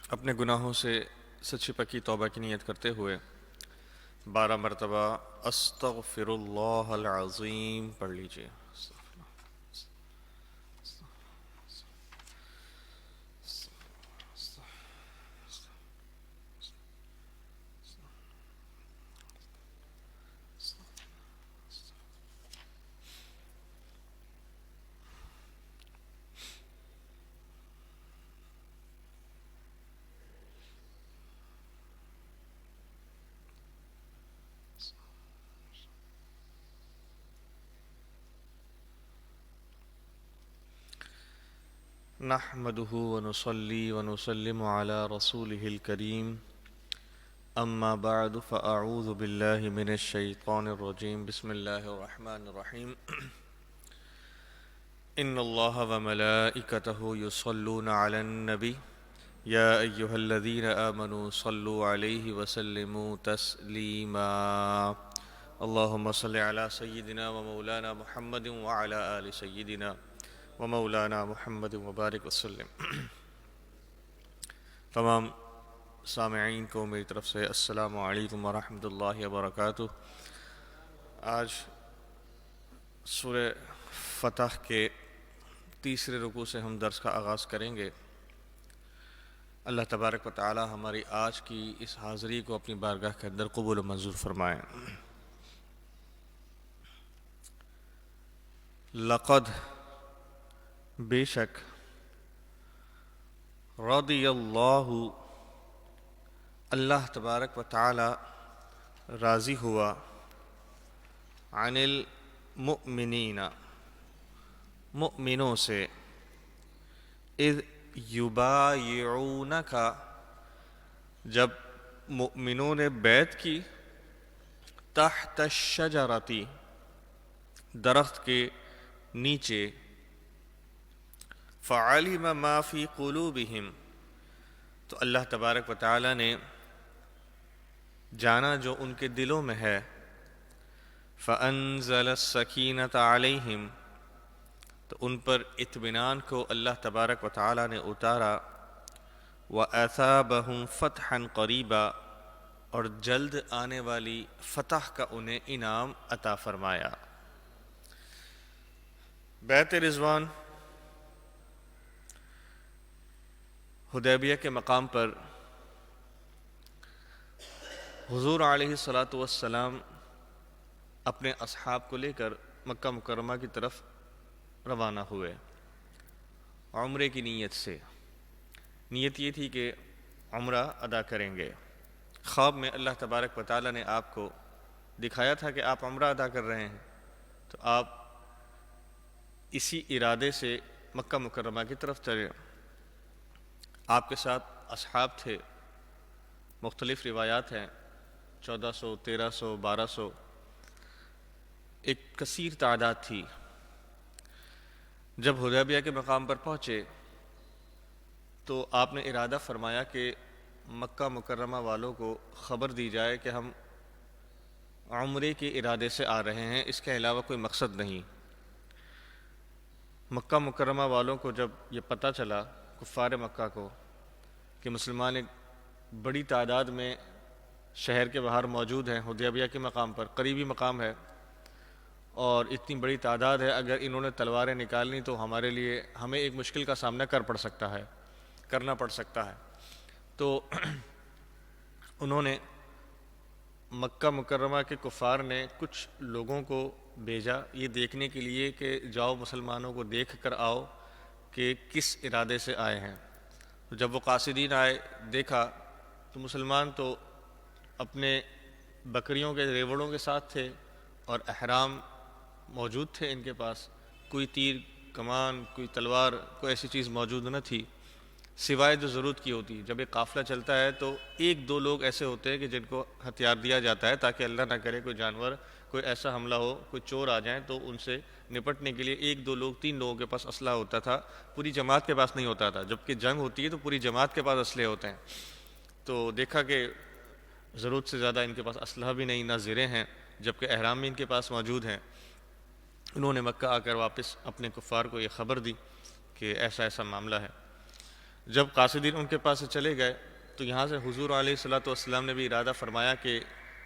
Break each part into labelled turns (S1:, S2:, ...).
S1: اپنے گناہوں سے سچی پکی توبہ کی نیت کرتے ہوئے 12 مرتبہ استغفر اللہ العظیم پڑھ لیجیے۔ نحمده ونصلي ونسلم على رسوله الكريم اما بعد فاعوذ بالله من الشيطان الرجيم بسم الله الرحمن الرحيم ان الله وملائكته يصلون على النبي يا ايها الذين آمنوا صلوا عليه وسلموا تسليما اللهم صل على سيدنا ومولانا محمد وعلى آل سيدنا ومولانا محمد مبارک وسلم۔ تمام سامعین کو میری طرف سے السلام علیکم ورحمۃ اللہ وبرکاتہ۔ آج سورہ فتح کے تیسرے رکوع سے ہم درس کا آغاز کریں گے۔ اللہ تبارک و تعالی ہماری آج کی اس حاضری کو اپنی بارگاہ کے اندر قبول و منظور فرمائیں۔ لقد بے شک رضی اللہ اللہ تبارک و تعالی راضی ہوا عن المؤمنین مؤمنوں سے اذ یبایعونک جب مؤمنوں نے بیعت کی تحت الشجرۃ درخت کے نیچے فعلم ما فی قلوبہم تو اللہ تبارک و تعالی نے جانا جو ان کے دلوں میں ہے فانزل السکینۃ علیہم تو ان پر اطمینان کو اللہ تبارک و تعالی نے اتارا وَأَثَابَهُمْ فَتْحًا قَرِيبًا اور جلد آنے والی فتح کا انہیں انعام عطا فرمایا۔ بیعت رضوان حدیبیہ کے مقام پر حضور علیہ الصلاۃ والسلام اپنے اصحاب کو لے کر مکہ مکرمہ کی طرف روانہ ہوئے عمرے کی نیت سے۔ نیت یہ تھی کہ عمرہ ادا کریں گے۔ خواب میں اللہ تبارک و تعالی نے آپ کو دکھایا تھا کہ آپ عمرہ ادا کر رہے ہیں، تو آپ اسی ارادے سے مکہ مکرمہ کی طرف چلے۔ آپ کے ساتھ اصحاب تھے، مختلف روایات ہیں، 1400 1300 1200 ایک کثیر تعداد تھی۔ جب حدیبیہ کے مقام پر پہنچے تو آپ نے ارادہ فرمایا کہ مکہ مکرمہ والوں کو خبر دی جائے کہ ہم عمرے کے ارادے سے آ رہے ہیں، اس کے علاوہ کوئی مقصد نہیں۔ مکہ مکرمہ والوں کو جب یہ پتہ چلا، کفار مکہ کو، کہ مسلمان ایک بڑی تعداد میں شہر کے باہر موجود ہیں، حدیبیہ کے مقام پر قریبی مقام ہے اور اتنی بڑی تعداد ہے، اگر انہوں نے تلواریں نکالنی تو ہمیں ایک مشکل کا سامنا کرنا پڑ سکتا ہے، تو انہوں نے مکہ مکرمہ کے کفار نے کچھ لوگوں کو بھیجا یہ دیکھنے کے لیے کہ جاؤ مسلمانوں کو دیکھ کر آؤ کہ کس ارادے سے آئے ہیں۔ تو جب وہ قاصدین آئے، دیکھا تو مسلمان تو اپنے بکریوں کے ریوڑوں کے ساتھ تھے اور احرام موجود تھے ان کے پاس، کوئی تیر کمان کوئی تلوار کوئی ایسی چیز موجود نہ تھی سوائے جو ضرورت کی ہوتی۔ جب ایک قافلہ چلتا ہے تو ایک دو لوگ ایسے ہوتے ہیں کہ جن کو ہتھیار دیا جاتا ہے تاکہ اللہ نہ کرے کوئی جانور کوئی ایسا حملہ ہو، کوئی چور آ جائیں تو ان سے نپٹنے کے لیے ایک دو لوگ 3 لوگوں کے پاس اسلحہ ہوتا تھا، پوری جماعت کے پاس نہیں ہوتا تھا۔ جبکہ جنگ ہوتی ہے تو پوری جماعت کے پاس اسلحے ہوتے ہیں، تو دیکھا کہ ضرورت سے زیادہ ان کے پاس اسلحہ بھی نہیں، نہ زریں ہیں، جبکہ احرام بھی ان کے پاس موجود ہیں۔ انہوں نے مکہ آ کر واپس اپنے کفار کو یہ خبر دی کہ ایسا ایسا معاملہ ہے۔ جب قاصدین ان کے پاس سے چلے گئے تو یہاں سے حضور علیہ الصلوۃ والسلام نے بھی ارادہ فرمایا کہ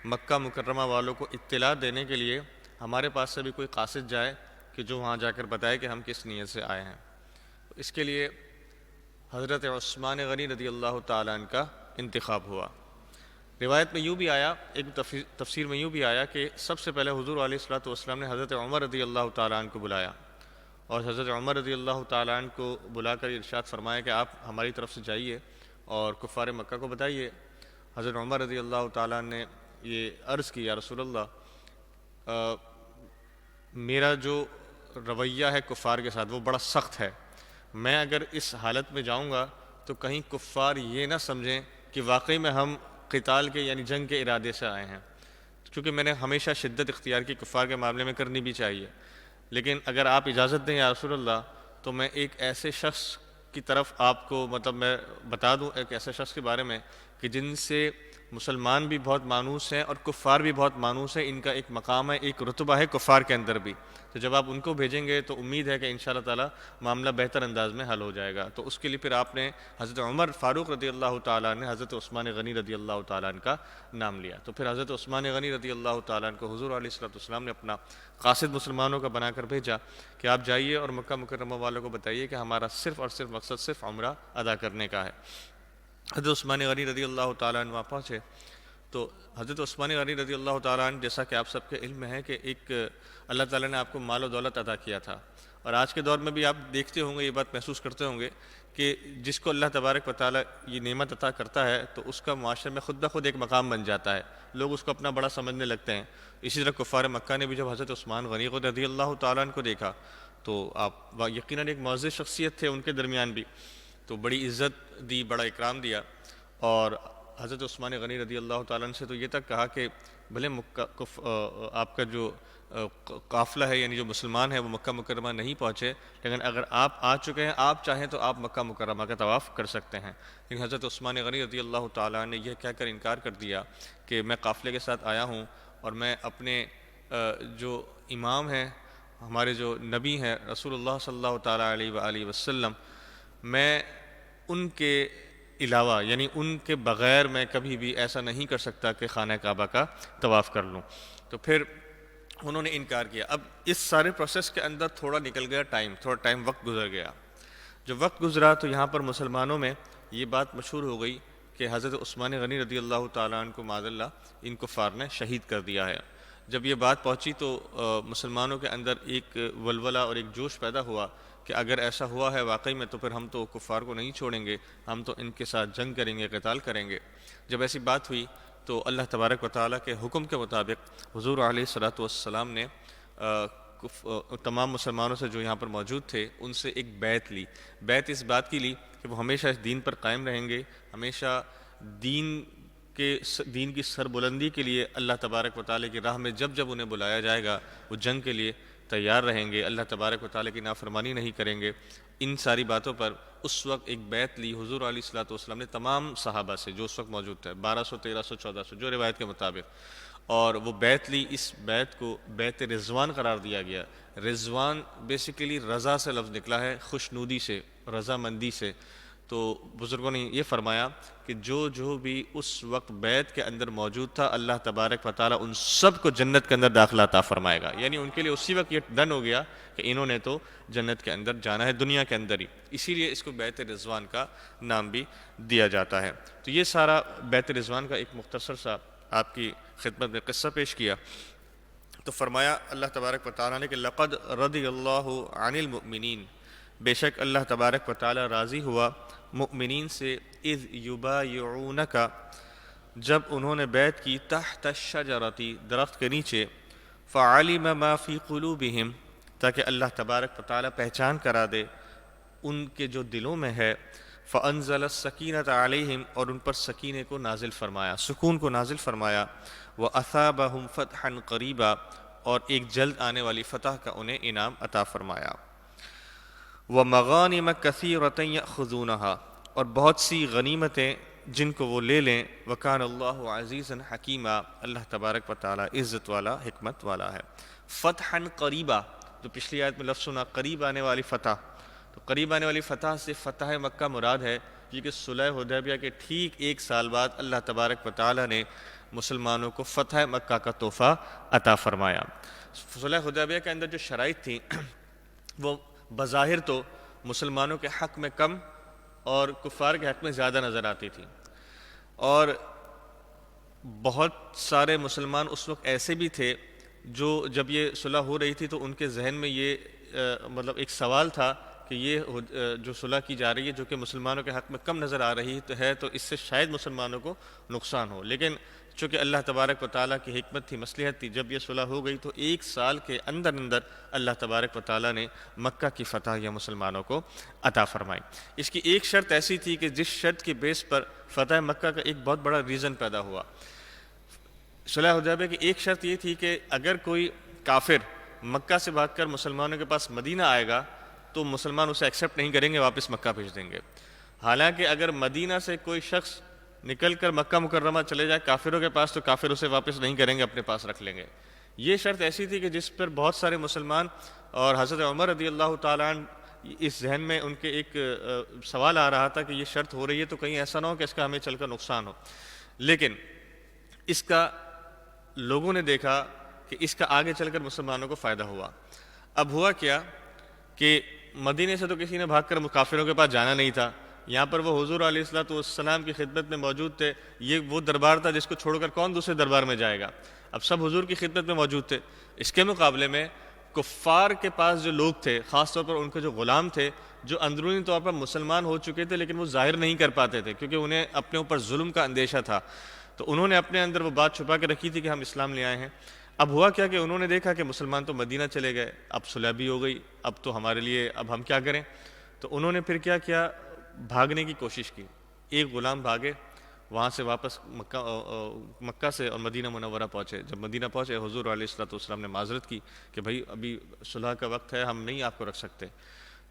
S1: مکہ مکرمہ والوں کو اطلاع دینے کے لیے ہمارے پاس سے بھی کوئی قاصد جائے کہ جو وہاں جا کر بتائے کہ ہم کس نیت سے آئے ہیں۔ اس کے لیے حضرت عثمان غنی رضی اللہ تعالیٰ عنہ کا انتخاب ہوا۔ روایت میں یوں بھی آیا، ایک تفسیر میں یوں بھی آیا کہ سب سے پہلے حضور علیہ الصلوۃ والسلام نے حضرت عمر رضی اللہ تعالیٰ عنہ کو بلایا، اور حضرت عمر رضی اللہ تعالیٰ عنہ کو بلا کر ارشاد فرمایا کہ آپ ہماری طرف سے جائیے اور کفار مکہ کو بتائیے۔ حضرت عمر رضی اللہ تعالیٰ عنہ نے یہ عرض کی، یا رسول اللہ، میرا جو رویہ ہے کفار کے ساتھ وہ بڑا سخت ہے، میں اگر اس حالت میں جاؤں گا تو کہیں کفار یہ نہ سمجھیں کہ واقعی میں ہم قتال کے یعنی جنگ کے ارادے سے آئے ہیں، کیونکہ میں نے ہمیشہ شدت اختیار کی کفار کے معاملے میں کرنی بھی چاہیے، لیکن اگر آپ اجازت دیں یا رسول اللہ تو میں ایک ایسے شخص کی طرف آپ کو میں بتا دوں، ایک ایسے شخص کے بارے میں کہ جن سے مسلمان بھی بہت مانوس ہیں اور کفار بھی بہت مانوس ہیں، ان کا ایک مقام ہے، ایک رتبہ ہے کفار کے اندر بھی، تو جب آپ ان کو بھیجیں گے تو امید ہے کہ انشاءاللہ تعالی معاملہ بہتر انداز میں حل ہو جائے گا۔ تو اس کے لیے پھر آپ نے حضرت عمر فاروق رضی اللہ تعالیٰ نے حضرت عثمان غنی رضی اللہ تعالیٰ عنہ کا نام لیا، تو پھر حضرت عثمان غنی رضی اللہ تعالیٰ عنہ کو حضور علیہ الصلوۃ والسلام نے اپنا قاصد مسلمانوں کا بنا کر بھیجا کہ آپ جائیے اور مکہ مکرمہ والوں کو بتائیے کہ ہمارا صرف اور صرف مقصد صرف عمرہ ادا کرنے کا ہے۔ حضرت عثمان غنی رضی اللہ تعالیٰ عنہ وہاں پہنچے تو حضرت عثمان غنی رضی اللہ تعالیٰ عنہ، جیسا کہ آپ سب کے علم میں ہے کہ ایک اللہ تعالیٰ نے آپ کو مال و دولت عطا کیا تھا، اور آج کے دور میں بھی آپ دیکھتے ہوں گے، یہ بات محسوس کرتے ہوں گے کہ جس کو اللہ تبارک و تعالیٰ یہ نعمت عطا کرتا ہے تو اس کا معاشرے میں خود بخود ایک مقام بن جاتا ہے، لوگ اس کو اپنا بڑا سمجھنے لگتے ہیں۔ اسی طرح کفار مکہ نے بھی جب حضرت عثمان غنی رضی اللہ تعالیٰ عنہ کو دیکھا تو آپ یقیناً ایک معزز شخصیت تھے ان کے درمیان بھی، تو بڑی عزت دی، بڑا اکرام دیا، اور حضرت عثمان غنی رضی اللہ تعالیٰ عنہ سے تو یہ تک کہا کہ بھلے آپ کا جو قافلہ ہے یعنی جو مسلمان ہے وہ مکہ مکرمہ نہیں پہنچے، لیکن اگر آپ آ چکے ہیں، آپ چاہیں تو آپ مکہ مکرمہ کا طواف کر سکتے ہیں۔ لیکن حضرت عثمان غنی رضی اللہ تعالیٰ عنہ نے یہ کہہ کر انکار کر دیا کہ میں قافلے کے ساتھ آیا ہوں اور میں اپنے جو امام ہیں، ہمارے جو نبی ہیں رسول اللہ صلی اللہ تعالیٰ علیہ وآلہ وسلم، میں ان کے علاوہ یعنی ان کے بغیر میں کبھی بھی ایسا نہیں کر سکتا کہ خانہ کعبہ کا طواف کر لوں۔ تو پھر انہوں نے انکار کیا۔ اب اس سارے پروسیس کے اندر تھوڑا نکل گیا ٹائم، وقت گزر گیا۔ جو وقت گزرا تو یہاں پر مسلمانوں میں یہ بات مشہور ہو گئی کہ حضرت عثمان غنی رضی اللہ تعالیٰ عنہ کو معاذ اللہ ان کفار نے شہید کر دیا ہے۔ جب یہ بات پہنچی تو مسلمانوں کے اندر ایک ولولہ اور ایک جوش پیدا ہوا کہ اگر ایسا ہوا ہے واقعی میں تو پھر ہم تو کفار کو نہیں چھوڑیں گے، ہم تو ان کے ساتھ جنگ کریں گے، قتال کریں گے۔ جب ایسی بات ہوئی تو اللہ تبارک و تعالیٰ کے حکم کے مطابق حضور علیہ الصلوۃ والسلام نے تمام مسلمانوں سے جو یہاں پر موجود تھے ان سے ایک بیعت لی۔ بیعت اس بات کی لی کہ وہ ہمیشہ اس دین پر قائم رہیں گے، ہمیشہ دین کی سربلندی کے لیے اللہ تبارک و تعالیٰ کی راہ میں جب جب انہیں بلایا جائے گا وہ جنگ کے لیے تیار رہیں گے، اللہ تبارک و تعالیٰ کی نافرمانی نہیں کریں گے۔ ان ساری باتوں پر اس وقت ایک بیعت لی حضور علیہ الصلوۃ والسلام نے تمام صحابہ سے جو اس وقت موجود تھے، 1200 1300 1400 جو روایت کے مطابق، اور وہ بیعت لی۔ اس بیعت کو بیعت رضوان قرار دیا گیا۔ رضوان بیسیکلی رضا سے لفظ نکلا ہے، خوشنودی سے، رضامندی سے۔ تو بزرگوں نے یہ فرمایا کہ جو بھی اس وقت بیعت کے اندر موجود تھا اللہ تبارک و تعالیٰ ان سب کو جنت کے اندر داخلہ عطا فرمائے گا، یعنی ان کے لیے اسی وقت یہ ڈن ہو گیا کہ انہوں نے تو جنت کے اندر جانا ہے دنیا کے اندر ہی، اسی لیے اس کو بیعت رضوان کا نام بھی دیا جاتا ہے۔ تو یہ سارا بیعت رضوان کا ایک مختصر سا آپ کی خدمت میں قصہ پیش کیا۔ تو فرمایا اللہ تبارک و تعالیٰ نے کہ لقد رضی اللہ عن المؤمنین، بے شک اللہ تبارک و تعالیٰ راضی ہوا مؤمنین سے، اذ یبایعونک، جب انہوں نے بیعت کی، تحت الشجرۃ، درخت کے نیچے، فعلم ما فی قلوبہم، تاکہ اللہ تبارک و تعالیٰ پہچان کرا دے ان کے جو دلوں میں ہے، فانزل السکینۃ علیہم، اور ان پر سکینے کو نازل فرمایا، سکون کو نازل فرمایا، واثابہم فتحا قریبا، اور ایک جلد آنے والی فتح کا انہیں انعام عطا فرمایا، ومغانم کثیرۃ یأخذونها، اور بہت سی غنیمتیں جن کو وہ لے لیں، وکان اللہ عزیزا حکیما، اللہ تبارک و تعالیٰ عزت والا حکمت والا ہے۔ فتحا قریبا، جو پچھلی آیت میں لفظ سنا قریب آنے والی فتح، تو قریب آنے والی فتح سے فتح مکہ مراد ہے، یہ کہ صلح حدیبیہ کے ٹھیک 1 سال بعد اللہ تبارک و تعالیٰ نے مسلمانوں کو فتح مکہ کا تحفہ عطا فرمایا۔ صلح حدیبیہ کے اندر جو شرائط تھیں وہ بظاہر تو مسلمانوں کے حق میں کم اور کفار کے حق میں زیادہ نظر آتی تھی، اور بہت سارے مسلمان اس وقت ایسے بھی تھے جو جب یہ صلح ہو رہی تھی تو ان کے ذہن میں یہ مطلب ایک سوال تھا کہ یہ جو صلح کی جا رہی ہے جو کہ مسلمانوں کے حق میں کم نظر آ رہی ہے تو اس سے شاید مسلمانوں کو نقصان ہو، لیکن چونکہ اللہ تبارک و تعالیٰ کی حکمت تھی، مصلحت تھی، جب یہ صلح ہو گئی تو 1 سال کے اندر اللہ تبارک و تعالیٰ نے مکہ کی فتح یا مسلمانوں کو عطا فرمائی۔ اس کی ایک شرط ایسی تھی کہ جس شرط کے بیس پر فتح مکہ کا ایک بہت بڑا ریزن پیدا ہوا۔ صلح حدیبیہ کی ایک شرط یہ تھی کہ اگر کوئی کافر مکہ سے بھاگ کر مسلمانوں کے پاس مدینہ آئے گا تو مسلمان اسے ایکسیپٹ نہیں کریں گے، واپس مکہ بھیج دیں گے۔ حالانکہ اگر مدینہ سے کوئی شخص نکل کر مکہ مکرمہ چلے جائے کافروں کے پاس تو کافر اسے واپس نہیں کریں گے، اپنے پاس رکھ لیں گے۔ یہ شرط ایسی تھی کہ جس پر بہت سارے مسلمان اور حضرت عمر رضی اللہ تعالیٰ عنہ اس ذہن میں ان کے ایک سوال آ رہا تھا کہ یہ شرط ہو رہی ہے تو کہیں ایسا نہ ہو کہ اس کا ہمیں چل کر نقصان ہو، لیکن اس کا لوگوں نے دیکھا کہ اس کا آگے چل کر مسلمانوں کو فائدہ ہوا۔ اب ہوا کیا کہ مدینے سے تو کسی نے بھاگ کر کافروں کے پاس جانا نہیں تھا، یہاں پر وہ حضور علیہ السلام کی خدمت میں موجود تھے، یہ وہ دربار تھا جس کو چھوڑ کر کون دوسرے دربار میں جائے گا، اب سب حضور کی خدمت میں موجود تھے۔ اس کے مقابلے میں کفار کے پاس جو لوگ تھے، خاص طور پر ان کے جو غلام تھے، جو اندرونی طور پر مسلمان ہو چکے تھے لیکن وہ ظاہر نہیں کر پاتے تھے کیونکہ انہیں اپنے اوپر ظلم کا اندیشہ تھا، تو انہوں نے اپنے اندر وہ بات چھپا کے رکھی تھی کہ ہم اسلام لے آئے ہیں۔ اب ہوا کیا کہ انہوں نے دیکھا کہ مسلمان تو مدینہ چلے گئے، اب صلح بھی ہو گئی، اب تو ہمارے لیے اب ہم کیا کریں، تو انہوں نے پھر کیا کیا، بھاگنے کی کوشش کی۔ ایک غلام بھاگے وہاں سے واپس مکہ سے اور مدینہ منورہ پہنچے۔ جب مدینہ پہنچے حضور علیہ السلام نے معذرت کی کہ بھائی ابھی صلح کا وقت ہے، ہم نہیں آپ کو رکھ سکتے۔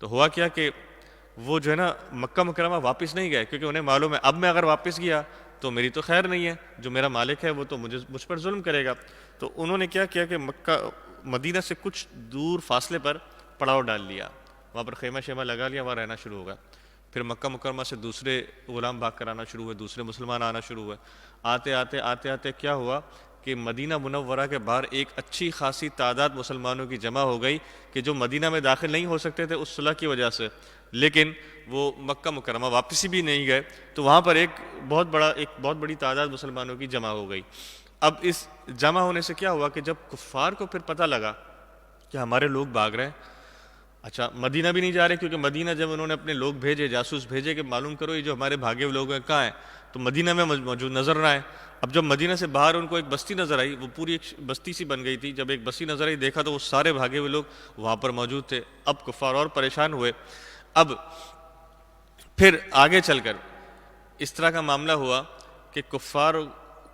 S1: تو ہوا کیا کہ وہ جو ہے نا مکہ مکرمہ واپس نہیں گئے کیونکہ انہیں معلوم ہے اب میں اگر واپس گیا تو میری تو خیر نہیں ہے، جو میرا مالک ہے وہ تو مجھ پر ظلم کرے گا۔ تو انہوں نے کیا کیا کہ مدینہ سے کچھ دور فاصلے پر پڑاؤ ڈال لیا، وہاں پر خیمہ شیمہ لگا لیا، وہاں رہنا شروع ہو گیا۔ پھر مکہ مکرمہ سے دوسرے غلام بھاگ کر آنا شروع ہوئے، دوسرے مسلمان آنا شروع ہوئے۔ آتے آتے کیا ہوا کہ مدینہ منورہ کے باہر ایک اچھی خاصی تعداد مسلمانوں کی جمع ہو گئی کہ جو مدینہ میں داخل نہیں ہو سکتے تھے اس صلح کی وجہ سے، لیکن وہ مکہ مکرمہ واپسی بھی نہیں گئے، تو وہاں پر ایک بہت بڑی تعداد مسلمانوں کی جمع ہو گئی۔ اب اس جمع ہونے سے کیا ہوا کہ جب کفار کو پھر پتہ لگا کہ ہمارے لوگ بھاگ رہے ہیں، اچھا مدینہ بھی نہیں جا رہے کیونکہ مدینہ جب انہوں نے اپنے لوگ بھیجے، جاسوس بھیجے کہ معلوم کرو یہ جو ہمارے بھاگے ہوئے لوگ ہیں کہاں ہیں، تو مدینہ میں موجود نظر نہ آئے۔ اب جب مدینہ سے باہر ان کو ایک بستی نظر آئی، وہ پوری ایک بستی سی بن گئی تھی، جب ایک بستی نظر آئی دیکھا تو وہ سارے بھاگے ہوئے لوگ وہاں پر موجود تھے۔ اب کفار اور پریشان ہوئے۔ اب پھر آگے چل کر اس طرح کا معاملہ ہوا کہ کفار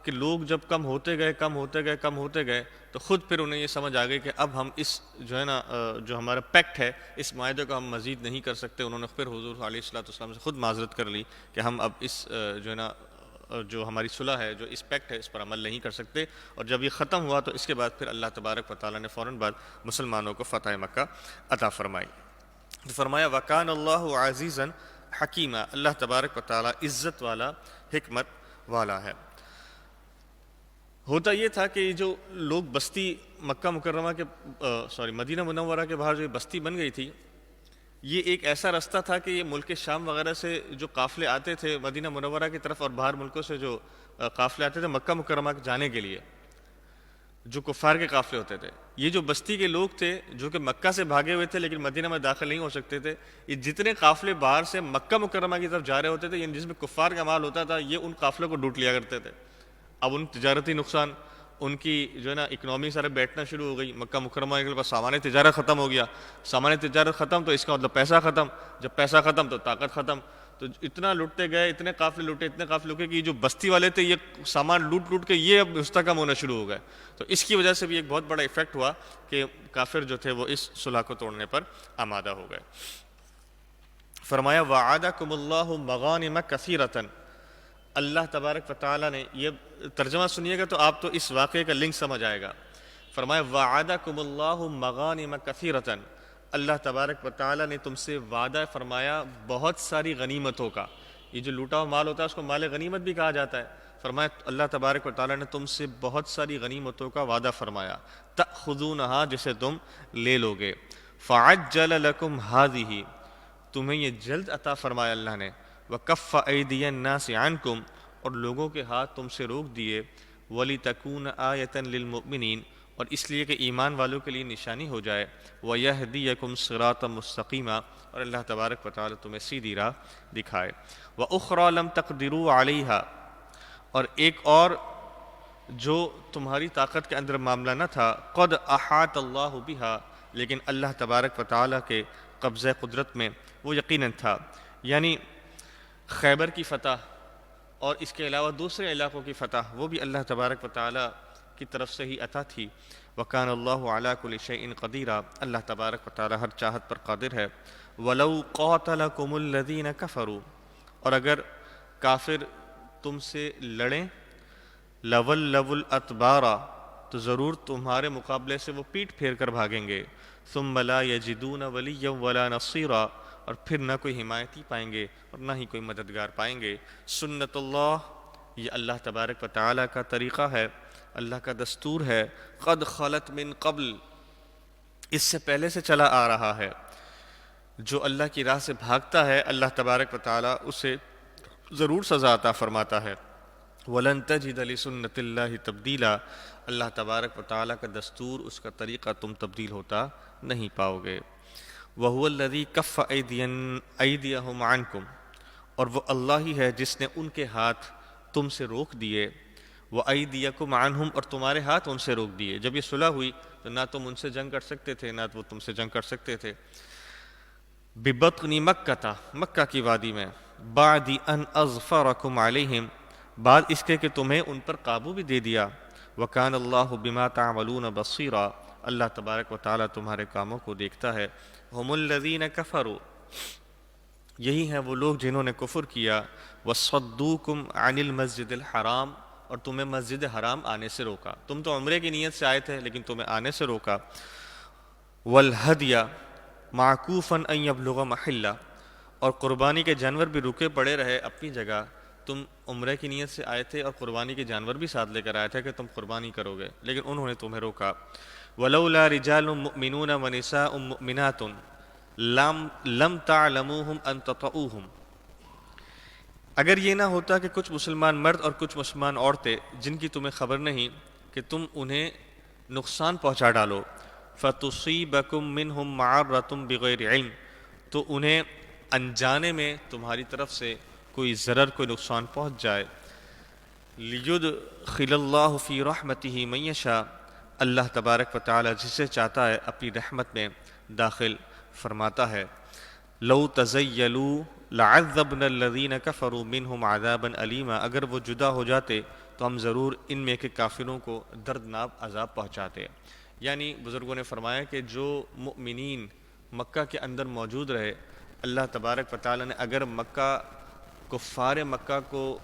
S1: کے لوگ جب کم ہوتے گئے تو خود پھر انہیں یہ سمجھ آ گئی کہ اب ہم اس جو ہے نا جو ہمارا پیکٹ ہے اس معاہدے کو ہم مزید نہیں کر سکتے۔ انہوں نے پھر حضور علیہ السلام سے خود معذرت کر لی کہ ہم اب اس جو ہے نا جو ہماری صلح ہے، جو اس پیکٹ ہے، اس پر عمل نہیں کر سکتے۔ اور جب یہ ختم ہوا تو اس کے بعد پھر اللہ تبارک و تعالیٰ نے فوراً بعد مسلمانوں کو فتح مکہ عطا فرمائی۔ تو فرمایا وَكَانَ اللَّهُ عَزِيزًا حَكِيمًا، اللہ تبارک و تعالیٰ عزت والا، حکمت والا ہے۔ ہوتا یہ تھا کہ جو لوگ بستی مکہ مکرمہ کے مدینہ منورہ کے باہر جو بستی بن گئی تھی، یہ ایک ایسا رستہ تھا کہ یہ ملک شام وغیرہ سے جو قافلے آتے تھے مدینہ منورہ کی طرف اور باہر ملکوں سے جو قافلے آتے تھے مکہ مکرمہ جانے کے لیے، جو کفار کے قافلے ہوتے تھے، یہ جو بستی کے لوگ تھے جو کہ مکہ سے بھاگے ہوئے تھے لیکن مدینہ میں داخل نہیں ہو سکتے تھے، یہ جتنے قافلے باہر سے مکہ مکرمہ کی طرف جا رہے ہوتے تھے، یعنی جس میں کفار کا مال ہوتا تھا، یہ ان قافلوں کو لوٹ لیا کرتے تھے۔ اب ان تجارتی نقصان، ان کی جو ہے نا اکنامی سارے بیٹھنا شروع ہو گئی، مکہ مکرمہ کے پاس سامان تجارت ختم ہو گیا، سامان تجارت ختم تو اس کا مطلب پیسہ ختم، جب پیسہ ختم تو طاقت ختم، تو اتنا لوٹتے گئے، اتنے قافلے لوٹے کہ یہ جو بستی والے تھے یہ سامان لوٹ کے یہ اب مستحکم ہونا شروع ہو گئے۔ تو اس کی وجہ سے بھی ایک بہت بڑا ایفیکٹ ہوا کہ کافر جو تھے وہ اس صلح کو توڑنے پر آمادہ ہو گئے۔ فرمایا وَعَدَكُمُ اللَّهُ مَغَانِمَ كَثِيرَةً، اللہ تبارک و تعالیٰ نے، یہ ترجمہ سنیے گا تو آپ تو اس واقعے کا لنک سمجھ آئے گا۔ فرمایا وَعَدَكُمُ اللَّهُ مَغَانِمَ كَثِيرَةً، اللہ تبارک و تعالیٰ نے تم سے وعدہ فرمایا بہت ساری غنیمتوں کا. یہ جو لوٹا ہوا مال ہوتا ہے اس کو مال غنیمت بھی کہا جاتا ہے. فرمایا اللہ تبارک و تعالیٰ نے تم سے بہت ساری غنیمتوں کا وعدہ فرمایا, تأخذونہا جسے تم لے لوگے, فعجل لکم ہذہ تمہیں یہ جلد عطا فرمایا اللہ نے, وکف ایدی الناس عنکم اور لوگوں کے ہاتھ تم سے روک دیے, وَلِتَكُونَ آیَةً لِلْمُؤْمِنِينَ اور اس لیے کہ ایمان والوں کے لیے نشانی ہو جائے, وَيَهْدِيَكُمْ صِرَاطًا مُسْتَقِيمًا اور اللہ تبارک و تعالیٰ تمہیں سیدھی راہ دکھائے, وَأُخْرَى لَمْ تَقْدِرُوا عَلَيْهَا اور ایک اور جو تمہاری طاقت کے اندر معاملہ نہ تھا, قَدْ أَحَاطَ اللَّهُ بِهَا لیکن اللہ تبارک و تعالیٰ کے قبضہ قدرت میں وہ یقیناً تھا. یعنی خیبر کی فتح اور اس کے علاوہ دوسرے علاقوں کی فتح وہ بھی اللہ تبارک و تعالیٰ کی طرف سے ہی عطا تھی. وَكَانَ اللَّهُ عَلَىٰ كُلِّ شَيْءٍ قَدِيرًا اللہ تبارک و تعالیٰ ہر چاہت پر قادر ہے. وَلَوْ قَاتَلَكُمُ الَّذِينَ كَفَرُوا اور اگر کافر تم سے لڑیں, لَوَلَّوُا الْأَدْبَارَ تو ضرور تمہارے مقابلے سے وہ پیٹ پھیر کر بھاگیں گے, ثُمَّ لَا يَجِدُونَ وَلِيًّا وَلَا نَصِيرًا اور پھر نہ کوئی حمایتی پائیں گے اور نہ ہی کوئی مددگار پائیں گے. سنت اللہ یہ اللہ تبارک و تعالیٰ کا طریقہ ہے, اللہ کا دستور ہے, قد خلت من قبل اس سے پہلے سے چلا آ رہا ہے. جو اللہ کی راہ سے بھاگتا ہے اللہ تبارک و تعالیٰ اسے ضرور سزا عطا فرماتا ہے. وَلَن تَجِدَ لِسُنَّتِ اللَّهِ تَبْدِيلًا اللہ تبارک و تعالیٰ کا دستور اس کا طریقہ تم تبدیل ہوتا نہیں پاؤ گے. وَهُوَ الَّذِي كَفَّ أَيْدِيَهُمْ عَنْكُمْ اور وہ اللہ ہی ہے جس نے ان کے ہاتھ تم سے روک دیے, وَأَيْدِيَكُمْ عَنْهُمْ اور تمہارے ہاتھ ان سے روک دیے. جب یہ صلح ہوئی تو نہ تم ان سے جنگ کر سکتے تھے نہ وہ تم سے جنگ کر سکتے تھے. بِبَطْنِ مَكَّةَ مکہ کی وادی میں, بَعْدِ أَنْ أَظْفَرَكُمْ عَلَيْهِمْ بعد اس کے کہ تمہیں ان پر قابو بھی دے دیا. وَكَانَ اللَّهُ بِمَا تَعْمَلُونَ بَصِيرًا اللہ تبارک و تعالیٰ تمہارے کاموں کو دیکھتا ہے. ہم الذین کفروا یہی ہیں وہ لوگ جنہوں نے کفر کیا, وصدوکم عن المسجد الحرام اور تمہیں مسجد حرام آنے سے روکا. تم تو عمرے کی نیت سے آئے تھے لیکن تمہیں آنے سے روکا. والہدی معکوفا ان یبلغ محلہ اور قربانی کے جانور بھی رکے پڑے رہے اپنی جگہ. تم عمرے کی نیت سے آئے تھے اور قربانی کے جانور بھی ساتھ لے کر آئے تھے کہ تم قربانی کرو گے, لیکن انہوں نے تمہیں روکا. ولولا رجال مؤمنون ونساء مؤمنات لم تعلموهم ان تطؤوهم اگر یہ نہ ہوتا کہ کچھ مسلمان مرد اور کچھ مسلمان عورتیں جن کی تمہیں خبر نہیں کہ تم انہیں نقصان پہنچا ڈالو, فتصیبکم منہم معرۃ بغیر علم تو انہیں انجانے میں تمہاری طرف سے کوئی ضرر کوئی نقصان پہنچ جائے. لیدخل اللہ فی رحمتہ من یشاء اللہ تبارک و تعالی جسے چاہتا ہے اپنی رحمت میں داخل فرماتا ہے. لو تزیلوا لعذبنا الذین کفروا منہم عذابا علیما اگر وہ جدا ہو جاتے تو ہم ضرور ان میں کے کافروں کو دردناک عذاب پہنچاتے. یعنی بزرگوں نے فرمایا کہ جو مؤمنین مکہ کے اندر موجود رہے, اللہ تبارک و تعالی نے اگر مکہ کفار مکہ کو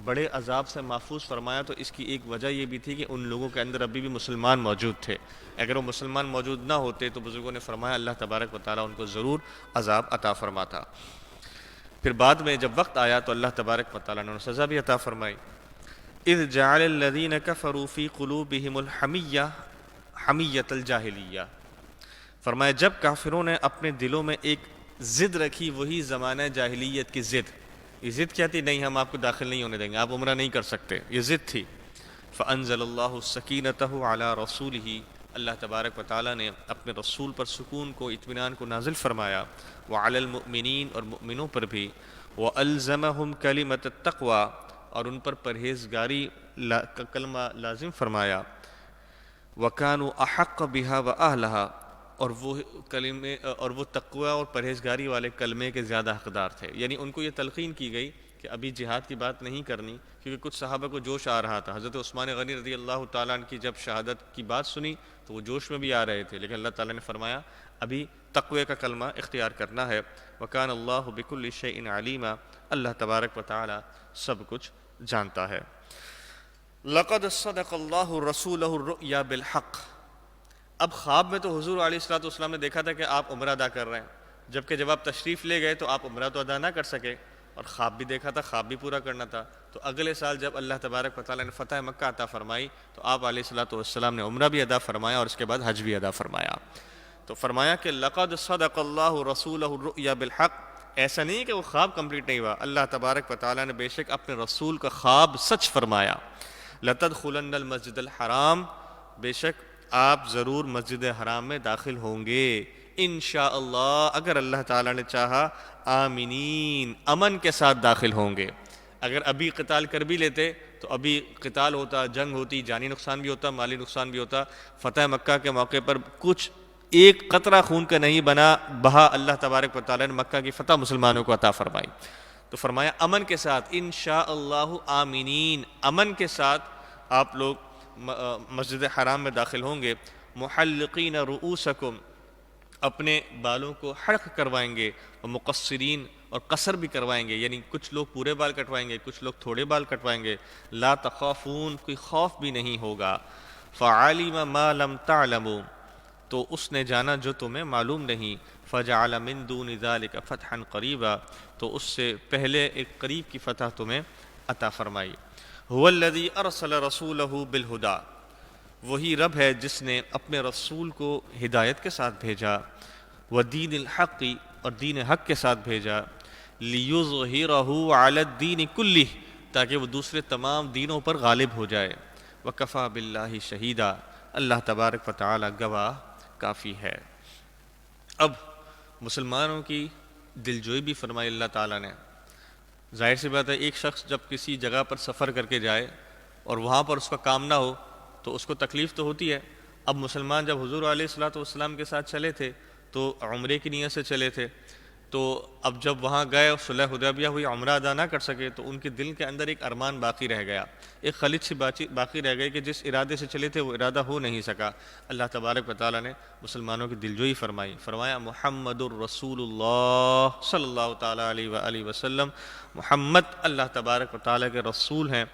S1: بڑے عذاب سے محفوظ فرمایا تو اس کی ایک وجہ یہ بھی تھی کہ ان لوگوں کے اندر ابھی بھی مسلمان موجود تھے. اگر وہ مسلمان موجود نہ ہوتے تو بزرگوں نے فرمایا اللہ تبارک و تعالیٰ ان کو ضرور عذاب عطا فرماتا. پھر بعد میں جب وقت آیا تو اللہ تبارک و تعالیٰ نے انہیں سزا بھی عطا فرمائی. اذ جعل الذین کفروا فی قلوبہم الحمیہ حمیۃ الجاہلیہ فرمایا جب کافروں نے اپنے دلوں میں ایک ضد رکھی, وہی زمانہ جاہلیت کی ضد. یہ ضد کیا تھی؟ نہیں ہم آپ کو داخل نہیں ہونے دیں گے, آپ عمرہ نہیں کر سکتے, یہ ضد تھی. فانزل اللہ سکینتہ علی رسولہ اللہ تبارک و تعالیٰ نے اپنے رسول پر سکون کو اطمینان کو نازل فرمایا. وعلی المؤمنین اور مؤمنوں پر بھی. والزمہم کلمۃ التقوی اور ان پر پرہیزگاری کا کلمہ لازم فرمایا. وکانوا احق بہا واہلہا اور وہ کلمے اور وہ تقوی اور پرہیزگاری والے کلمے کے زیادہ حقدار تھے. یعنی ان کو یہ تلقین کی گئی کہ ابھی جہاد کی بات نہیں کرنی, کیونکہ کچھ صحابہ کو جوش آ رہا تھا. حضرت عثمان غنی رضی اللہ تعالیٰ عنہ کی جب شہادت کی بات سنی تو وہ جوش میں بھی آ رہے تھے, لیکن اللہ تعالیٰ نے فرمایا ابھی تقوی کا کلمہ اختیار کرنا ہے. وکان اللہ بکل شیء علیما اللہ تبارک و تعالیٰ سب کچھ جانتا ہے. لقد صدق اللہ رسولہ الرؤیا بالحق اب خواب میں تو حضور علیہ الصلوۃ والسلام نے دیکھا تھا کہ آپ عمرہ ادا کر رہے ہیں، جبکہ جب آپ تشریف لے گئے تو آپ عمرہ تو ادا نہ کر سکے، اور خواب بھی دیکھا تھا، خواب بھی پورا کرنا تھا۔ تو اگلے سال جب اللہ تبارک و تعالیٰ نے فتح مکہ عطا فرمائی تو آپ علیہ الصلوۃ والسلام نے عمرہ بھی ادا فرمایا اور اس کے بعد حج بھی ادا فرمایا۔ تو فرمایا کہ لقد صدق اللہ رسولہ الرؤیا بالحق، ایسا نہیں کہ وہ خواب کمپلیٹ نہیں ہوا، اللہ تبارک و تعالیٰ نے بے شک اپنے رسول کا خواب سچ فرمایا۔ لتدخلن المسجد الحرام، بے شک آپ ضرور مسجد حرام میں داخل ہوں گے، انشاءاللہ اگر اللہ تعالیٰ نے چاہا، آمینین، امن کے ساتھ داخل ہوں گے۔ اگر ابھی قتال کر بھی لیتے تو ابھی قتال ہوتا، جنگ ہوتی، جانی نقصان بھی ہوتا، مالی نقصان بھی ہوتا۔ فتح مکہ کے موقع پر کچھ ایک قطرہ خون کا نہیں بہا اللہ تبارک و تعالیٰ نے مکہ کی فتح مسلمانوں کو عطا فرمائی۔ تو فرمایا امن کے ساتھ، انشاءاللہ آمینین، امن کے ساتھ آپ لوگ مسجد حرام میں داخل ہوں گے۔ محلقین رؤوسکم، اپنے بالوں کو حلق کروائیں گے، اور مقصرین، اور قصر بھی کروائیں گے، یعنی کچھ لوگ پورے بال کٹوائیں گے، کچھ لوگ تھوڑے بال کٹوائیں گے۔ لا تخافون، کوئی خوف بھی نہیں ہوگا۔ فعلم ما لم تعلموا، تو اس نے جانا جو تمہیں معلوم نہیں۔ فجعل من دون ذلك فتحا قریبا، تو اس سے پہلے ایک قریب کی فتح تمہیں عطا فرمائی۔ هو الذی ارسل رسولہ بالہدی، وہی رب ہے جس نے اپنے رسول کو ہدایت کے ساتھ بھیجا، ودین الحق، اور دین حق کے ساتھ بھیجا، لیظہرہ علی الدین کلہ، تاکہ وہ دوسرے تمام دینوں پر غالب ہو جائے۔ وکفی باللہ شہیدا، اللہ تبارک و تعالی گواہ کافی ہے۔ اب مسلمانوں کی دلجوئی بھی فرمائی اللہ تعالیٰ نے۔ ظاہر سی بات ہے، ایک شخص جب کسی جگہ پر سفر کر کے جائے اور وہاں پر اس کا کام نہ ہو تو اس کو تکلیف تو ہوتی ہے۔ اب مسلمان جب حضور علیہ الصلوۃ والسلام کے ساتھ چلے تھے تو عمرے کی نیت سے چلے تھے، تو اب جب وہاں گئے اور صلح حدیبیہ ہوئی، عمرہ ادا نہ کر سکے، تو ان کے دل کے اندر ایک ارمان باقی رہ گیا، ایک خلط سی باقی رہ گئی کہ جس ارادے سے چلے تھے وہ ارادہ ہو نہیں سکا۔ اللہ تبارک و تعالیٰ نے مسلمانوں کی دلجوئی فرمائی، فرمایا محمد الرسول اللہ صلی اللہ تعالیٰ علیہ وآلہ وسلم، محمد اللہ تبارک و تعالیٰ کے رسول ہیں،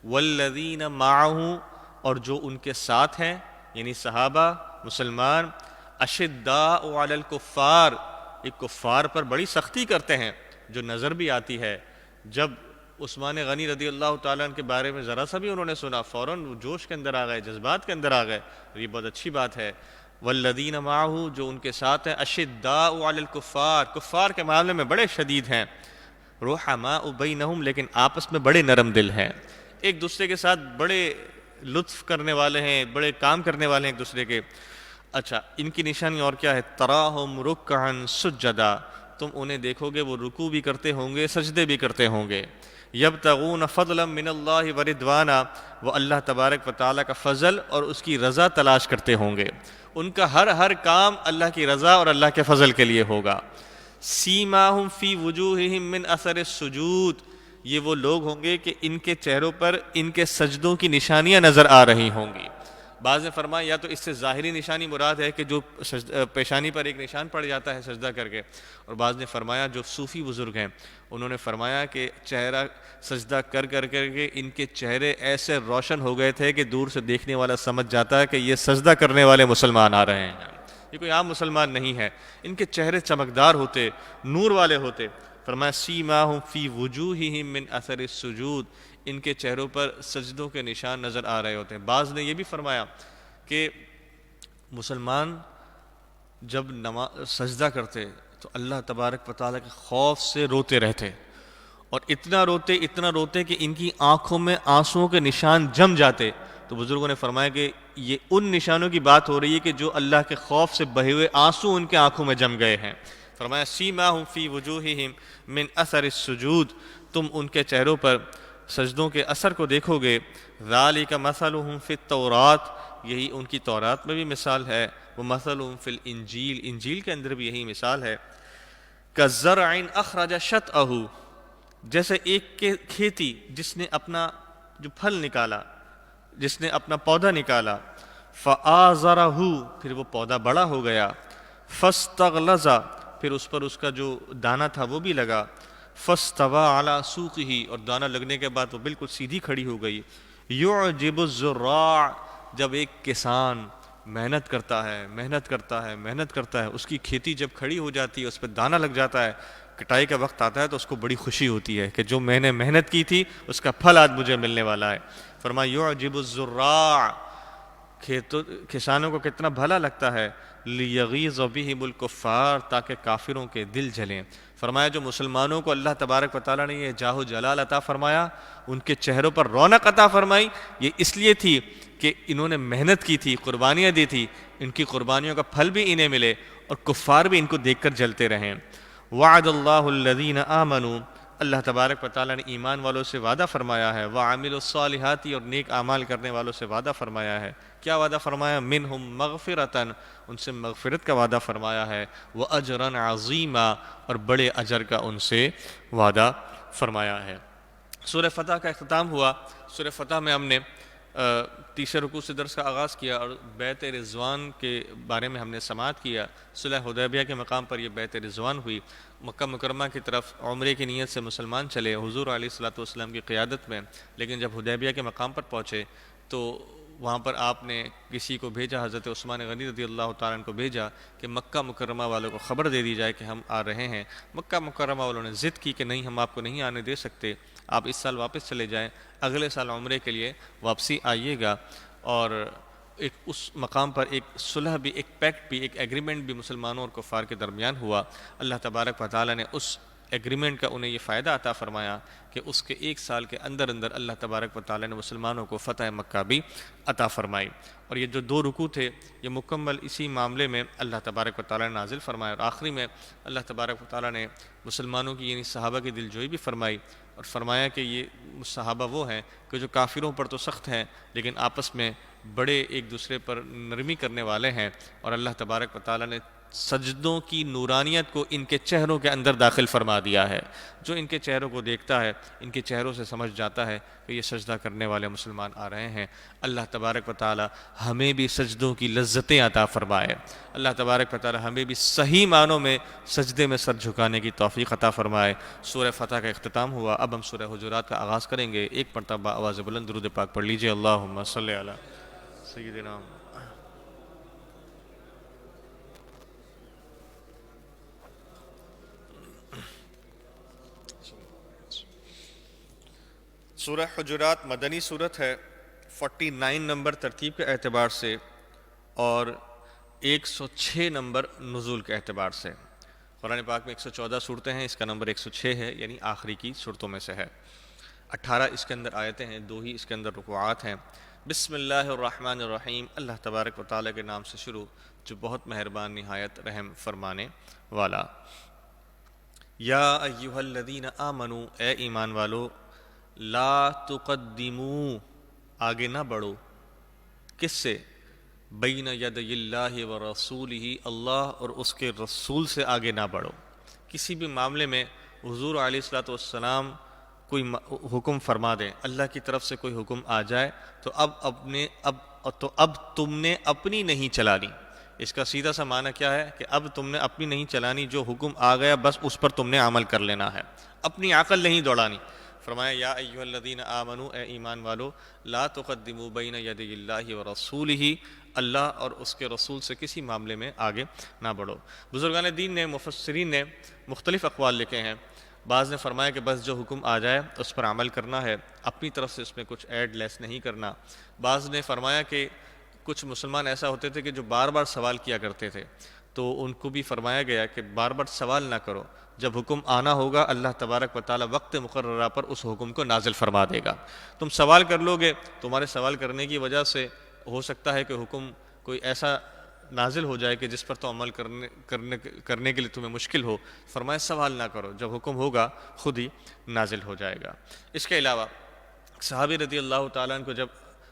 S1: والذین معہ، اور جو ان کے ساتھ ہیں، یعنی صحابہ مسلمان، اشداء علی الکفار، ایک کفار پر بڑی سختی کرتے ہیں، جو نظر بھی آتی ہے۔ جب عثمان غنی رضی اللہ تعالیٰ عنہ کے بارے میں ذرا سا بھی انہوں نے سنا، فوراً وہ جوش کے اندر آ گئے، جذبات کے اندر آ گئے، یہ بہت اچھی بات ہے۔ والذین معہ، جو ان کے ساتھ ہیں، اشداء علی الکفار، کفار کے معاملے میں بڑے شدید ہیں، رحماء بینہم، لیکن آپس میں بڑے نرم دل ہیں، ایک دوسرے کے ساتھ بڑے لطف کرنے والے ہیں، بڑے کام کرنے والے ہیں ایک دوسرے کے۔ اچھا، ان کی نشانی اور کیا ہے؟ تراہم رکعا سجدا، تم انہیں دیکھو گے وہ رکوع بھی کرتے ہوں گے، سجدے بھی کرتے ہوں گے۔ یبتغون فضلا من اللہ ورضوانا، وہ اللہ تبارک و تعالیٰ کا فضل اور اس کی رضا تلاش کرتے ہوں گے، ان کا ہر کام اللہ کی رضا اور اللہ کے فضل کے لیے ہوگا۔ سیماہم فی وجوہہم من اثر السجود، یہ وہ لوگ ہوں گے کہ ان کے چہروں پر ان کے سجدوں کی نشانیاں نظر آ رہی ہوں گی۔ بعض نے فرمایا یا تو اس سے ظاہری نشانی مراد ہے کہ جو پیشانی پر ایک نشان پڑ جاتا ہے سجدہ کر کے، اور بعض نے فرمایا جو صوفی بزرگ ہیں انہوں نے فرمایا کہ چہرہ سجدہ کر کے ان کے چہرے ایسے روشن ہو گئے تھے کہ دور سے دیکھنے والا سمجھ جاتا ہے کہ یہ سجدہ کرنے والے مسلمان آ رہے ہیں، یہ کوئی عام مسلمان نہیں ہے۔ ان کے چہرے چمکدار ہوتے، نور والے ہوتے۔ فرمایا سیماہم فی وجوہہم من اثر السجود، ان کے چہروں پر سجدوں کے نشان نظر آ رہے ہوتے ہیں۔ بعض نے یہ بھی فرمایا کہ مسلمان جب سجدہ کرتے تو اللہ تبارک و تعالیٰ کے خوف سے روتے رہتے، اور اتنا روتے کہ ان کی آنکھوں میں آنسوؤں کے نشان جم جاتے۔ تو بزرگوں نے فرمایا کہ یہ ان نشانوں کی بات ہو رہی ہے کہ جو اللہ کے خوف سے بہے ہوئے آنسو ان کے آنکھوں میں جم گئے ہیں۔ فرمایا سیماہم فی وجوہہم من اثر السجود، تم ان کے چہروں پر سجدوں کے اثر کو دیکھو گے۔ ذالک مثلہم فی التوراۃ، یہی ان کی تورات میں بھی مثال ہے، وہ مثلہم فی الانجیل، انجیل کے اندر بھی یہی مثال ہے۔ کزرع اخرج شطأہ، جیسے ایک کھیتی جس نے اپنا جو پھل نکالا، جس نے اپنا پودا نکالا، فآزرہ، پھر وہ پودا بڑا ہو گیا، فاستغلظ، پھر اس پر اس کا جو دانہ تھا وہ بھی لگا، فاستوى علی سوقہ، اور دانہ لگنے کے بعد وہ بالکل سیدھی کھڑی ہو گئی۔ یعجب الزراع، جب ایک کسان محنت کرتا ہے محنت کرتا ہے محنت کرتا ہے، اس کی کھیتی جب کھڑی ہو جاتی ہے، اس پہ دانہ لگ جاتا ہے، کٹائی کا وقت آتا ہے تو اس کو بڑی خوشی ہوتی ہے کہ جو میں نے محنت کی تھی اس کا پھل آج مجھے ملنے والا ہے۔ فرمایا یعجب الزراع، کسانوں کو کتنا بھلا لگتا ہے، لیغیظ بہم الکفار، تاکہ کافروں کے دل جلیں۔ فرمایا جو مسلمانوں کو اللہ تبارک و تعالیٰ نے یہ جاہ و جلال عطا فرمایا، ان کے چہروں پر رونق عطا فرمائی، یہ اس لیے تھی کہ انہوں نے محنت کی تھی، قربانیاں دی تھی، ان کی قربانیوں کا پھل بھی انہیں ملے اور کفار بھی ان کو دیکھ کر جلتے رہیں۔ وعد اللہ الذین آمنوا، اللہ تبارک و تعالیٰ نے ایمان والوں سے وعدہ فرمایا ہے، وعملوا الصالحات، اور نیک اعمال کرنے والوں سے وعدہ فرمایا ہے۔ کیا وعدہ فرمایا؟ منہم مغفرۃ، ان سے مغفرت کا وعدہ فرمایا ہے، واجرا عظیما، اور بڑے اجر کا ان سے وعدہ فرمایا ہے۔ سورہ فتح کا اختتام ہوا۔ سورہ فتح میں ہم نے تیسرے رکوع سے درس کا آغاز کیا اور بیعت رضوان کے بارے میں ہم نے سماعت کیا۔ صلح حدیبیہ کے مقام پر یہ بیعت رضوان ہوئی۔ مکہ مکرمہ کی طرف عمرے کی نیت سے مسلمان چلے حضور علیہ الصلوۃ والسلام کی قیادت میں، لیکن جب حدیبیہ کے مقام پر پہنچے تو وہاں پر آپ نے کسی کو بھیجا، حضرت عثمان غنی رضی اللہ تعالیٰ عنہ کو بھیجا کہ مکہ مکرمہ والوں کو خبر دے دی جائے کہ ہم آ رہے ہیں۔ مکہ مکرمہ والوں نے ضد کی کہ نہیں، ہم آپ کو نہیں آنے دے سکتے، آپ اس سال واپس چلے جائیں، اگلے سال عمرے کے لیے واپسی آئیے گا۔ اور ایک اس مقام پر ایک صلح بھی، ایک پیکٹ بھی، ایک ایگریمنٹ بھی مسلمانوں اور کفار کے درمیان ہوا۔ اللہ تبارک و تعالیٰ نے اس ایگریمنٹ کا انہیں یہ فائدہ عطا فرمایا کہ اس کے ایک سال کے اندر اندر اللہ تبارک و تعالیٰ نے مسلمانوں کو فتح مکہ بھی عطا فرمائی۔ اور یہ جو 2 رکوع تھے یہ مکمل اسی معاملے میں اللہ تبارک و تعالیٰ نے نازل فرمایا، اور آخری میں اللہ تبارک و تعالیٰ نے مسلمانوں کی یعنی صحابہ کی دلجوئی بھی فرمائی اور فرمایا کہ یہ صحابہ وہ ہیں کہ جو کافروں پر تو سخت ہیں لیکن آپس میں بڑے ایک دوسرے پر نرمی کرنے والے ہیں، اور اللہ تبارک و تعالیٰ نے سجدوں کی نورانیت کو ان کے چہروں کے اندر داخل فرما دیا ہے۔ جو ان کے چہروں کو دیکھتا ہے ان کے چہروں سے سمجھ جاتا ہے کہ یہ سجدہ کرنے والے مسلمان آ رہے ہیں۔ اللہ تبارک و تعالی ہمیں بھی سجدوں کی لذتیں عطا فرمائے۔ اللہ تبارک و تعالی ہمیں بھی صحیح معنوں میں سجدے میں سر جھکانے کی توفیق عطا فرمائے۔ سورہ فتح کا اختتام ہوا، اب ہم سورہ حجرات کا آغاز کریں گے۔ ایک مرتبہ آواز بلند درود پاک پڑھ لیجئے، اللہم صلی علی سیدنا۔ سورہ حجرات مدنی صورت ہے، 49 نمبر ترتیب کے اعتبار سے اور 106 نمبر نزول کے اعتبار سے۔ قرآن پاک میں 114 صورتیں ہیں، اس کا نمبر 106 ہے، یعنی آخری کی صورتوں میں سے ہے۔ 18 اس کے اندر آیتیں ہیں، 2 ہی اس کے اندر رکوعات ہیں۔ بسم اللہ الرحمن الرحیم، اللہ تبارک و تعالیٰ کے نام سے شروع جو بہت مہربان نہایت رحم فرمانے والا۔ یا ایہا الذین آمنوا، اے ایمان والو، لا تقدموا، آگے نہ بڑھو، کس سے؟ بین یدی اللہ و رسولہ، اللہ اور اس کے رسول سے آگے نہ بڑھو۔ کسی بھی معاملے میں حضور علیہ الصلوۃ والسلام کوئی حکم فرما دیں، اللہ کی طرف سے کوئی حکم آ جائے تو اب تم نے اپنی نہیں چلانی۔ اس کا سیدھا سا معنی کیا ہے کہ اب تم نے اپنی نہیں چلانی، جو حکم آ گیا بس اس پر تم نے عمل کر لینا ہے، اپنی عقل نہیں دوڑانی۔ فرمایا یا ایھا الذین آمنوا، اے ایمان والو، لا تقدموا بین یدی اللہ و رسولہ، اللہ اور اس کے رسول سے کسی معاملے میں آگے نہ بڑھو۔ بزرگان دین نے، مفسرین نے مختلف اقوال لکھے ہیں۔ بعض نے فرمایا کہ بس جو حکم آ جائے اس پر عمل کرنا ہے، اپنی طرف سے اس میں کچھ ایڈ لیس نہیں کرنا۔ بعض نے فرمایا کہ کچھ مسلمان ایسا ہوتے تھے کہ جو بار بار سوال کیا کرتے تھے، تو ان کو بھی فرمایا گیا کہ بار بار سوال نہ کرو، جب حکم آنا ہوگا اللہ تبارک و تعالی وقت مقررہ پر اس حکم کو نازل فرما دے گا۔ تم سوال کر لو گے، تمہارے سوال کرنے کی وجہ سے ہو سکتا ہے کہ حکم کوئی ایسا نازل ہو جائے کہ جس پر تو عمل کرنے کے لیے تمہیں مشکل ہو۔ فرمایا سوال نہ کرو، جب حکم ہوگا خود ہی نازل ہو جائے گا۔ اس کے علاوہ صحابی رضی اللہ تعالیٰ عنہ کو جب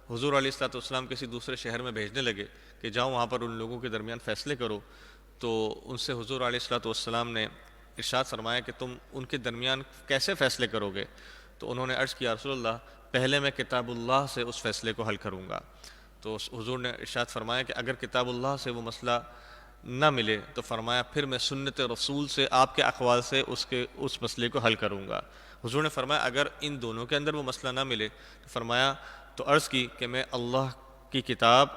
S1: حضور علیہ الصلوۃ والسلام کسی دوسرے شہر میں بھیجنے لگے کہ جاؤ وہاں پر ان لوگوں کے درمیان فیصلے کرو، تو ان سے حضور علیہ الصلوۃ والسلام نے ارشاد فرمایا کہ تم ان کے درمیان کیسے فیصلے کرو گے؟ تو انہوں نے عرض کیا رسول اللہ، پہلے میں کتاب اللہ سے اس فیصلے کو حل کروں گا۔ تو حضور نے ارشاد فرمایا کہ اگر کتاب اللہ سے وہ مسئلہ نہ ملے تو فرمایا پھر میں سنت رسول سے، آپ کے اقوال سے اس مسئلے کو حل کروں گا۔ حضور نے فرمایا اگر ان دونوں کے اندر وہ مسئلہ نہ ملے تو فرمایا تو عرض کی کہ میں اللہ کی کتاب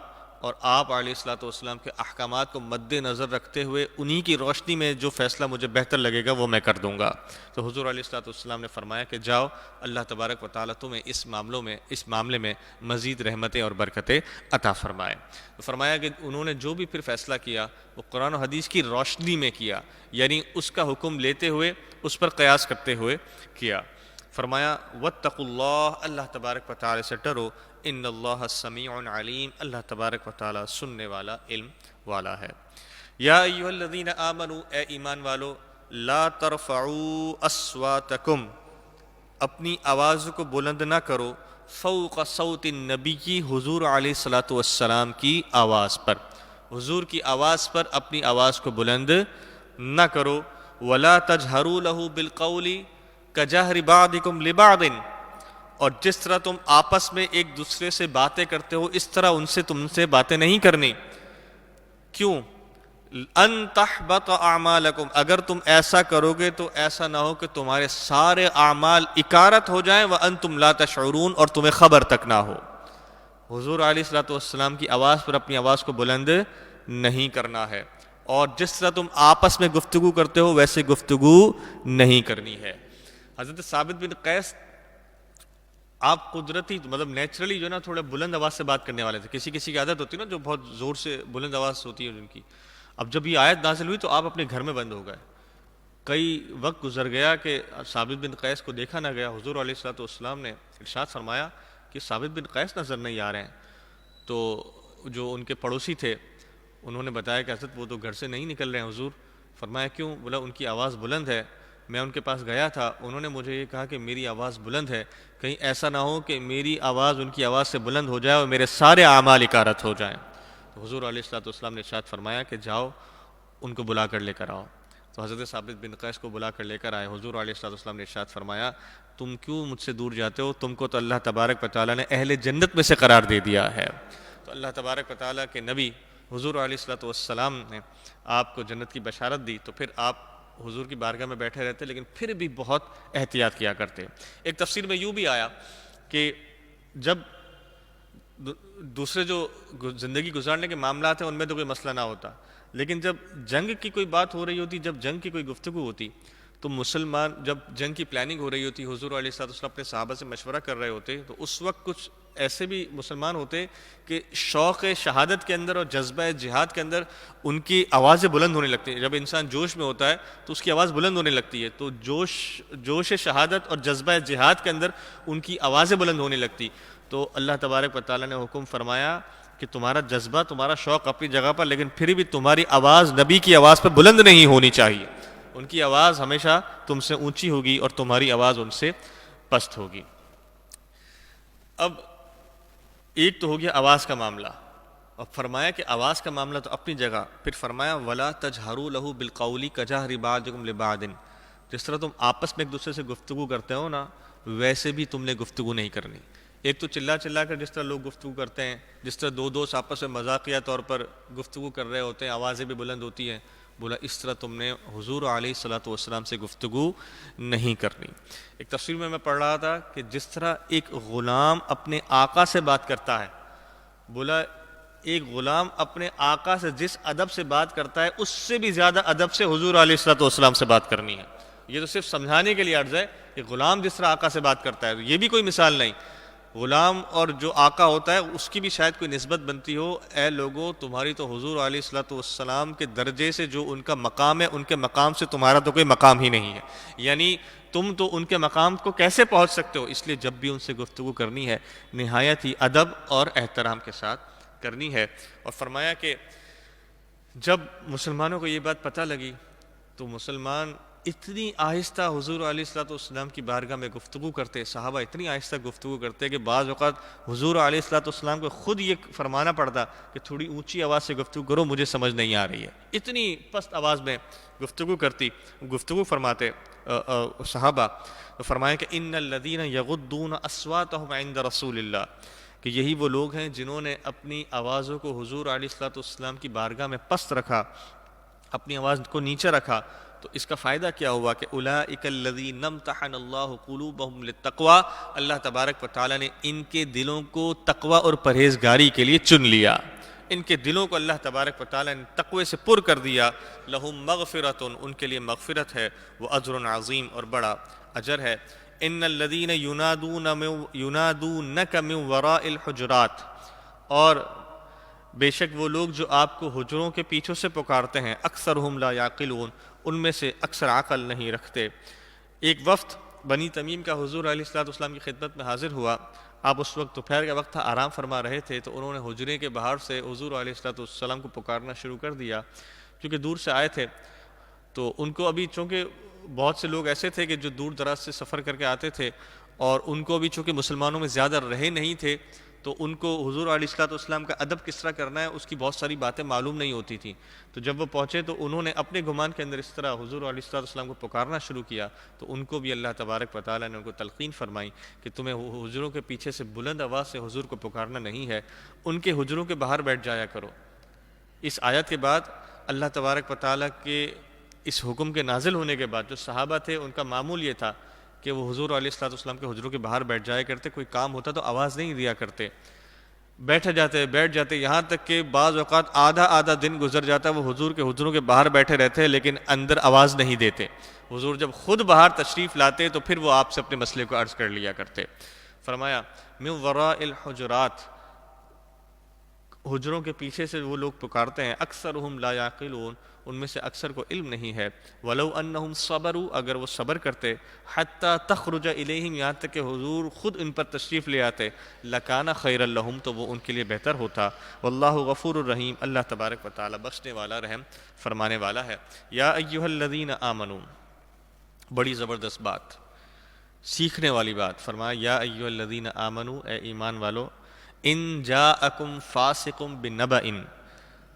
S1: اور آپ علیہ الصلوۃ والسلام کے احکامات کو مد نظر رکھتے ہوئے انہی کی روشنی میں جو فیصلہ مجھے بہتر لگے گا وہ میں کر دوں گا۔ تو حضور علیہ الصلوۃ والسلام نے فرمایا کہ جاؤ، اللہ تبارک و تعالیٰ تمہیں اس معاملے میں مزید رحمتیں اور برکتیں عطا فرمائے۔ تو فرمایا کہ انہوں نے جو بھی پھر فیصلہ کیا وہ قرآن و حدیث کی روشنی میں کیا، یعنی اس کا حکم لیتے ہوئے اس پر قیاس کرتے ہوئے کیا۔ فرمایا واتقوا اللہ، اللہ تبارک و تعالی سے ڈرو، ان اللہ سمیع علیم، اللہ تبارک و تعالی سننے والا، علم والا ہے۔ یا ایھا الذین آمنوا، اے ایمان والو، لا ترفعوا اصواتکم، اپنی آواز کو بلند نہ کرو، فوق صوت النبی، حضور علیہ الصلوۃ والسلام کی آواز پر، حضور کی آواز پر اپنی آواز کو بلند نہ کرو، ولا تجہروا لہ بالقول کجہر بعضکم لبعض، اور جس طرح تم آپس میں ایک دوسرے سے باتیں کرتے ہو اس طرح تم سے باتیں نہیں کرنی۔ کیوں؟ ان تحبط اعمالکم، اگر تم ایسا کرو گے تو ایسا نہ ہو کہ تمہارے سارے اعمال اکارت ہو جائیں، وانتم لا تشعرون، اور تمہیں خبر تک نہ ہو۔ حضور علیہ الصلوۃ والسلام کی آواز پر اپنی آواز کو بلند نہیں کرنا ہے، اور جس طرح تم آپس میں گفتگو کرتے ہو ویسے گفتگو نہیں کرنی ہے۔ حضرت ثابت بن قیس آپ قدرتی مطلب نیچرلی جو ہے نا تھوڑے بلند آواز سے بات کرنے والے تھے، کسی کی عادت ہوتی ہے نا جو بہت زور سے بلند آواز ہوتی ہے جن کی۔ اب جب یہ آیت نازل ہوئی تو آپ اپنے گھر میں بند ہو گئے، کئی وقت گزر گیا کہ ثابت بن قیس کو دیکھا نہ گیا۔ حضور علیہ الصلوۃ والسلام نے ارشاد فرمایا کہ ثابت بن قیس نظر نہیں آ رہے ہیں، تو جو ان کے پڑوسی تھے انہوں نے بتایا کہ حضرت وہ تو گھر سے نہیں نکل رہے ہیں حضور۔ فرمایا کیوں؟ بولا ان کی آواز بلند ہے، میں ان کے پاس گیا تھا، انہوں نے مجھے یہ کہا کہ میری آواز بلند ہے، کہیں ایسا نہ ہو کہ میری آواز ان کی آواز سے بلند ہو جائے اور میرے سارے اعمال اکارت ہو جائیں۔ تو حضور علیہ الصلوۃ والسلام نے ارشاد فرمایا کہ جاؤ ان کو بلا کر لے کر آؤ۔ تو حضرت ثابت بن قیس کو بلا کر لے کر آئے۔ حضور علیہ الصلوۃ والسلام نے ارشاد فرمایا تم کیوں مجھ سے دور جاتے ہو؟ تم کو تو اللہ تبارک و تعالیٰ نے اہل جنت میں سے قرار دے دیا ہے۔ تو اللہ تبارک و تعالیٰ کے نبی حضور علیہ الصلوۃ والسلام نے آپ کو جنت کی بشارت دی، تو پھر آپ حضور کی بارگاہ میں بیٹھے رہتے لیکن پھر بھی بہت احتیاط کیا کرتے۔ ایک تفسیر میں یوں بھی آیا کہ جب دوسرے جو زندگی گزارنے کے معاملات ہیں ان میں تو کوئی مسئلہ نہ ہوتا، لیکن جب جنگ کی کوئی بات ہو رہی ہوتی، جب جنگ کی کوئی گفتگو ہوتی تو مسلمان، جب جنگ کی پلاننگ ہو رہی ہوتی، حضور علیہ الصلوۃ والسلام اپنے صحابہ سے مشورہ کر رہے ہوتے، تو اس وقت کچھ ایسے بھی مسلمان ہوتے کہ شوق شہادت کے اندر اور جذبہ جہاد کے اندر ان کی آوازیں بلند ہونے لگتی ہیں۔ جب انسان جوش میں ہوتا ہے تو اس کی آواز بلند ہونے لگتی ہے، تو جوش شہادت اور جذبہ جہاد کے اندر ان کی آوازیں بلند ہونے لگتی۔ تو اللہ تبارک و تعالیٰ نے حکم فرمایا کہ تمہارا جذبہ، تمہارا شوق اپنی جگہ پر، لیکن پھر بھی تمہاری آواز نبی کی آواز پہ بلند نہیں ہونی چاہیے۔ ان کی آواز ہمیشہ تم سے اونچی ہوگی اور تمہاری آواز ان سے پست ہوگی۔ اب ایک تو ہو گیا آواز کا معاملہ، اور فرمایا کہ آواز کا معاملہ تو اپنی جگہ، پھر فرمایا وَلَا تَجْهَرُوا لَهُ بِالْقَوْلِ كَجَهْرِ بَعْضِكُمْ لِبَعْضٍ، جس طرح تم آپس میں ایک دوسرے سے گفتگو کرتے ہو نا ویسے بھی تم نے گفتگو نہیں کرنی۔ ایک تو چلا کر جس طرح لوگ گفتگو کرتے ہیں، جس طرح دو دوست آپس میں مذاقیہ طور پر گفتگو کر رہے ہوتے ہیں، آوازیں بھی بلند ہوتی ہیں، بولا اس طرح تم نے حضور علیہ الصلوۃ والسلام سے گفتگو نہیں کرنی۔ ایک تفسیر میں پڑھ رہا تھا کہ جس طرح ایک غلام اپنے آقا سے بات کرتا ہے، بولا ایک غلام اپنے آقا سے جس ادب سے بات کرتا ہے اس سے بھی زیادہ ادب سے حضور علیہ الصلوۃ والسلام سے بات کرنی ہے۔ یہ تو صرف سمجھانے کے لیے عرض ہے کہ غلام جس طرح آقا سے بات کرتا ہے، یہ بھی کوئی مثال نہیں۔ غلام اور جو آقا ہوتا ہے اس کی بھی شاید کوئی نسبت بنتی ہو، اے لوگوں تمہاری تو حضور علیہ الصلوۃ والسلام کے درجے سے جو ان کا مقام ہے، ان کے مقام سے تمہارا تو کوئی مقام ہی نہیں ہے، یعنی تم تو ان کے مقام کو کیسے پہنچ سکتے ہو؟ اس لیے جب بھی ان سے گفتگو کرنی ہے نہایت ہی ادب اور احترام کے ساتھ کرنی ہے۔ اور فرمایا کہ جب مسلمانوں کو یہ بات پتہ لگی تو مسلمان اتنی آہستہ حضور علیہ الصلوۃ والسلام کی بارگاہ میں گفتگو کرتے، صحابہ اتنی آہستہ گفتگو کرتے کہ بعض اوقات حضور علیہ الصلوۃ والسلام کو خود یہ فرمانا پڑتا کہ تھوڑی اونچی آواز سے گفتگو کرو، مجھے سمجھ نہیں آ رہی ہے۔ اتنی پست آواز میں گفتگو فرماتے صحابہ۔ تو فرمایا کہ ان الذین یغضون اصواتهم عند رسول اللہ، کہ یہی وہ لوگ ہیں جنہوں نے اپنی آوازوں کو حضور علیہ الصلوۃ والسلام کی بارگاہ میں پست رکھا، اپنی آواز کو نیچے رکھا۔ تو اس کا فائدہ کیا ہوا کہ اولئک الذین امتحن اللہ قلوبہم للتقوی، اللہ تبارک و تعالیٰ نے ان کے دلوں کو تقوی اور پرہیزگاری کے لیے چن لیا۔ ان کے دلوں کو اللہ تبارک و تعالیٰ نے تقوی سے پر کر دیا، لہم مغفرۃ، ان کے لیے مغفرت ہے، وَأَجْرٌ عظیم، اور بڑا اجر ہے۔ ان الذین ینادونک من وراء الحجرات، اور بے شک وہ لوگ جو آپ کو حجروں کے پیچھوں سے پکارتے ہیں، اکثرہم لا یعقلون، ان میں سے اکثر عقل نہیں رکھتے۔ ایک وفد بنی تمیم کا حضور علیہ السلام کی خدمت میں حاضر ہوا۔ آپ اس وقت دوپہر کا وقت تھا، آرام فرما رہے تھے، تو انہوں نے حجرے کے باہر سے حضور علیہ السلام کو پکارنا شروع کر دیا۔ کیونکہ دور سے آئے تھے تو ان کو ابھی، چونکہ بہت سے لوگ ایسے تھے کہ جو دور دراز سے سفر کر کے آتے تھے، اور ان کو بھی چونکہ مسلمانوں میں زیادہ رہے نہیں تھے، تو ان کو حضور علیہ السلام کا ادب کس طرح کرنا ہے اس کی بہت ساری باتیں معلوم نہیں ہوتی تھیں۔ تو جب وہ پہنچے تو انہوں نے اپنے گمان کے اندر اس طرح حضور علیہ السلام کو پکارنا شروع کیا، تو ان کو بھی اللہ تبارک و تعالیٰ نے ان کو تلقین فرمائی کہ تمہیں حجروں کے پیچھے سے بلند آواز سے حضور کو پکارنا نہیں ہے، ان کے حجروں کے باہر بیٹھ جایا کرو۔ اس آیت کے بعد اللہ تبارک و تعالیٰ کے اس حکم کے نازل ہونے کے بعد جو صحابہ تھے ان کا معمول یہ تھا کہ وہ حضور علیہ السلام کے حجروں کے باہر بیٹھ جایا کرتے، کوئی کام ہوتا تو آواز نہیں دیا کرتے، بیٹھ جاتے، یہاں تک کہ بعض اوقات آدھا دن گزر جاتا وہ حضور کے حجروں کے باہر بیٹھے رہتے لیکن اندر آواز نہیں دیتے۔ حضور جب خود باہر تشریف لاتے تو پھر وہ آپ سے اپنے مسئلے کو عرض کر لیا کرتے۔ فرمایا من وراء الحجرات، حجروں کے پیچھے سے وہ لوگ پکارتے ہیں، اکثرہم لا یعقلون، ان میں سے اکثر کو علم نہیں ہے، ولو انہم صبروا، اگر وہ صبر کرتے، حتی تخرج الیہم، یہاں تک کہ حضور خود ان پر تشریف لے آتے، لکان خیر لہم، تو وہ ان کے لیے بہتر ہوتا، واللہ غفور الرحیم، اللہ تبارک و تعالی بخشنے والا، رحم فرمانے والا ہے۔ یا ایھا الذین آمنوا، بڑی زبردست بات، سیکھنے والی بات، فرمایا یا ایھا الذین آمنوا، اے ایمان والو، ان جاءکم فاسق بنبأ،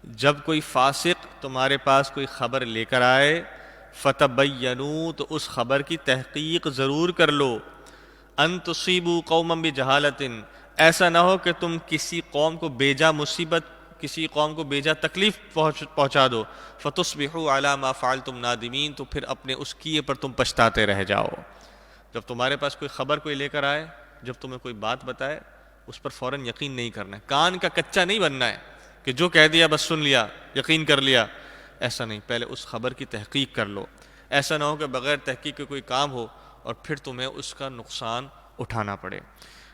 S1: جب کوئی فاسق تمہارے پاس کوئی خبر لے کر آئے، فتبینوا، تو اس خبر کی تحقیق ضرور کر لو، ان تصیبوا قوما بجہالۃ، ایسا نہ ہو کہ تم کسی قوم کو بیجا مصیبت، کسی قوم کو بیجا تکلیف پہنچا دو، فتصبحوا علی ما فعلتم نادمین، تو پھر اپنے اس کیے پر تم پچھتاتے رہ جاؤ۔ جب تمہارے پاس کوئی خبر کوئی لے کر آئے، جب تمہیں کوئی بات بتائے، اس پر فوراً یقین نہیں کرنا ہے، کان کا کچا نہیں بننا ہے کہ جو کہہ دیا بس سن لیا، یقین کر لیا، ایسا نہیں، پہلے اس خبر کی تحقیق کر لو۔ ایسا نہ ہو کہ بغیر تحقیق کے کوئی کام ہو اور پھر تمہیں اس کا نقصان اٹھانا پڑے۔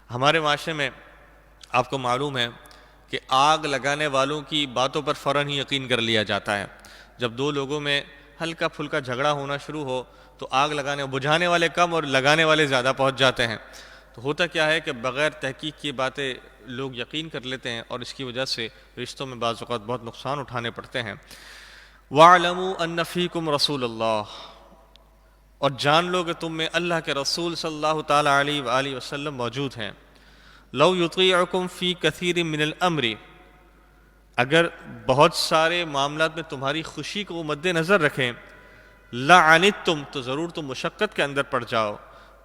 S1: ہمارے معاشرے میں آپ کو معلوم ہے کہ آگ لگانے والوں کی باتوں پر فوراً ہی یقین کر لیا جاتا ہے۔ جب دو لوگوں میں ہلکا پھلکا جھگڑا ہونا شروع ہو تو آگ بجھانے والے کم اور لگانے والے زیادہ پہنچ جاتے ہیں۔ تو ہوتا کیا ہے کہ بغیر تحقیق کی باتیں لوگ یقین کر لیتے ہیں اور اس کی وجہ سے رشتوں میں بعض اوقات بہت نقصان اٹھانے پڑتے ہیں۔ وَاعْلَمُوا أَنَّ فِيكُمْ رَسُولَ اللَّهِ، اور جان لو کہ تم میں اللہ کے رسول صلی اللہ تعالیٰ علیہ وآلہ وسلم موجود ہیں۔ لَوْ يُطِيعُكُمْ فِي كَثِيرٍ مِّنَ الْأَمْرِ، اگر بہت سارے معاملات میں تمہاری خوشی کو مد نظر رکھیں، لَعَنِتُّمْ، تو ضرور تم مشقت کے اندر پڑ جاؤ،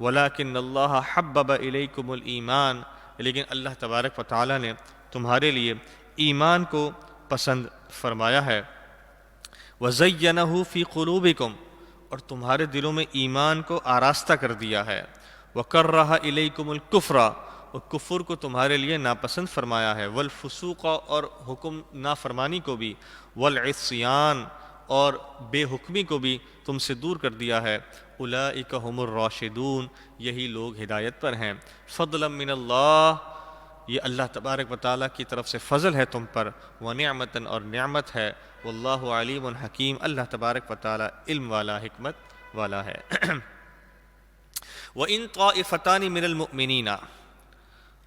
S1: وَلَكِنَّ اللَّهَ حَبَّبَ إِلَيْكُمُ الْإِيمَانَ، لیکن اللہ تبارک و تعالیٰ نے تمہارے لیے ایمان کو پسند فرمایا ہے، وَزَيَّنَهُ فِي قُلُوبِكُمْ، اور تمہارے دلوں میں ایمان کو آراستہ کر دیا ہے، وَكَرَّهَ إِلَيْكُمُ الْكُفْرَ، اور کفر کو تمہارے لیے ناپسند فرمایا ہے، وَالْفُسُوقَ، اور حکم نافرمانی کو بھی، وَالْعِصْيَانَ، اور بے حکمی کو بھی تم سے دور کر دیا ہے، اولئک هم الراشدون، یہی لوگ ہدایت پر ہیں، فضلا من اللہ، یہ اللہ تبارک و تعالیٰ کی طرف سے فضل ہے تم پر، ونعمتا، اور نعمت ہے، واللہ علیم حکیم، اللہ تبارک و تعالیٰ علم والا، حکمت والا ہے۔ وَإِن طَائِفَتَانِ مِنَ الْمُؤْمِنِينَ،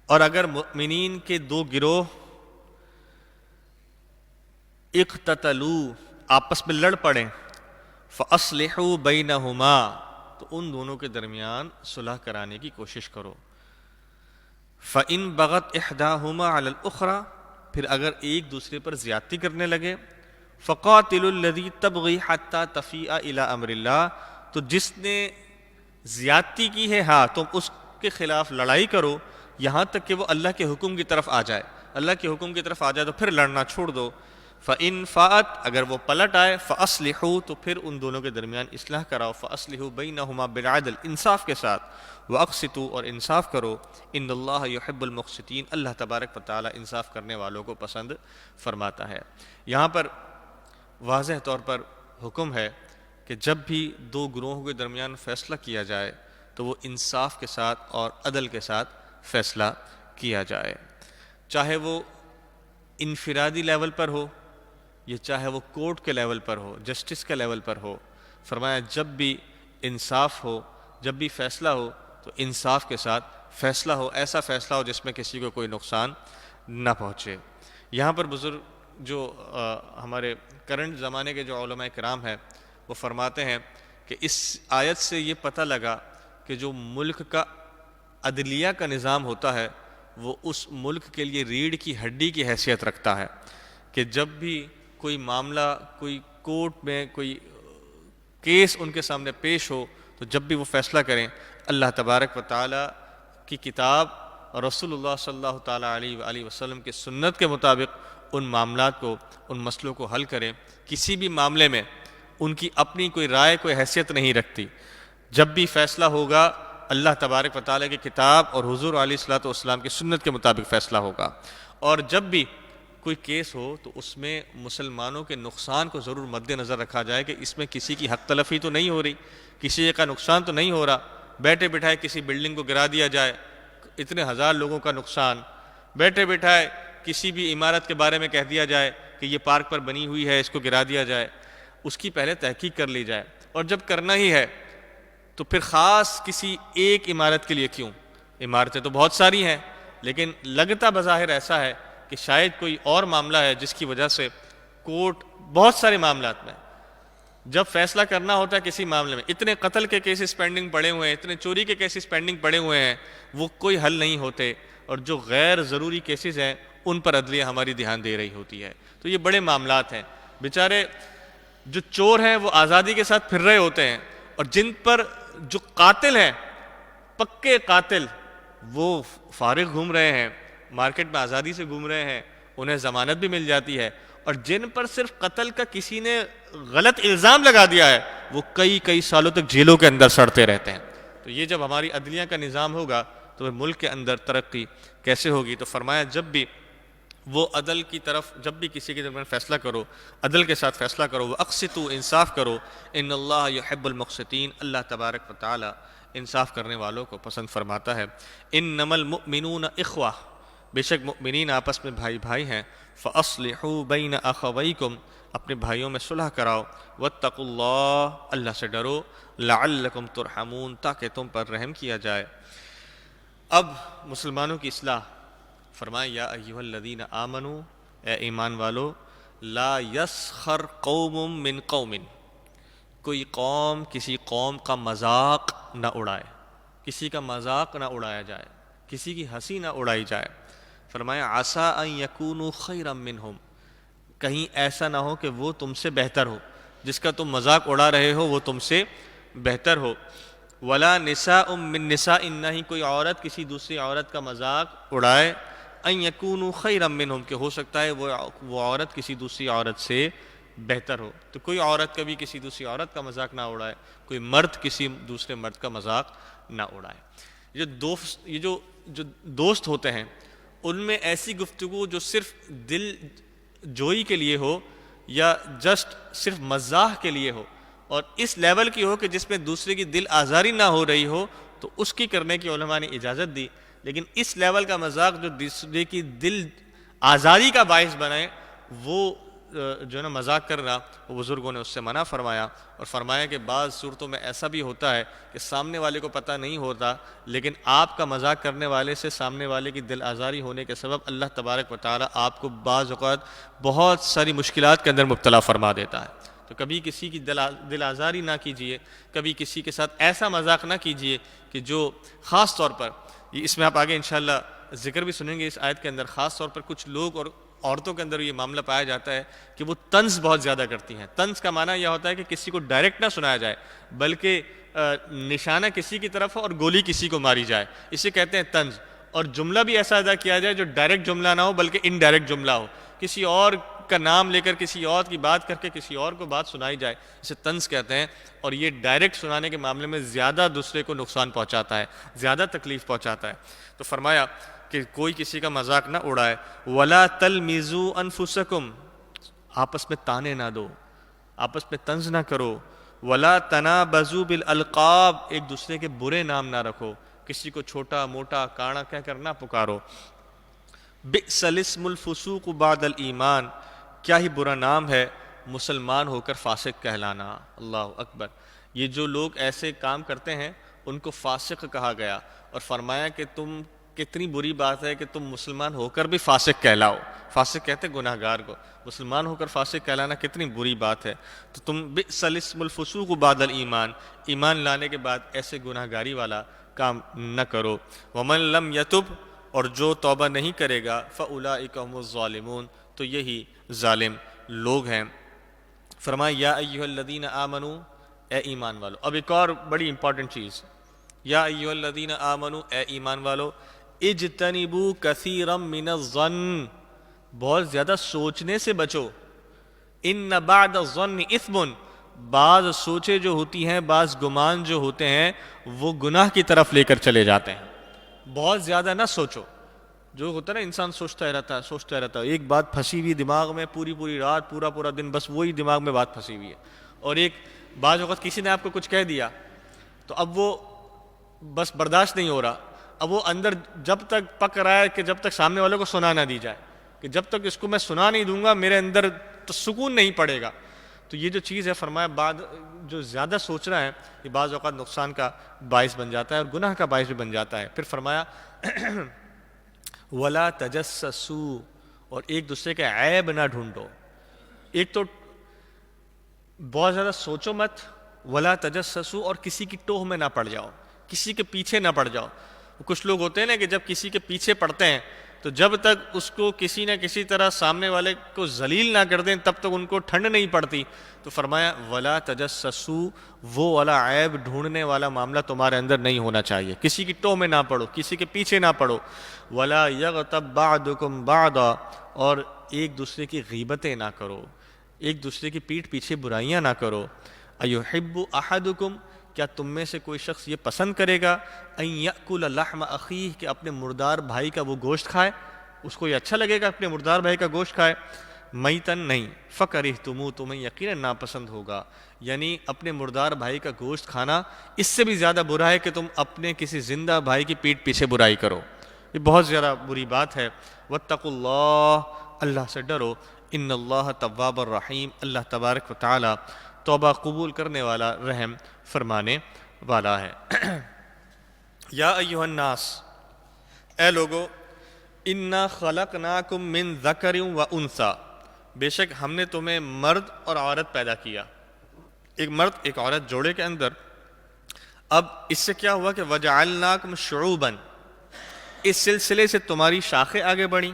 S1: اور اگر مؤمنین کے دو گروہ اقتتلوا، آپس میں لڑ پڑیں، فَأَصْلِحُوا بَيْنَهُمَا، تو ان دونوں کے درمیان صلح کرانے کی کوشش کرو، فَإِن بَغَتْ إِحْدَاهُمَا عَلَى الْأُخْرَى، پھر اگر ایک دوسرے پر زیادتی کرنے لگے، فَقَاتِلُوا الَّذِي تَبْغِي حَتَّى تَفِيءَ إِلَىٰ أَمْرِ اللَّهِ، تو جس نے زیادتی کی ہے ہاں تم اس کے خلاف لڑائی کرو یہاں تک کہ وہ اللہ کے حکم کی طرف آ جائے، اللہ کے حکم کی طرف آ جائے تو پھر لڑنا چھوڑ دو۔ فَإِن فَاءَتْ اگر وہ پلٹ آئے فَأَصْلِحُوا تو پھر ان دونوں کے درمیان اصلاح کراؤ، فَأَصْلِحُوا بَيْنَهُمَا بِالْعَدْلِ انصاف کے ساتھ، وَأَقْسِطُوا اور انصاف کرو، إِنَّ اللَّهَ يُحِبُّ الْمُقْسِطِينَ اللہ تبارک و تعالی انصاف کرنے والوں کو پسند فرماتا ہے۔ یہاں پر واضح طور پر حکم ہے کہ جب بھی دو گروہوں کے درمیان فیصلہ کیا جائے تو وہ انصاف کے ساتھ اور عدل کے ساتھ فیصلہ کیا جائے، چاہے وہ انفرادی لیول پر ہو یہ چاہے وہ کورٹ کے لیول پر ہو، جسٹس کے لیول پر ہو۔ فرمایا جب بھی انصاف ہو، جب بھی فیصلہ ہو تو انصاف کے ساتھ فیصلہ ہو، ایسا فیصلہ ہو جس میں کسی کو کوئی نقصان نہ پہنچے۔ یہاں پر بزرگ جو ہمارے کرنٹ زمانے کے جو علماء کرام ہیں وہ فرماتے ہیں کہ اس آیت سے یہ پتہ لگا کہ جو ملک کا عدلیہ کا نظام ہوتا ہے وہ اس ملک کے لیے ریڑھ کی ہڈی کی حیثیت رکھتا ہے، کہ جب بھی کوئی معاملہ کوئی کورٹ میں کوئی کیس ان کے سامنے پیش ہو تو جب بھی وہ فیصلہ کریں اللہ تبارک و تعالی کی کتاب اور رسول اللہ صلی اللہ تعالیٰ علیہ وآلہ وسلم کی سنت کے مطابق ان معاملات کو، ان مسئلوں کو حل کریں۔ کسی بھی معاملے میں ان کی اپنی کوئی رائے کوئی حیثیت نہیں رکھتی، جب بھی فیصلہ ہوگا اللہ تبارک و تعالیٰ کی کتاب اور حضور علیہ الصلوۃ والسلام کی سنت کے مطابق فیصلہ ہوگا۔ اور جب بھی کوئی کیس ہو تو اس میں مسلمانوں کے نقصان کو ضرور مد نظر رکھا جائے کہ اس میں کسی کی حق تلفی تو نہیں ہو رہی، کسی کا نقصان تو نہیں ہو رہا، بیٹھے بٹھائے کسی بلڈنگ کو گرا دیا جائے، اتنے ہزار لوگوں کا نقصان، بیٹھے بٹھائے کسی بھی عمارت کے بارے میں کہہ دیا جائے کہ یہ پارک پر بنی ہوئی ہے اس کو گرا دیا جائے، اس کی پہلے تحقیق کر لی جائے۔ اور جب کرنا ہی ہے تو پھر خاص کسی ایک عمارت کے لیے کیوں، عمارتیں تو بہت ساری ہیں، لیکن لگتا بظاہر ایسا ہے کہ شاید کوئی اور معاملہ ہے جس کی وجہ سے کورٹ بہت سارے معاملات میں جب فیصلہ کرنا ہوتا ہے کسی معاملے میں، اتنے قتل کے کیسز پینڈنگ پڑے ہوئے ہیں، اتنے چوری کے کیسز پینڈنگ پڑے ہوئے ہیں، وہ کوئی حل نہیں ہوتے، اور جو غیر ضروری کیسز ہیں ان پر عدلیہ ہماری دھیان دے رہی ہوتی ہے۔ تو یہ بڑے معاملات ہیں، بیچارے جو چور ہیں وہ آزادی کے ساتھ پھر رہے ہوتے ہیں، اور جن پر جو قاتل ہیں پکے قاتل وہ فارغ گھوم رہے ہیں، مارکیٹ میں آزادی سے گھوم رہے ہیں، انہیں ضمانت بھی مل جاتی ہے، اور جن پر صرف قتل کا کسی نے غلط الزام لگا دیا ہے وہ کئی سالوں تک جیلوں کے اندر سڑتے رہتے ہیں۔ تو یہ جب ہماری عدلیہ کا نظام ہوگا تو ملک کے اندر ترقی کیسے ہوگی؟ تو فرمایا جب بھی وہ عدل کی طرف، جب بھی کسی کے درمیان فیصلہ کرو عدل کے ساتھ فیصلہ کرو، وَأَقْسِطُوا انصاف کرو، إِنَّ اللَّهَ يُحِبُّ الْمُقْسِطِينَ اللہ تبارک و تعالی انصاف کرنے والوں کو پسند فرماتا ہے۔ إِنَّمَا الْمُؤْمِنُونَ إِخْوَةٌ بے شک مؤمنین آپس میں بھائی ہیں، فَأَصْلِحُوا بَيْنَ أَخَوَيْكُمْ اپنے بھائیوں میں صلح کراؤ، وَاتَّقُوا اللَّهَ اللہ سے ڈرو، لَعَلَّكُمْ تُرْحَمُونَ تاکہ تم پر رحم کیا جائے۔ اب مسلمانوں کی اصلاح، فرمائے یا ایھا الذین آمنوا اے ایمان والو، لا یسخر قوم من قوم کوئی قوم کسی قوم کا مذاق نہ اڑائے، کسی کا مذاق نہ اڑایا جائے، کسی کی ہنسی نہ اڑائی جائے۔ فرمایا عسیٰ ان یکونوا خیرا منہم کہیں ایسا نہ ہو کہ وہ تم سے بہتر ہو، جس کا تم مذاق اڑا رہے ہو وہ تم سے بہتر ہو۔ ولا نساء من نساء نہ ہی کوئی عورت کسی دوسری عورت کا مذاق اڑائے، ان یکونوا خیرا منہم کہ ہو سکتا ہے وہ عورت کسی دوسری عورت سے بہتر ہو۔ تو کوئی عورت کبھی کسی دوسری عورت کا مذاق نہ اڑائے، کوئی مرد کسی دوسرے مرد کا مذاق نہ اڑائے۔ یہ جو دوست ہوتے ہیں ان میں ایسی گفتگو جو صرف دل جوئی کے لیے ہو یا جسٹ صرف مزاح کے لیے ہو، اور اس لیول کی ہو کہ جس میں دوسرے کی دل آزاری نہ ہو رہی ہو، تو اس کی کرنے کی علماء نے اجازت دی۔ لیکن اس لیول کا مذاق جو دوسرے کی دل آزاری کا باعث بنائے، وہ جو ہے نا مذاق کرنا، وہ بزرگوں نے اس سے منع فرمایا، اور فرمایا کہ بعض صورتوں میں ایسا بھی ہوتا ہے کہ سامنے والے کو پتہ نہیں ہوتا، لیکن آپ کا مذاق کرنے والے سے سامنے والے کی دل آزاری ہونے کے سبب اللہ تبارک و تعالی آپ کو بعض اوقات بہت ساری مشکلات کے اندر مبتلا فرما دیتا ہے۔ تو کبھی کسی کی دل آزاری نہ کیجیے، کبھی کسی کے ساتھ ایسا مذاق نہ کیجیے کہ جو خاص طور پر، اس میں آپ آگے انشاءاللہ ذکر بھی سنیں گے اس آیت کے اندر، خاص طور پر کچھ لوگ اور عورتوں کے اندر یہ معاملہ پایا جاتا ہے کہ وہ طنز بہت زیادہ کرتی ہیں۔ طنز کا معنی یہ ہوتا ہے کہ کسی کو ڈائریکٹ نہ سنایا جائے بلکہ نشانہ کسی کی طرف ہو اور گولی کسی کو ماری جائے، اسے کہتے ہیں طنز۔ اور جملہ بھی ایسا ادا کیا جائے جو ڈائریکٹ جملہ نہ ہو بلکہ انڈائریکٹ جملہ ہو، کسی اور کا نام لے کر کسی اور کی بات کر کے کسی اور کو بات سنائی جائے، اسے طنز کہتے ہیں، اور یہ ڈائریکٹ سنانے کے معاملے میں زیادہ دوسرے کو نقصان پہنچاتا ہے، زیادہ تکلیف پہنچاتا ہے۔ تو فرمایا کہ کوئی کسی کا مذاق نہ اڑائے، وَلَا تَلْمِزُوا أَنفُسَكُمْ، آپس میں تانے نہ دو، آپس میں طنز نہ کرو، وَلَا تَنَابَزُوا بِالْأَلْقَابِ، ایک دوسرے کے برے نام نہ رکھو، کسی کو چھوٹا موٹا کاڑا کہہ کر نہ پکارو۔ بئس الاسم الفسوق بعد الایمان، کیا ہی برا نام ہے مسلمان ہو کر فاسق کہلانا۔ اللہ اکبر، یہ جو لوگ ایسے کام کرتے ہیں ان کو فاسق کہا گیا، اور فرمایا کہ تم کتنی بری بات ہے کہ تم مسلمان ہو کر بھی فاسق کہلاؤ۔ فاسق کہتے گناہ گار کو، مسلمان ہو کر فاسق کہلانا کتنی بری بات ہے۔ تو تم بئس الاسم الفسوق بعد الایمان، ایمان لانے کے بعد ایسے گناہ گاری والا کام نہ کرو۔ ومن لم یتب، اور جو توبہ نہیں کرے گا، فاولئک هم الظالمون، تو یہی ظالم لوگ ہیں۔ فرمایا یا ایھا الذین آمنوا، اے ایمان والو۔ اب ایک اور بڑی امپورٹنٹ چیز، یا ایھا الذین آمنوا، اے ایمان والو، اجتنبوا کثیرا من الظن، بہت زیادہ سوچنے سے بچو، ان بعد الظن اثم، بعض سوچے جو ہوتی ہیں، بعض گمان جو ہوتے ہیں وہ گناہ کی طرف لے کر چلے جاتے ہیں۔ بہت زیادہ نہ سوچو، جو ہوتا ہے نا انسان سوچتا رہتا ہے، ایک بات پھنسی ہوئی دماغ میں، پوری رات پورا دن بس وہی دماغ میں بات پھنسی ہوئی ہے، اور ایک بعض وقت کسی نے آپ کو کچھ کہہ دیا تو اب وہ بس برداشت نہیں ہو رہا، اب وہ اندر جب تک پک رہا ہے کہ جب تک سامنے والوں کو سنا نہ دی جائے، کہ جب تک اس کو میں سنا نہیں دوں گا میرے اندر تو سکون نہیں پڑے گا۔ تو یہ جو چیز ہے، فرمایا بعد جو زیادہ سوچنا ہے یہ بعض اوقات نقصان کا باعث بن جاتا ہے اور گناہ کا باعث بھی بن جاتا ہے۔ پھر فرمایا وَلَا تَجَسَّسُوا، اور ایک دوسرے کے عیب نہ ڈھونڈو۔ ایک تو بہت زیادہ سوچو مت، وَلَا تَجَسَّسُوا، اور کسی کی ٹوہ میں نہ پڑ جاؤ، کسی کے پیچھے نہ پڑ جاؤ۔ کچھ لوگ ہوتے ہیں نا کہ جب کسی کے پیچھے پڑتے ہیں تو جب تک اس کو کسی نہ کسی طرح سامنے والے کو ذلیل نہ کر دیں تب تک ان کو ٹھنڈ نہیں پڑتی۔ تو فرمایا وَلَا تَجَسَّسُوا، وہ والا عیب ڈھونڈنے والا معاملہ تمہارے اندر نہیں ہونا چاہیے، کسی کی ٹوہ میں نہ پڑو، کسی کے پیچھے نہ پڑو۔ وَلَا يَغْتَبْ بَعْضُكُمْ بَعْضًا، اور ایک دوسرے کی غیبتیں نہ کرو، ایک دوسرے کی پیٹھ پیچھے برائیاں نہ کرو۔ أَيُحِبُّ أَحَدُكُمْ، کیا تم میں سے کوئی شخص یہ پسند کرے گا ان یأکل لحم اخیہ، کہ اپنے مردار بھائی کا وہ گوشت کھائے، اس کو یہ اچھا لگے گا اپنے مردار بھائی کا گوشت کھائے؟ میتن، نہیں، فکرہتموہ، تمہیں یقیناً ناپسند ہوگا۔ یعنی اپنے مردار بھائی کا گوشت کھانا اس سے بھی زیادہ برا ہے کہ تم اپنے کسی زندہ بھائی کی پیٹھ پیچھے برائی کرو، یہ بہت زیادہ بری بات ہے۔ واتقوا اللہ، اللہ سے ڈرو، ان اللہ تواب الرحیم، اللہ تبارک و تعالی توبہ قبول کرنے والا، رحم فرمانے والا ہے۔ یا ایھا الناس، اے لوگو، انا خلقناکم من ذکر و انثی، بے شک ہم نے تمہیں مرد اور عورت پیدا کیا، ایک مرد ایک عورت جوڑے کے اندر۔ اب اس سے کیا ہوا کہ وجعلناکم شعوبا، اس سلسلے سے تمہاری شاخیں آگے بڑھیں،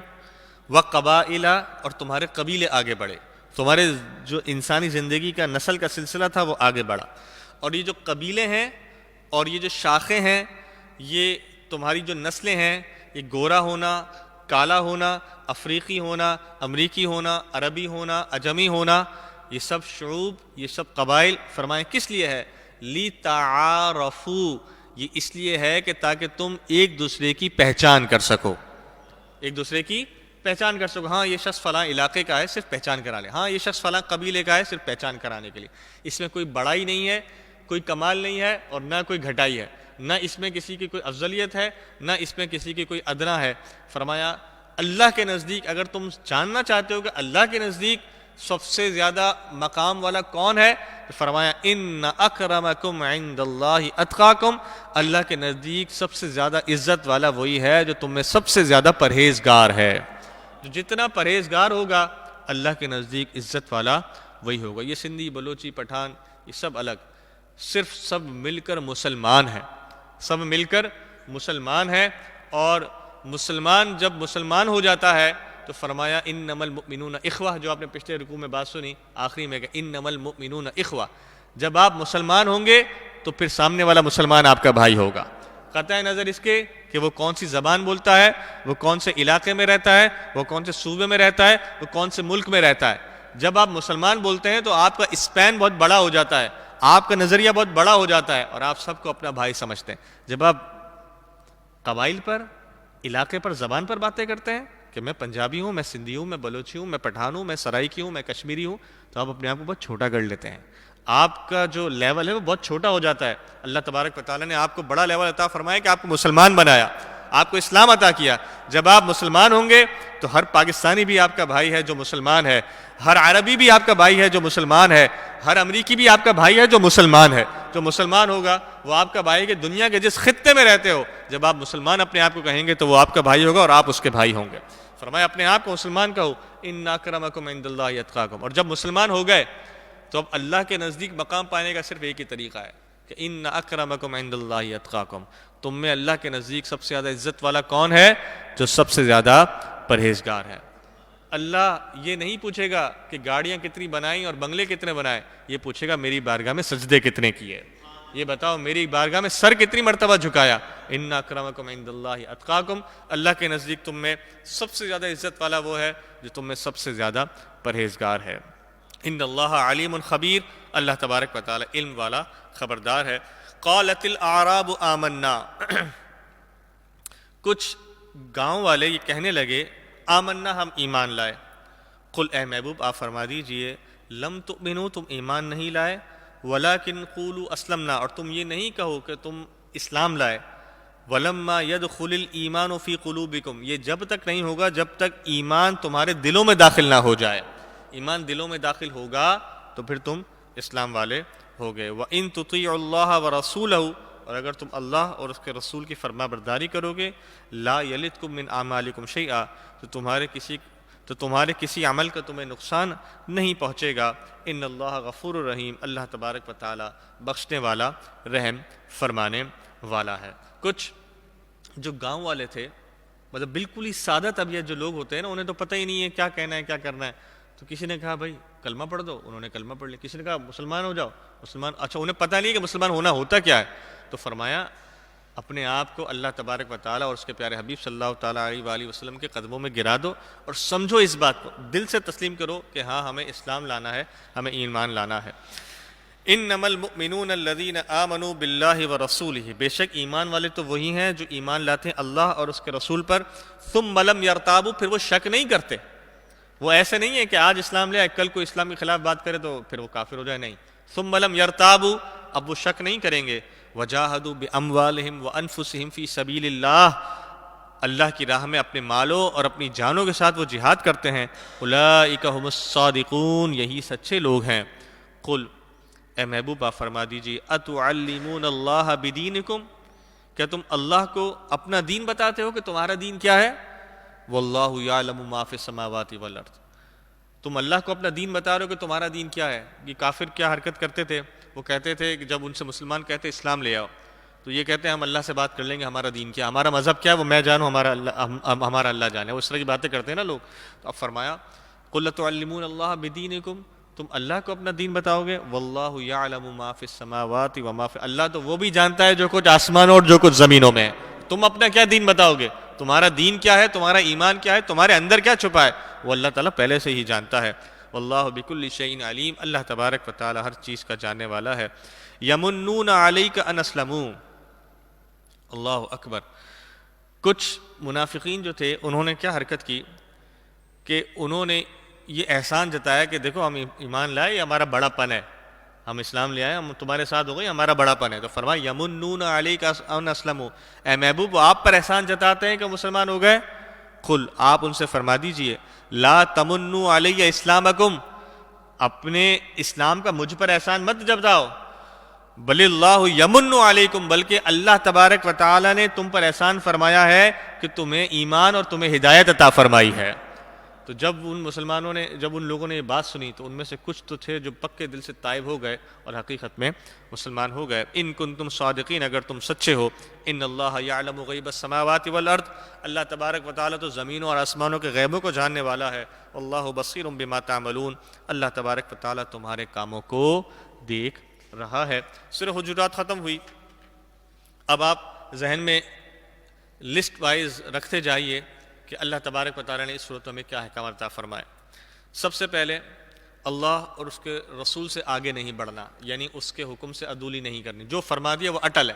S1: وقبائل، اور تمہارے قبیلے آگے بڑھے، تمہارے جو انسانی زندگی کا نسل کا سلسلہ تھا وہ آگے بڑھا، اور یہ جو قبیلے ہیں اور یہ جو شاخیں ہیں، یہ تمہاری جو نسلیں ہیں، یہ گورا ہونا، کالا ہونا، افریقی ہونا، امریکی ہونا، عربی ہونا، اجمی ہونا، یہ سب شعوب، یہ سب قبائل، فرمائیں کس لیے ہے؟ لِتَعَارَفُوا، یہ اس لیے ہے کہ تاکہ تم ایک دوسرے کی پہچان کر سکو، ایک دوسرے کی پہچان کر سکو۔ ہاں یہ شخص فلاں علاقے کا ہے، صرف پہچان کرا لے، ہاں یہ شخص فلاں قبیلے کا ہے، صرف پہچان کرانے کے لیے۔ اس میں کوئی بڑائی نہیں ہے، کوئی کمال نہیں ہے، اور نہ کوئی گھٹائی ہے، نہ اس میں کسی کی کوئی افضلیت ہے، نہ اس میں کسی کی کوئی ادنا ہے۔ فرمایا اللہ کے نزدیک اگر تم جاننا چاہتے ہو کہ اللہ کے نزدیک سب سے زیادہ مقام والا کون ہے، تو فرمایا ان اکرمکم عند اللہ اتقاکم، اللہ کے نزدیک سب سے زیادہ عزت والا وہی ہے جو تم میں سب سے زیادہ پرہیزگار ہے۔ جو جتنا پرہیزگار ہوگا اللہ کے نزدیک عزت والا وہی ہوگا۔ یہ سندھی، بلوچی، پٹھان، یہ سب الگ، صرف سب مل کر مسلمان ہیں، سب مل کر مسلمان ہیں، اور مسلمان جب مسلمان ہو جاتا ہے تو فرمایا انما المؤمنون اخوہ، جو آپ نے پچھلے رکوع میں بات سنی آخری میں کہ انما المؤمنون اخوہ، جب آپ مسلمان ہوں گے تو پھر سامنے والا مسلمان آپ کا بھائی ہوگا، قطع نظر اس کے کہ وہ کون سی زبان بولتا ہے، وہ کون سے علاقے میں رہتا ہے، وہ کون سے صوبے میں رہتا ہے، وہ کون سے ملک میں رہتا ہے۔ جب آپ مسلمان بولتے ہیں تو آپ کا اسپین بہت بڑا ہو جاتا ہے، آپ کا نظریہ بہت بڑا ہو جاتا ہے اور آپ سب کو اپنا بھائی سمجھتے ہیں۔ جب آپ قبائل پر، علاقے پر، زبان پر باتیں کرتے ہیں کہ میں پنجابی ہوں، میں سندھی ہوں، میں بلوچی ہوں، میں پٹھان ہوں، میں سرائکی ہوں، میں کشمیری ہوں، تو آپ اپنے آپ کو بہت چھوٹا کر لیتے ہیں، آپ کا جو لیول ہے وہ بہت چھوٹا ہو جاتا ہے۔ اللہ تبارک و تعالیٰ نے آپ کو بڑا لیول عطا فرمایا کہ آپ کو مسلمان بنایا، آپ کو اسلام عطا کیا۔ جب آپ مسلمان ہوں گے تو ہر پاکستانی بھی آپ کا بھائی ہے جو مسلمان ہے، ہر عربی بھی آپ کا بھائی ہے جو مسلمان ہے، ہر امریکی بھی آپ کا بھائی ہے جو مسلمان ہے۔ جو مسلمان ہوگا وہ آپ کا بھائی ہے کہ دنیا کے جس خطے میں رہتے ہو، جب آپ مسلمان اپنے آپ کو کہیں گے تو وہ آپ کا بھائی ہوگا اور آپ اس کے بھائی ہوں گے۔ فرمایا اپنے آپ کو مسلمان کہو، ان اکرمکم عند اللہ اتقاکم۔ اور جب مسلمان ہو گئے تو اب اللہ کے نزدیک مقام پانے کا صرف ایک ہی طریقہ ہے کہ ان اکرمکم عند اللہ اتقاکم، تم میں اللہ کے نزدیک سب سے زیادہ عزت والا کون ہے؟ جو سب سے زیادہ پرہیزگار ہے۔ اللہ یہ نہیں پوچھے گا کہ گاڑیاں کتنی بنائیں اور بنگلے کتنے بنائے، یہ پوچھے گا میری بارگاہ میں سجدے کتنے کیے، یہ بتاؤ میری بارگاہ میں سر کتنی مرتبہ جھکایا۔ ان اکرمکم عند اللہ اتقاکم، اللہ کے نزدیک تم میں سب سے زیادہ عزت والا وہ ہے جو تم میں سب سے زیادہ پرہیزگار ہے۔ ان اللہ علیم خبیر، اللہ تبارک و تعالی علم والا خبردار ہے۔ قالت الاعراب آمنا، کچھ گاؤں والے یہ کہنے لگے آمنا، ہم ایمان لائے۔ قل، اے محبوب آپ فرما دیجئے، لم تؤمنوا، تم ایمان نہیں لائے، ولکن قولوا اسلمنا، اور تم یہ نہیں کہو کہ تم اسلام لائے، ولما يدخل الایمان فی قلوبکم، یہ جب تک نہیں ہوگا جب تک ایمان تمہارے دلوں میں داخل نہ ہو جائے۔ ایمان دلوں میں داخل ہوگا تو پھر تم اسلام والے ہو گئے۔ وَإِن تُطِيعُوا اللَّهَ وَرَسُولَهُ، اور اگر تم اللہ اور اس کے رسول کی فرما برداری کرو گے، لا یلتکم من اعمالکم شیئا، تو تمہارے کسی عمل کا تمہیں نقصان نہیں پہنچے گا۔ ان اللہ غفور الرحیم، اللہ تبارک و تعالی بخشنے والا، رحم فرمانے والا ہے۔ کچھ جو گاؤں والے تھے، مطلب بالکل ہی سادہ طبیعت جو لوگ ہوتے ہیں نا، انہیں تو پتہ ہی نہیں ہے کیا کہنا ہے کیا کرنا ہے، تو کسی نے کہا بھائی کلمہ پڑھ دو، انہوں نے کلمہ پڑھ لیا۔ کسی نے کہا مسلمان ہو جاؤ، مسلمان، اچھا انہیں پتہ نہیں کہ مسلمان ہونا ہوتا کیا ہے، تو فرمایا اپنے آپ کو اللہ تبارک و تعالیٰ اور اس کے پیارے حبیب صلی اللہ تعالیٰ علیہ وآلہ وسلم کے قدموں میں گرا دو اور سمجھو اس بات کو، دل سے تسلیم کرو کہ ہاں ہمیں اسلام لانا ہے، ہمیں ایمان لانا ہے۔ انما المؤمنون الذین آمنوا باللہ ورسولہ، بے شک ایمان والے تو وہی ہیں جو ایمان لاتے ہیں اللہ اور اس کے رسول پر، ثم لم یرتابوا، پھر وہ شک نہیں کرتے، وہ ایسے نہیں ہے کہ آج اسلام لے آئے کل کو اسلام کے خلاف بات کرے تو پھر وہ کافر ہو جائے، نہیں، ثم لم یرتابوا، اب وہ شک نہیں کریں گے، وجاہدوا باموالہم وانفسہم فی سبیل اللہ، اللہ کی راہ میں اپنے مالوں اور اپنی جانوں کے ساتھ وہ جہاد کرتے ہیں، اولئک ھم الصادقون، یہی سچے لوگ ہیں۔ قل، اے محبوب آپ فرما دیجیے، اتعلمون اللہ بدینکم، کیا تم اللہ کو اپنا دین بتاتے ہو کہ تمہارا دین کیا ہے؟ واللہ یعلم ما فی السماوات والارض، تم اللہ کو اپنا دین بتا رہے ہو کہ تمہارا دین کیا ہے۔ یہ کافر کیا حرکت کرتے تھے، وہ کہتے تھے کہ جب ان سے مسلمان کہتے اسلام لے آؤ تو یہ کہتے ہیں ہم اللہ سے بات کر لیں گے، ہمارا دین کیا، ہمارا مذہب کیا ہے وہ میں جانوں، ہمارا اللہ جانے، وہ اس طرح کی باتیں کرتے ہیں نا لوگ۔ تو اب فرمایا قل تعلمون اللہ بدینکم، تم اللہ کو اپنا دین بتاؤ گے، واللہ یعلم ما فی السماوات وما فی، اللہ تو وہ بھی جانتا ہے جو کچھ آسمانوں اور جو کچھ زمینوں میں ہے، تم اپنا کیا دین بتاؤ گے، تمہارا دین کیا ہے، تمہارا ایمان کیا ہے، تمہارے اندر کیا چھپا ہے، وہ اللہ تعالیٰ پہلے سے ہی جانتا ہے۔ واللہ بکل شیء علیم، اللہ تبارک و تعالیٰ ہر چیز کا جاننے والا ہے۔ یمنون علیک ان اسلموا، اللہ اکبر، کچھ منافقین جو تھے انہوں نے کیا حرکت کی کہ انہوں نے یہ احسان جتایا کہ دیکھو ہم ایمان لائے، یہ ہمارا بڑا پن ہے، ہم اسلام لے آئے، ہم تمہارے ساتھ ہو گئے، ہمارا بڑا پن ہے۔ تو فرمایا یمنون علیک ان اسلموا، اے محبوب وہ آپ پر احسان جتاتے ہیں کہ مسلمان ہو گئے، قل آپ ان سے فرما دیجئے لا تمنوا علی اسلامکم، اپنے اسلام کا مجھ پر احسان مت جتاؤ، بل اللہ یمن علیکم، بلکہ اللہ تبارک و تعالی نے تم پر احسان فرمایا ہے کہ تمہیں ایمان اور تمہیں ہدایت عطا فرمائی ہے۔ تو جب ان لوگوں نے یہ بات سنی تو ان میں سے کچھ تو تھے جو پکے دل سے تائب ہو گئے اور حقیقت میں مسلمان ہو گئے۔ ان کنتم صادقین، اگر تم سچے ہو، ان اللہ یعلم غیب السماوات والارض، اللہ تبارک و تعالیٰ تو زمینوں اور آسمانوں کے غیبوں کو جاننے والا ہے، اللہ بصیر بما تعملون، اللہ تبارک و تعالیٰ تمہارے کاموں کو دیکھ رہا ہے۔ سورہ حجرات ختم ہوئی، اب آپ ذہن میں لسٹ وائز رکھتے جائیے کہ اللہ تبارک و تعالیٰ نے اس صورتوں میں کیا احکام عطا فرمائے۔ سب سے پہلے اللہ اور اس کے رسول سے آگے نہیں بڑھنا، یعنی اس کے حکم سے عدولی نہیں کرنی، جو فرما دیا وہ اٹل ہے،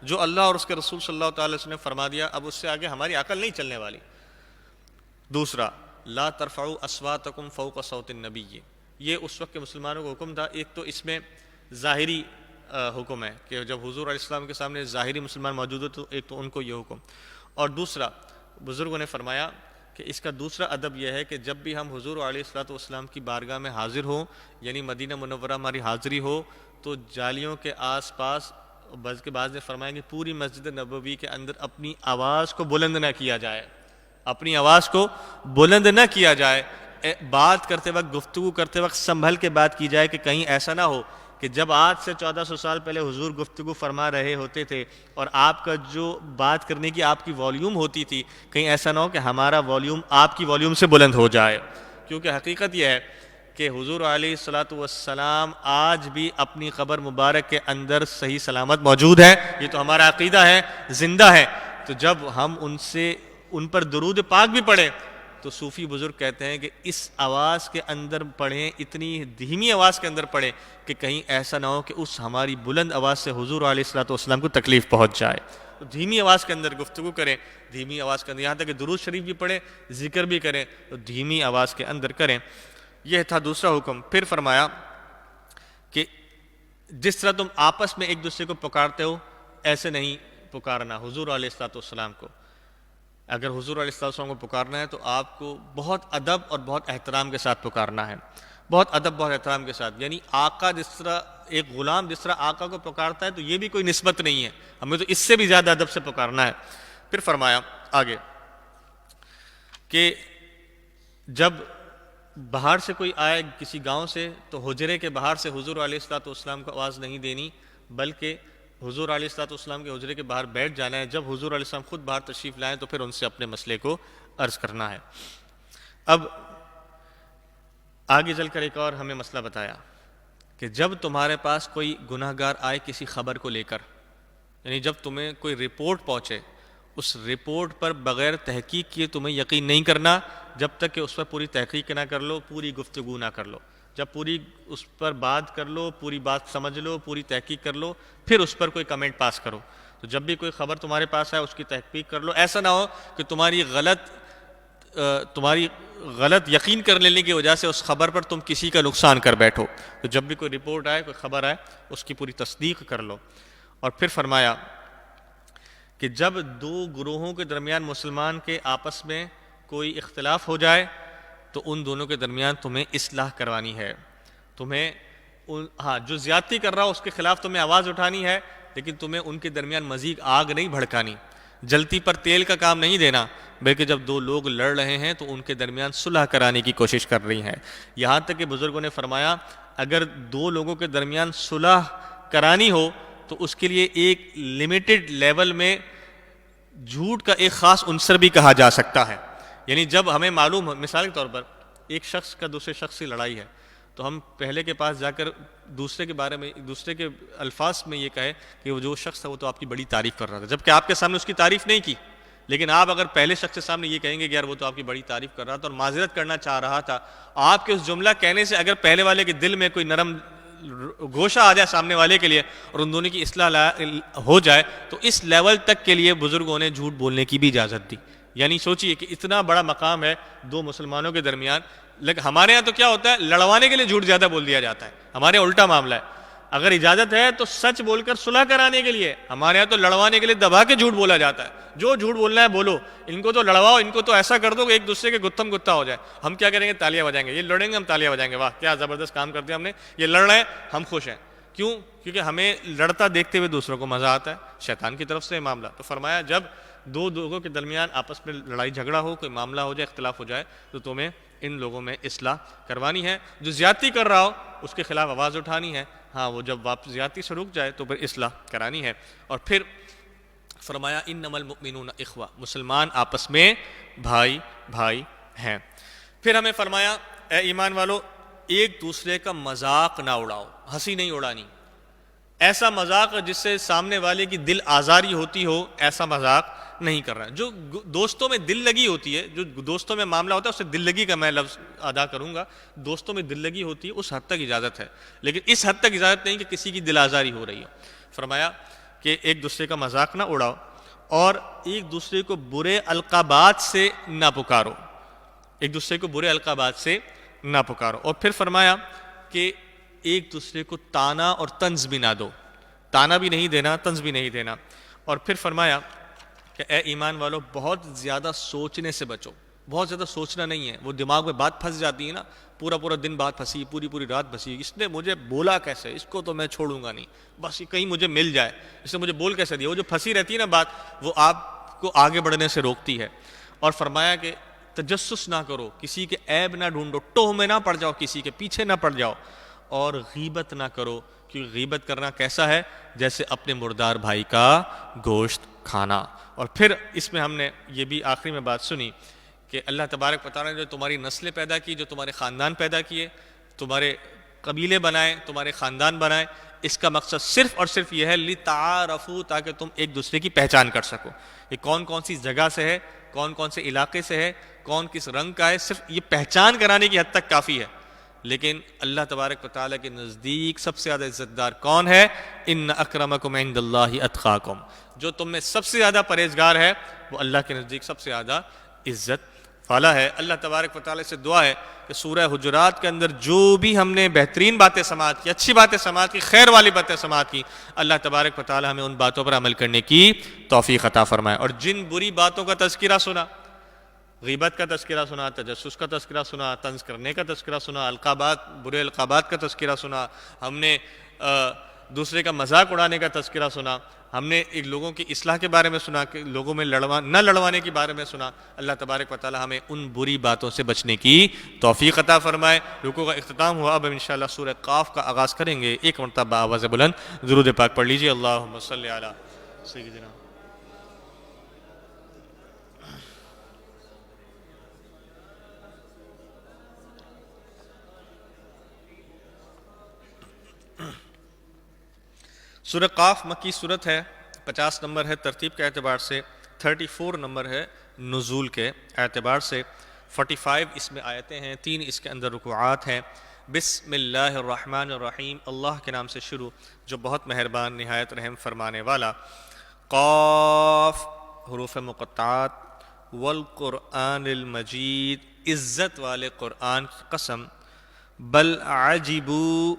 S1: جو اللہ اور اس کے رسول صلی اللہ تعالی وسلم نے فرما دیا اب اس سے آگے ہماری عقل نہیں چلنے والی۔ دوسرا، لا ترفعوا اصواتکم فوق صوت النبی، یہ اس وقت کے مسلمانوں کو حکم تھا۔ ایک تو اس میں ظاہری حکم ہے کہ جب حضور علیہ السلام کے سامنے ظاہری مسلمان موجود ہو تو ایک تو ان کو یہ حکم، اور دوسرا بزرگوں نے فرمایا کہ اس کا دوسرا ادب یہ ہے کہ جب بھی ہم حضور علیہ الصلوۃ والسلام کی بارگاہ میں حاضر ہوں، یعنی مدینہ منورہ ہماری حاضری ہو، تو جالیوں کے آس پاس، بلکہ بعض نے فرمایا کہ پوری مسجد نبوی کے اندر اپنی آواز کو بلند نہ کیا جائے، اپنی آواز کو بلند نہ کیا جائے، بات کرتے وقت، گفتگو کرتے وقت سنبھل کے بات کی جائے کہ کہیں ایسا نہ ہو کہ جب آج سے 1400 سال پہلے حضور گفتگو فرما رہے ہوتے تھے اور آپ کا جو بات کرنے کی آپ کی والیوم ہوتی تھی، کہیں ایسا نہ ہو کہ ہمارا والیوم آپ کی والیوم سے بلند ہو جائے، کیونکہ حقیقت یہ ہے کہ حضور علیہ الصلوۃ والسلام آج بھی اپنی قبر مبارک کے اندر صحیح سلامت موجود ہے، یہ تو ہمارا عقیدہ ہے، زندہ ہے۔ تو جب ہم ان پر درود پاک بھی پڑھیں تو صوفی بزرگ کہتے ہیں کہ اس آواز کے اندر پڑھیں، اتنی دھیمی آواز کے اندر پڑھیں کہ کہیں ایسا نہ ہو کہ اس ہماری بلند آواز سے حضور علیہ الصلوۃ والسلام کو تکلیف پہنچ جائے۔ تو دھیمی آواز کے اندر گفتگو کریں، دھیمی آواز کے اندر، یہاں تک کہ درود شریف بھی پڑھیں، ذکر بھی کریں تو دھیمی آواز کے اندر کریں۔ یہ تھا دوسرا حکم۔ پھر فرمایا کہ جس طرح تم آپس میں ایک دوسرے کو پکارتے ہو ایسے نہیں پکارنا حضور علیہ الصلوۃ والسلام کو۔ اگر حضور علیہ السلام کو پکارنا ہے تو آپ کو بہت ادب اور بہت احترام کے ساتھ پکارنا ہے، بہت ادب بہت احترام کے ساتھ، یعنی آقا جس طرح ایک غلام جس طرح آقا کو پکارتا ہے تو یہ بھی کوئی نسبت نہیں ہے، ہمیں تو اس سے بھی زیادہ ادب سے پکارنا ہے۔ پھر فرمایا آگے کہ جب باہر سے کوئی آئے کسی گاؤں سے تو حجرے کے باہر سے حضور علیہ الصلوۃ والسلام کو آواز نہیں دینی، بلکہ حضور علیہ الصلوۃ والسلام کے حجرے کے باہر بیٹھ جانا ہے۔ جب حضور علیہ السلام خود باہر تشریف لائیں تو پھر ان سے اپنے مسئلے کو عرض کرنا ہے۔ اب آگے چل کر ایک اور ہمیں مسئلہ بتایا کہ جب تمہارے پاس کوئی گناہ گار آئے کسی خبر کو لے کر، یعنی جب تمہیں کوئی رپورٹ پہنچے، اس رپورٹ پر بغیر تحقیق کیے تمہیں یقین نہیں کرنا جب تک کہ اس پر پوری تحقیق نہ کر لو، پوری گفتگو نہ کر لو۔ جب پوری اس پر بات کر لو، پوری بات سمجھ لو، پوری تحقیق کر لو، پھر اس پر کوئی کمنٹ پاس کرو۔ تو جب بھی کوئی خبر تمہارے پاس آئے اس کی تحقیق کر لو، ایسا نہ ہو کہ تمہاری غلط یقین کر لینے کی وجہ سے اس خبر پر تم کسی کا نقصان کر بیٹھو۔ تو جب بھی کوئی رپورٹ آئے، کوئی خبر آئے، اس کی پوری تصدیق کر لو۔ اور پھر فرمایا کہ جب دو گروہوں کے درمیان مسلمان کے آپس میں کوئی اختلاف ہو جائے تو ان دونوں کے درمیان تمہیں اصلاح کروانی ہے، تمہیں جو زیادتی کر رہا ہو اس کے خلاف تمہیں آواز اٹھانی ہے، لیکن تمہیں ان کے درمیان مزید آگ نہیں بھڑکانی، جلتی پر تیل کا کام نہیں دینا، بلکہ جب دو لوگ لڑ رہے ہیں تو ان کے درمیان صلح کرانے کی کوشش کر رہی ہیں۔ یہاں تک کہ بزرگوں نے فرمایا اگر دو لوگوں کے درمیان صلح کرانی ہو تو اس کے لیے ایک لمیٹڈ لیول میں جھوٹ کا ایک خاص عنصر بھی کہا جا سکتا ہے، یعنی جب ہمیں معلوم ہو، مثال کے طور پر ایک شخص کا دوسرے شخص سے لڑائی ہے تو ہم پہلے کے پاس جا کر دوسرے کے بارے میں دوسرے کے الفاظ میں یہ کہے کہ وہ جو شخص تھا وہ تو آپ کی بڑی تعریف کر رہا تھا، جبکہ آپ کے سامنے اس کی تعریف نہیں کی، لیکن آپ اگر پہلے شخص کے سامنے یہ کہیں گے کہ یار وہ تو آپ کی بڑی تعریف کر رہا تھا اور معذرت کرنا چاہ رہا تھا، آپ کے اس جملہ کہنے سے اگر پہلے والے کے دل میں کوئی نرم گوشہ آ جائے سامنے والے کے لیے اور ان دونوں کی اصلاح ہو جائے تو اس لیول تک کے لیے بزرگوں نے جھوٹ بولنے کی بھی اجازت دی۔ یعنی سوچئے کہ اتنا بڑا مقام ہے دو مسلمانوں کے درمیان، لیکن ہمارے ہاں تو کیا ہوتا ہے، لڑوانے کے لیے جھوٹ زیادہ بول دیا جاتا ہے، ہمارے الٹا معاملہ ہے۔ اگر اجازت ہے تو سچ بول کر صلح کرانے کے لیے، ہمارے ہاں تو لڑوانے کے لیے دبا کے جھوٹ بولا جاتا ہے، جو جھوٹ بولنا ہے بولو، ان کو تو لڑواؤ، ان کو تو ایسا کر دو کہ ایک دوسرے کے گتھم گتھا ہو جائے۔ ہم کیا کریں گے، تالیاں بجائیں گے، یہ لڑیں گے ہم تالیاں بجائیں گے، واہ کیا زبردست کام کر دیا ہم نے، یہ لڑ رہے ہیں ہم خوش ہیں، کیوں؟ کیونکہ ہمیں لڑتا دیکھتے ہوئے دوسروں کو مزہ آتا ہے، شیطان کی طرف سے معاملہ۔ تو فرمایا جب دو لوگوں کے درمیان آپس میں لڑائی جھگڑا ہو، کوئی معاملہ ہو جائے، اختلاف ہو جائے تو تمہیں ان لوگوں میں اصلاح کروانی ہے، جو زیادتی کر رہا ہو اس کے خلاف آواز اٹھانی ہے، ہاں وہ جب واپس زیادتی سے رک جائے تو پھر اصلاح کرانی ہے۔ اور پھر فرمایا انما المؤمنون اخوہ، مسلمان آپس میں بھائی بھائی ہیں۔ پھر ہمیں فرمایا اے ایمان والو ایک دوسرے کا مذاق نہ اڑاؤ، ہنسی نہیں اڑانی، ایسا مذاق جس سے سامنے والے کی دل آزاری ہوتی ہو، ایسا مذاق نہیں کر رہا ہے۔ جو دوستوں میں دل لگی ہوتی ہے، جو دوستوں میں معاملہ ہوتا ہے، اس سے دل لگی کا میں لفظ ادا کروں گا، دوستوں میں دل لگی ہوتی ہے، اس حد تک اجازت ہے، لیکن اس حد تک اجازت نہیں کہ کسی کی دل آزاری ہو رہی ہے۔ فرمایا کہ ایک دوسرے کا مذاق نہ اڑاؤ اور ایک دوسرے کو برے القابات سے نہ پکارو، ایک دوسرے کو برے القابات سے نہ پکارو۔ اور پھر فرمایا کہ ایک دوسرے کو تانا اور طنز بھی نہ دو، تانا بھی نہیں دینا، طنز بھی نہیں دینا۔ اور پھر فرمایا کہ اے ایمان والو بہت زیادہ سوچنے سے بچو، بہت زیادہ سوچنا نہیں ہے، وہ دماغ میں بات پھنس جاتی ہے نا، پورا پورا دن بات پھنسی، پوری پوری رات پھنسی، اس نے مجھے بولا کیسے، اس کو تو میں چھوڑوں گا نہیں، بس یہ کہیں مجھے مل جائے، اس نے مجھے بول کیسے دیا، وہ جو پھنسی رہتی ہے نا بات، وہ آپ کو آگے بڑھنے سے روکتی ہے۔ اور فرمایا کہ تجسس نہ کرو، کسی کے عیب نہ ڈھونڈو، ٹوہ میں نہ پڑ جاؤ، کسی کے پیچھے نہ پڑ جاؤ، اور غیبت نہ کرو، کیونکہ غیبت کرنا کیسا ہے، جیسے اپنے مردار بھائی کا گوشت کھانا۔ اور پھر اس میں ہم نے یہ بھی آخری میں بات سنی کہ اللہ تبارک و تعالیٰ نے جو تمہاری نسلیں پیدا کی، جو تمہارے خاندان پیدا کیے، تمہارے قبیلے بنائے، تمہارے خاندان بنائے، اس کا مقصد صرف اور صرف یہ ہے لِتَعَارَفُوا، تاکہ تم ایک دوسرے کی پہچان کر سکو، کہ کون کون سی جگہ سے ہے، کون کون سے علاقے سے ہے، کون کس رنگ کا ہے، صرف یہ پہچان کرانے کی حد تک کافی ہے۔ لیکن اللہ تبارک و تعالیٰ کے نزدیک سب سے زیادہ عزت دار کون ہے؟ ان اکرمکم عند اللہ اتقاکم، جو تم میں سب سے زیادہ پرہیزگار ہے وہ اللہ کے نزدیک سب سے زیادہ عزت والا ہے۔ اللہ تبارک و تعالیٰ سے دعا ہے کہ سورہ حجرات کے اندر جو بھی ہم نے بہترین باتیں سماعت کی، اچھی باتیں سماعت کی، خیر والی باتیں سماعت کی، اللہ تبارک و تعالیٰ ہمیں ان باتوں پر عمل کرنے کی توفیق عطا فرمائے، اور جن بری باتوں کا تذکرہ سنا، غیبت کا تذکرہ سنا، تجسس کا تذکرہ سنا، طنز کرنے کا تذکرہ سنا، القابات، برے القابات کا تذکرہ سنا، ہم نے دوسرے کا مذاق اڑانے کا تذکرہ سنا، ہم نے ایک لوگوں کی اصلاح کے بارے میں سنا، کہ لوگوں میں نہ لڑوانے کے بارے میں سنا، اللہ تبارک و تعالی ہمیں ان بری باتوں سے بچنے کی توفیق عطا فرمائے۔ رکوع کا اختتام ہوا، اب انشاءاللہ سورہ قاف کا آغاز کریں گے۔ ایک مرتبہ آواز بلند درود پاک پڑھ لیجئے، اللہم صلی علی سیدنا۔ سورہ قاف مکی صورت ہے، 50 نمبر ہے ترتیب کے اعتبار سے، 34 نمبر ہے نزول کے اعتبار سے، 45 اس میں آیتیں ہیں، 3 اس کے اندر رکوعات ہیں۔ بسم اللہ الرحمن الرحیم، اللہ کے نام سے شروع جو بہت مہربان نہایت رحم فرمانے والا۔ قاف حروف مقطعات، والقرآن المجید، عزت والے قرآن کی قسم، بل عجبوا،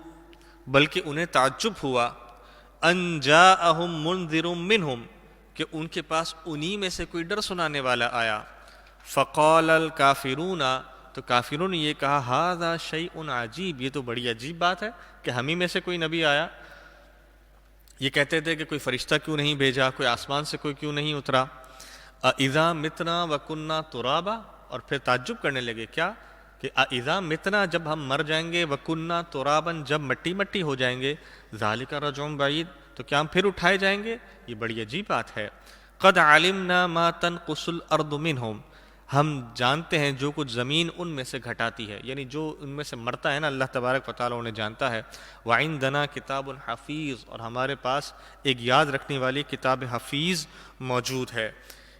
S1: بلکہ انہیں تعجب ہوا، ان جاءہم منذر منہم، کہ ان کے پاس انہی میں سے کوئی ڈر سنانے والا آیا۔ فقال الکافرون، تو کافروں نے یہ کہا، ھذا شیء عجیب، یہ تو بڑی عجیب بات ہے کہ ہم ہی میں سے کوئی نبی آیا۔ یہ کہتے تھے کہ کوئی فرشتہ کیوں نہیں بھیجا، کوئی آسمان سے کوئی کیوں نہیں اترا۔ اذا متنا وکنا ترابا، اور پھر تعجب کرنے لگے، کیا کہ اذا متنا، جب ہم مر جائیں گے، وکنا ترابا، جب مٹی مٹی ہو جائیں گے، ذالک رجع بعید، تو کیا ہم پھر اٹھائے جائیں گے؟ یہ بڑی عجیب بات ہے۔ قد علمنا ما تنقص الارض منہم، ہم جانتے ہیں جو کچھ زمین ان میں سے گھٹاتی ہے، یعنی جو ان میں سے مرتا ہے نا، اللہ تبارک و تعالیٰ انہیں جانتا ہے۔ وعندنا کتاب حفیظ، اور ہمارے پاس ایک یاد رکھنے والی کتاب حفیظ موجود ہے،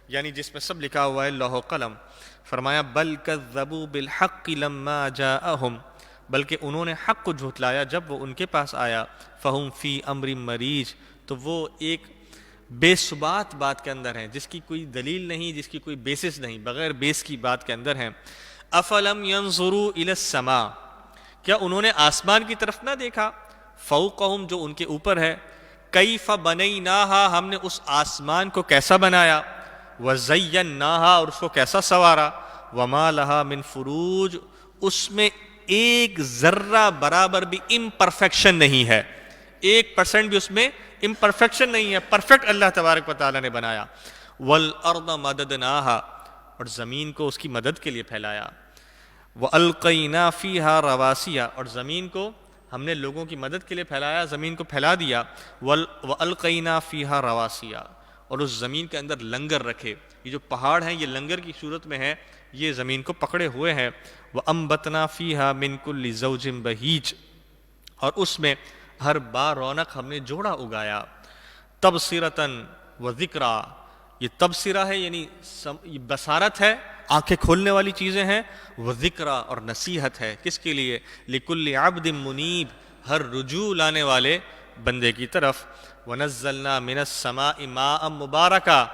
S1: یعنی جس میں سب لکھا ہوا ہے لوح و قلم۔ فرمایا بل کذبوا بالحق لما جاءہم، بلکہ انہوں نے حق کو جھٹلایا جب وہ ان کے پاس آیا۔ فہم فی امر مریج، تو وہ ایک بے ثبات بات کے اندر ہیں، جس کی کوئی دلیل نہیں، جس کی کوئی بیسس نہیں، بغیر بیس کی بات کے اندر ہیں۔ افلم ينظروا الى السماء، کیا انہوں نے آسمان کی طرف نہ دیکھا؟ فوقہم، جو ان کے اوپر ہے۔ کیف بنیناہا، ہم نے اس آسمان کو کیسا بنایا۔ وزیناہا، اور اس کو کیسا سنوارا۔ وما لہا من فروج، اس میں ایک ذرہ برابر بھی امپرفیکشن نہیں ہے، 1% بھی اس میں امپرفیکشن نہیں ہے، پرفیکٹ اللہ تبارک و تعالیٰ نے بنایا۔ والارض مددناہا، اور زمین کو اس کی مدد کے لیے پھیلایا۔ والقینا فیہا رواسیا، اور زمین کو ہم نے لوگوں کی مدد کے لیے پھیلایا، زمین کو پھیلا دیا۔ والقینا فیہا رواسیا، اور اس زمین کے اندر لنگر رکھے، یہ جو پہاڑ ہیں یہ لنگر کی صورت میں ہے، یہ زمین کو پکڑے ہوئے ہیں۔ وَأَنبَتْنَا فِيهَا مِن كُلِّ زَوْجٍ بَهِيجٍ، اور اس میں ہر بار رونق ہم نے جوڑا اگایا. تبصرتاً و ذکرا، یہ تبصرہ ہے یعنی یہ بصارت ہے، آنکھیں کھولنے والی چیزیں ہیں، وہ ذکرہ اور نصیحت ہے. کس کے لیے؟ لکل عبد منیب، ہر رجوع لانے والے بندے کی طرف. ونزلنا من السماء ماء مبارکا،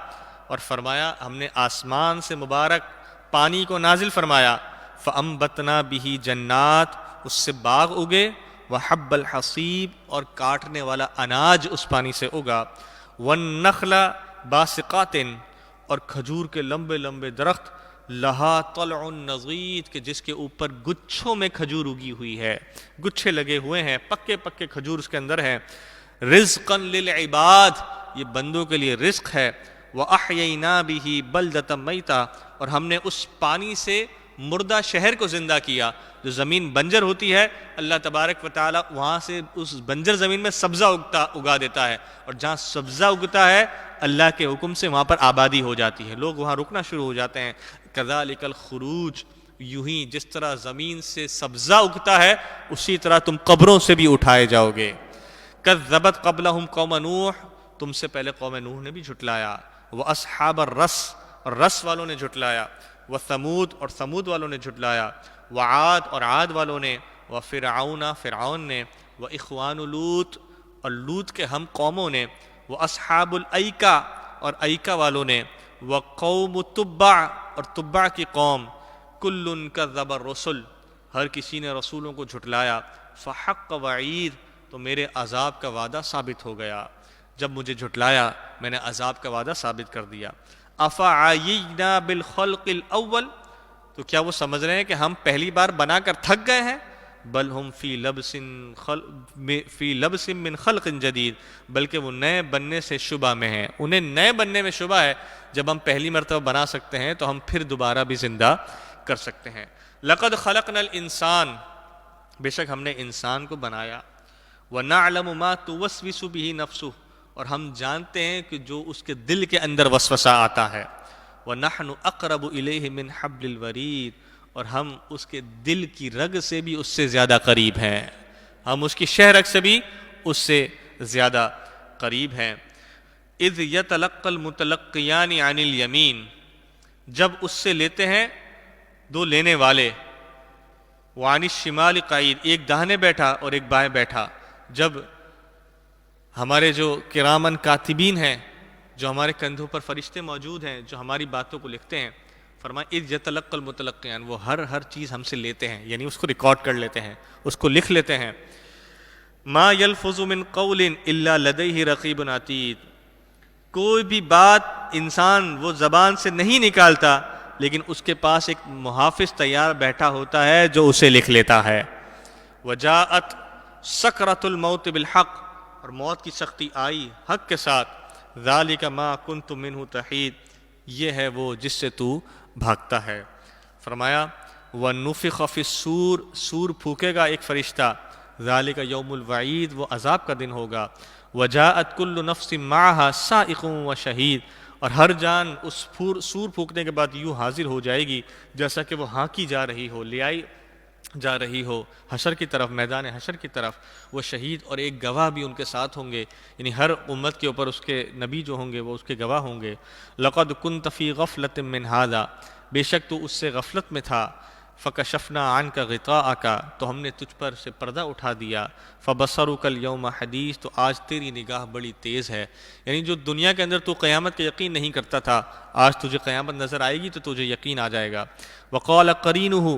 S1: اور فرمایا ہم نے آسمان سے مبارک پانی کو نازل فرمایا. فانبتنا به جنات، اس سے باغ اگے. وحب الحصیب، اور کاٹنے والا اناج اس پانی سے اگا. والنخل باسقات، اور کھجور کے لمبے لمبے درخت. لہا طلع نضید، کہ جس کے اوپر گچھوں میں کھجور اگی ہوئی ہے، گچھے لگے ہوئے ہیں، پکے پکے کھجور اس کے اندر ہیں. رزقا للعباد، یہ بندوں کے لیے رزق ہے. وَأَحْيَيْنَا بِهِ بَلْدَةً مَيْتًا، اور ہم نے اس پانی سے مردہ شہر کو زندہ کیا. جو زمین بنجر ہوتی ہے، اللہ تبارک و تعالی وہاں سے اس بنجر زمین میں سبزہ اگا دیتا ہے، اور جہاں سبزہ اگتا ہے اللہ کے حکم سے وہاں پر آبادی ہو جاتی ہے، لوگ وہاں رکنا شروع ہو جاتے ہیں. کذالک الخروج، یوں ہی جس طرح زمین سے سبزہ اگتا ہے اسی طرح تم قبروں سے بھی اٹھائے جاؤ گے. کذبت قبلہم قوم نوح، تم سے پہلے قوم نوح نے بھی جھٹلایا. واصحاب الرس، اور رس والوں نے جھٹلایا. وثمود، اور ثمود والوں نے جھٹلایا. وعاد، اور عاد والوں نے. وفرعون، فرعون نے. واخوان لوط، اور لوط کے ہم قوموں نے. واصحاب الایکا، اور ایکا والوں نے. وقوم تبع، اور تبع کی قوم. کل کذب الرسل، ہر کسی نے رسولوں کو جھٹلایا. فحق وعید، تو میرے عذاب کا وعدہ ثابت ہو گیا. جب مجھے جھٹلایا میں نے عذاب کا وعدہ ثابت کر دیا. افعینا بالخلق الاول، تو کیا وہ سمجھ رہے ہیں کہ ہم پہلی بار بنا کر تھک گئے ہیں؟ بل ہم فی لبس من خلق جدید، بلکہ وہ نئے بننے سے شبہ میں ہیں. انہیں نئے بننے میں شبہ ہے. جب ہم پہلی مرتبہ بنا سکتے ہیں تو ہم پھر دوبارہ بھی زندہ کر سکتے ہیں. لقد خلقنا الانسان، بے شک ہم نے انسان کو بنایا. وَنَعْلَمُ مَا تُوَسْوِسُ بِهِ نَفْسُهُ، اور ہم جانتے ہیں کہ جو اس کے دل کے اندر وسوسہ آتا ہے. وَنَحْنُ أَقْرَبُ إِلَيْهِ مِنْ حَبْلِ الْوَرِيدِ، اور ہم اس کے دل کی رگ سے بھی اس سے زیادہ قریب ہیں، ہم اس کی شہ رگ سے بھی اس سے زیادہ قریب ہیں. اذ يتلقى المتلقيان عن اليمين، جب اس سے لیتے ہیں دو لینے والے. وعن الشمال قعید، ایک داہنے بیٹھا اور ایک بائیں بیٹھا. جب ہمارے جو کرامن کاتبین ہیں، جو ہمارے کندھوں پر فرشتے موجود ہیں جو ہماری باتوں کو لکھتے ہیں، فرمایا اذ يتلقى المتلقيان، وہ ہر چیز ہم سے لیتے ہیں، یعنی اس کو ریکارڈ کر لیتے ہیں، اس کو لکھ لیتے ہیں. ما يلفظ من قول الا لديه رقیب عتید، کوئی بھی بات انسان وہ زبان سے نہیں نکالتا لیکن اس کے پاس ایک محافظ تیار بیٹھا ہوتا ہے جو اسے لکھ لیتا ہے. وجاءت سکرۃ الموت بالحق، اور موت کی سختی آئی حق کے ساتھ. ذالک ما کنت منہ تحید، یہ ہے وہ جس سے تو بھاگتا ہے. فرمایا ونفخ فی الصور، سور پھونکے گا ایک فرشتہ. ذالک یوم الوعید، وہ عذاب کا دن ہوگا. وجاءت کل نفس معها سائق و شہید، اور ہر جان اس سور پھونکنے کے بعد یوں حاضر ہو جائے گی جیسا کہ وہ ہانکی جا رہی ہو، لے آئی جا رہی ہو حشر کی طرف، میدان حشر کی طرف. وہ شہید اور ایک گواہ بھی ان کے ساتھ ہوں گے، یعنی ہر امت کے اوپر اس کے نبی جو ہوں گے وہ اس کے گواہ ہوں گے. لقد كنت في غفلة من هذا، بے شک تو اس سے غفلت میں تھا. فکشفنا عنک غطاءک، تو ہم نے تجھ پر سے پردہ اٹھا دیا. فبصرک اليوم حدید، تو آج تیری نگاہ بڑی تیز ہے. یعنی جو دنیا کے اندر تو قیامت کا یقین نہیں کرتا تھا، آج تجھے قیامت نظر آئے گی تو تجھے یقین آ جائے گا. وقال قرینہ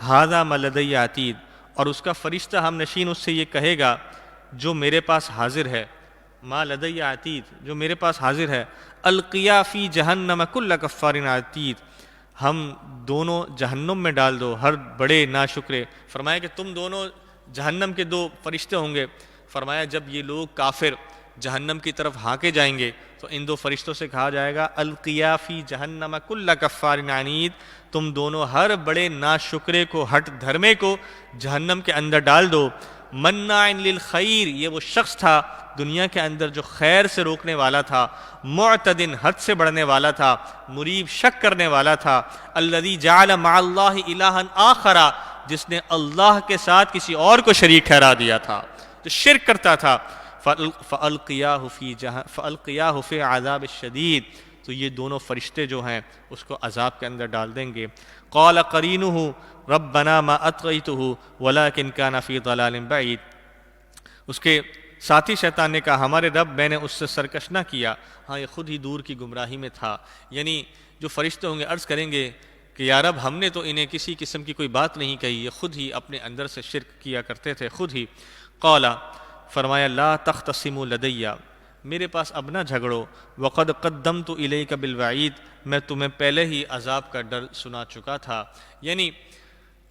S1: ھذا ما لدی عتید، اور اس کا فرشتہ ہم نشین اس سے یہ کہے گا جو میرے پاس حاضر ہے. ما لدی عتید، جو میرے پاس حاضر ہے. القیا فی جہنم کل کفار عتید، ہم دونوں جہنم میں ڈال دو ہر بڑے ناشکرے. فرمایا کہ تم دونوں جہنم کے دو فرشتے ہوں گے. فرمایا جب یہ لوگ کافر جہنم کی طرف ہانکے جائیں گے تو ان دو فرشتوں سے کہا جائے گا القیا فی جہنم کل کفار عنید، تم دونوں ہر بڑے ناشکرے کو، ہٹ دھرمے کو جہنم کے اندر ڈال دو. مناع للخیر، یہ وہ شخص تھا دنیا کے اندر جو خیر سے روکنے والا تھا. معتدن، حد سے بڑھنے والا تھا. مریب، شک کرنے والا تھا. الذی جعل مع اللہ الہا آخر، جس نے اللہ کے ساتھ کسی اور کو شریک ٹھہرا دیا تھا. جو شرک کرتا تھا، فَأَلْقِيَاهُ فِي عَذَابِ الشَّدِيدِ، تو یہ دونوں فرشتے جو ہیں اس کو عذاب کے اندر ڈال دیں گے۔ قَالَ قَرِينُهُ رَبَّنَا مَا أَطْغَيْتُهُ وَلَكِنْ كَانَ فِي ضَلَالٍ بَعِيدٍ، اس کے ساتھی شیطان نے کہا ہمارے رب میں نے اس سے سرکش نہ کیا، ہاں یہ خود ہی دور کی گمراہی میں تھا۔ یعنی جو فرشتے ہوں گے عرض کریں گے کہ یا رب ہم نے تو انہیں کسی قسم کی کوئی بات نہیں کہی، یہ خود ہی اپنے اندر سے شرک کیا کرتے تھے خود ہی۔ قَالَ، فرمایا لا تختصموا لدیّ، میرے پاس اب نہ جھگڑو، وقد قدمت الیک بالوعید، میں تمہیں پہلے ہی عذاب کا ڈر سنا چکا تھا۔ یعنی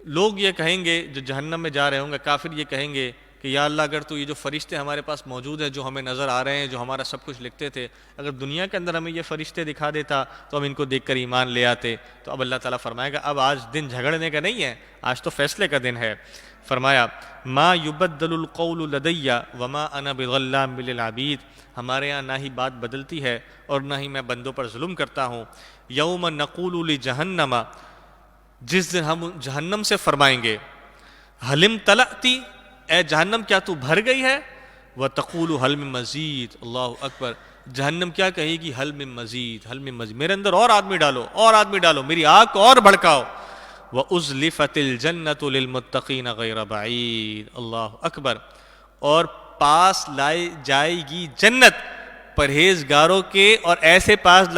S1: لوگ یہ کہیں گے جو جہنم میں جا رہے ہوں گے، کافر یہ کہیں گے کہ یا اللہ اگر تو یہ جو فرشتے ہمارے پاس موجود ہیں، جو ہمیں نظر آ رہے ہیں، جو ہمارا سب کچھ لکھتے تھے، اگر دنیا کے اندر ہمیں یہ فرشتے دکھا دیتا تو ہم ان کو دیکھ کر ایمان لے آتے۔ تو اب اللہ تعالیٰ فرمائے گا اب آج دن جھگڑنے کا نہیں ہے، آج تو فیصلے کا دن ہے۔ فرمایا ما یبدل القول لدی وما انا بظلام للعبید، ہمارے یہاں نہ ہی بات بدلتی ہے اور نہ ہی میں بندوں پر ظلم کرتا ہوں۔ یوم نقول لجہنم، جس دن ہم جہنم سے فرمائیں گے حل امتلأتی، اے جہنم کیا تو بھر گئی ہے، وتقول حل من مزید، اللہ اکبر، جہنم کیا کہے گی حل من مزید، حل من مزید، میرے اندر اور آدمی ڈالو، اور آدمی ڈالو، میری آگ کو اور بھڑکاؤ۔ وَأُزْلِفَتِ الْجَنَّةُ لِلْمُتَّقِينَ غَيْرَ بَعِيدٍ، اللہ اکبر، اور پاس لائی جائے گی جنت پرہیزگاروں کے، اور ایسے پاس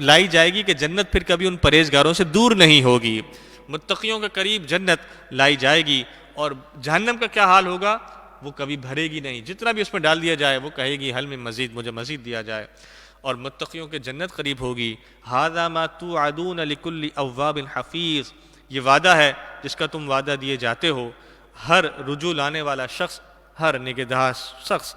S1: لائی جائے گی کہ جنت پھر کبھی ان پرہیزگاروں سے دور نہیں ہوگی۔ متقیوں کے قریب جنت لائی جائے گی، اور جہنم کا کیا حال ہوگا، وہ کبھی بھرے گی نہیں، جتنا بھی اس میں ڈال دیا جائے وہ کہے گی حل من مزید، مجھے مزید دیا جائے، اور متقیوں کے جنت قریب ہوگی۔ ھذا ما توعدون لکل اواب حفیظ، یہ وعدہ ہے جس کا تم وعدہ دیے جاتے ہو ہر رجوع لانے والا شخص، ہر نگہداشت شخص۔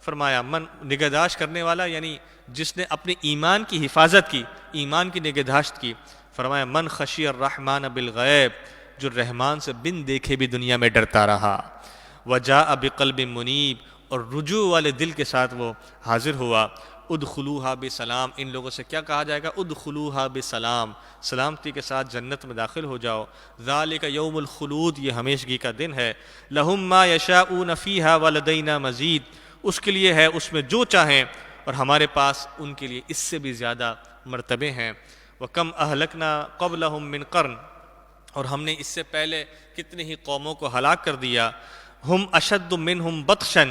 S1: فرمایا من نگہداشت کرنے والا یعنی جس نے اپنے ایمان کی حفاظت کی، ایمان کی نگہداشت کی۔ فرمایا من خشی الرحمن بالغیب، جو رحمان سے بن دیکھے بھی دنیا میں ڈرتا رہا، وجاء بقلب منیب، اور رجوع والے دل کے ساتھ وہ حاضر ہوا۔ ادخلوها بسلام، ان لوگوں سے کیا کہا جائے گا، ادخلوها بسلام، سلامتی کے ساتھ جنت میں داخل ہو جاؤ۔ ذالک یوم الخلود، یہ ہمیشگی کا دن ہے۔ لہم ما یشاؤون فیہا ولدینا مزید، اس کے لیے ہے اس میں جو چاہیں، اور ہمارے پاس ان کے لیے اس سے بھی زیادہ مرتبے ہیں۔ وکم اہلکنا قبلہم من قرن، اور ہم نے اس سے پہلے کتنے ہی قوموں کو ہلاک کر دیا۔ ہم اشد منہم بطشا،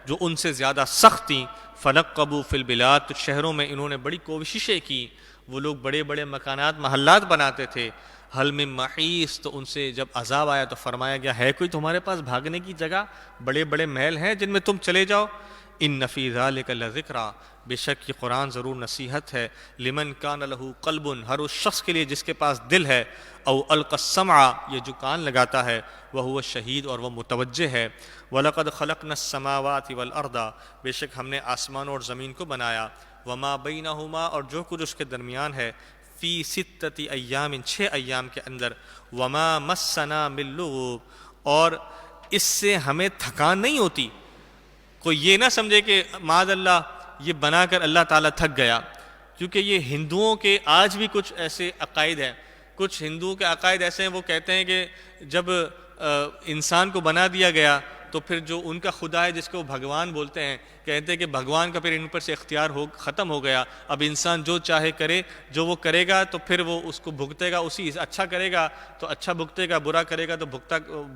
S1: جو ان سے زیادہ سخت تھیں۔ فنقبوا فی البلاد، تو شہروں میں انہوں نے بڑی کوششیں کی، وہ لوگ بڑے بڑے مکانات محلات بناتے تھے۔ حل من محیص، تو ان سے جب عذاب آیا تو فرمایا گیا ہے کوئی تمہارے پاس بھاگنے کی جگہ، بڑے بڑے محل ہیں جن میں تم چلے جاؤ۔ ان فی ذلک لذکریٰ، بے شک یہ قرآن ضرور نصیحت ہے، لمن کان لہ قلب، ہر اس شخص کے لیے جس کے پاس دل ہے، او القى السمع، یہ جو کان لگاتا ہے، وہو شہید، اور وہ متوجہ ہے۔ وَلَقَدْ خَلَقْنَا السَّمَاوَاتِ وَالْأَرْضَ، بے شک ہم نے آسمان اور زمین کو بنایا، وَمَا بَيْنَهُمَا، اور جو کچھ اس کے درمیان ہے، فی ستۃ ایام، 6 ایام کے اندر، وَمَا مَسَّنَا مِن لُغُوب، اور اس سے ہمیں تھکان نہیں ہوتی۔ کوئی یہ نہ سمجھے کہ معاذ اللہ یہ بنا کر اللہ تعالیٰ تھک گیا، کیونکہ یہ ہندوؤں کے آج بھی کچھ ایسے عقائد ہیں، کچھ ہندوؤں کے عقائد ایسے ہیں، وہ کہتے ہیں کہ جب انسان کو بنا دیا گیا تو پھر جو ان کا خدا ہے جس کو وہ بھگوان بولتے ہیں، کہتے ہیں کہ بھگوان کا پھر ان پر سے اختیار ختم ہو گیا، اب انسان جو چاہے کرے، جو وہ کرے گا تو پھر وہ اس کو بھگتے گا، اسی اچھا کرے گا تو اچھا بھگتے گا، برا کرے گا تو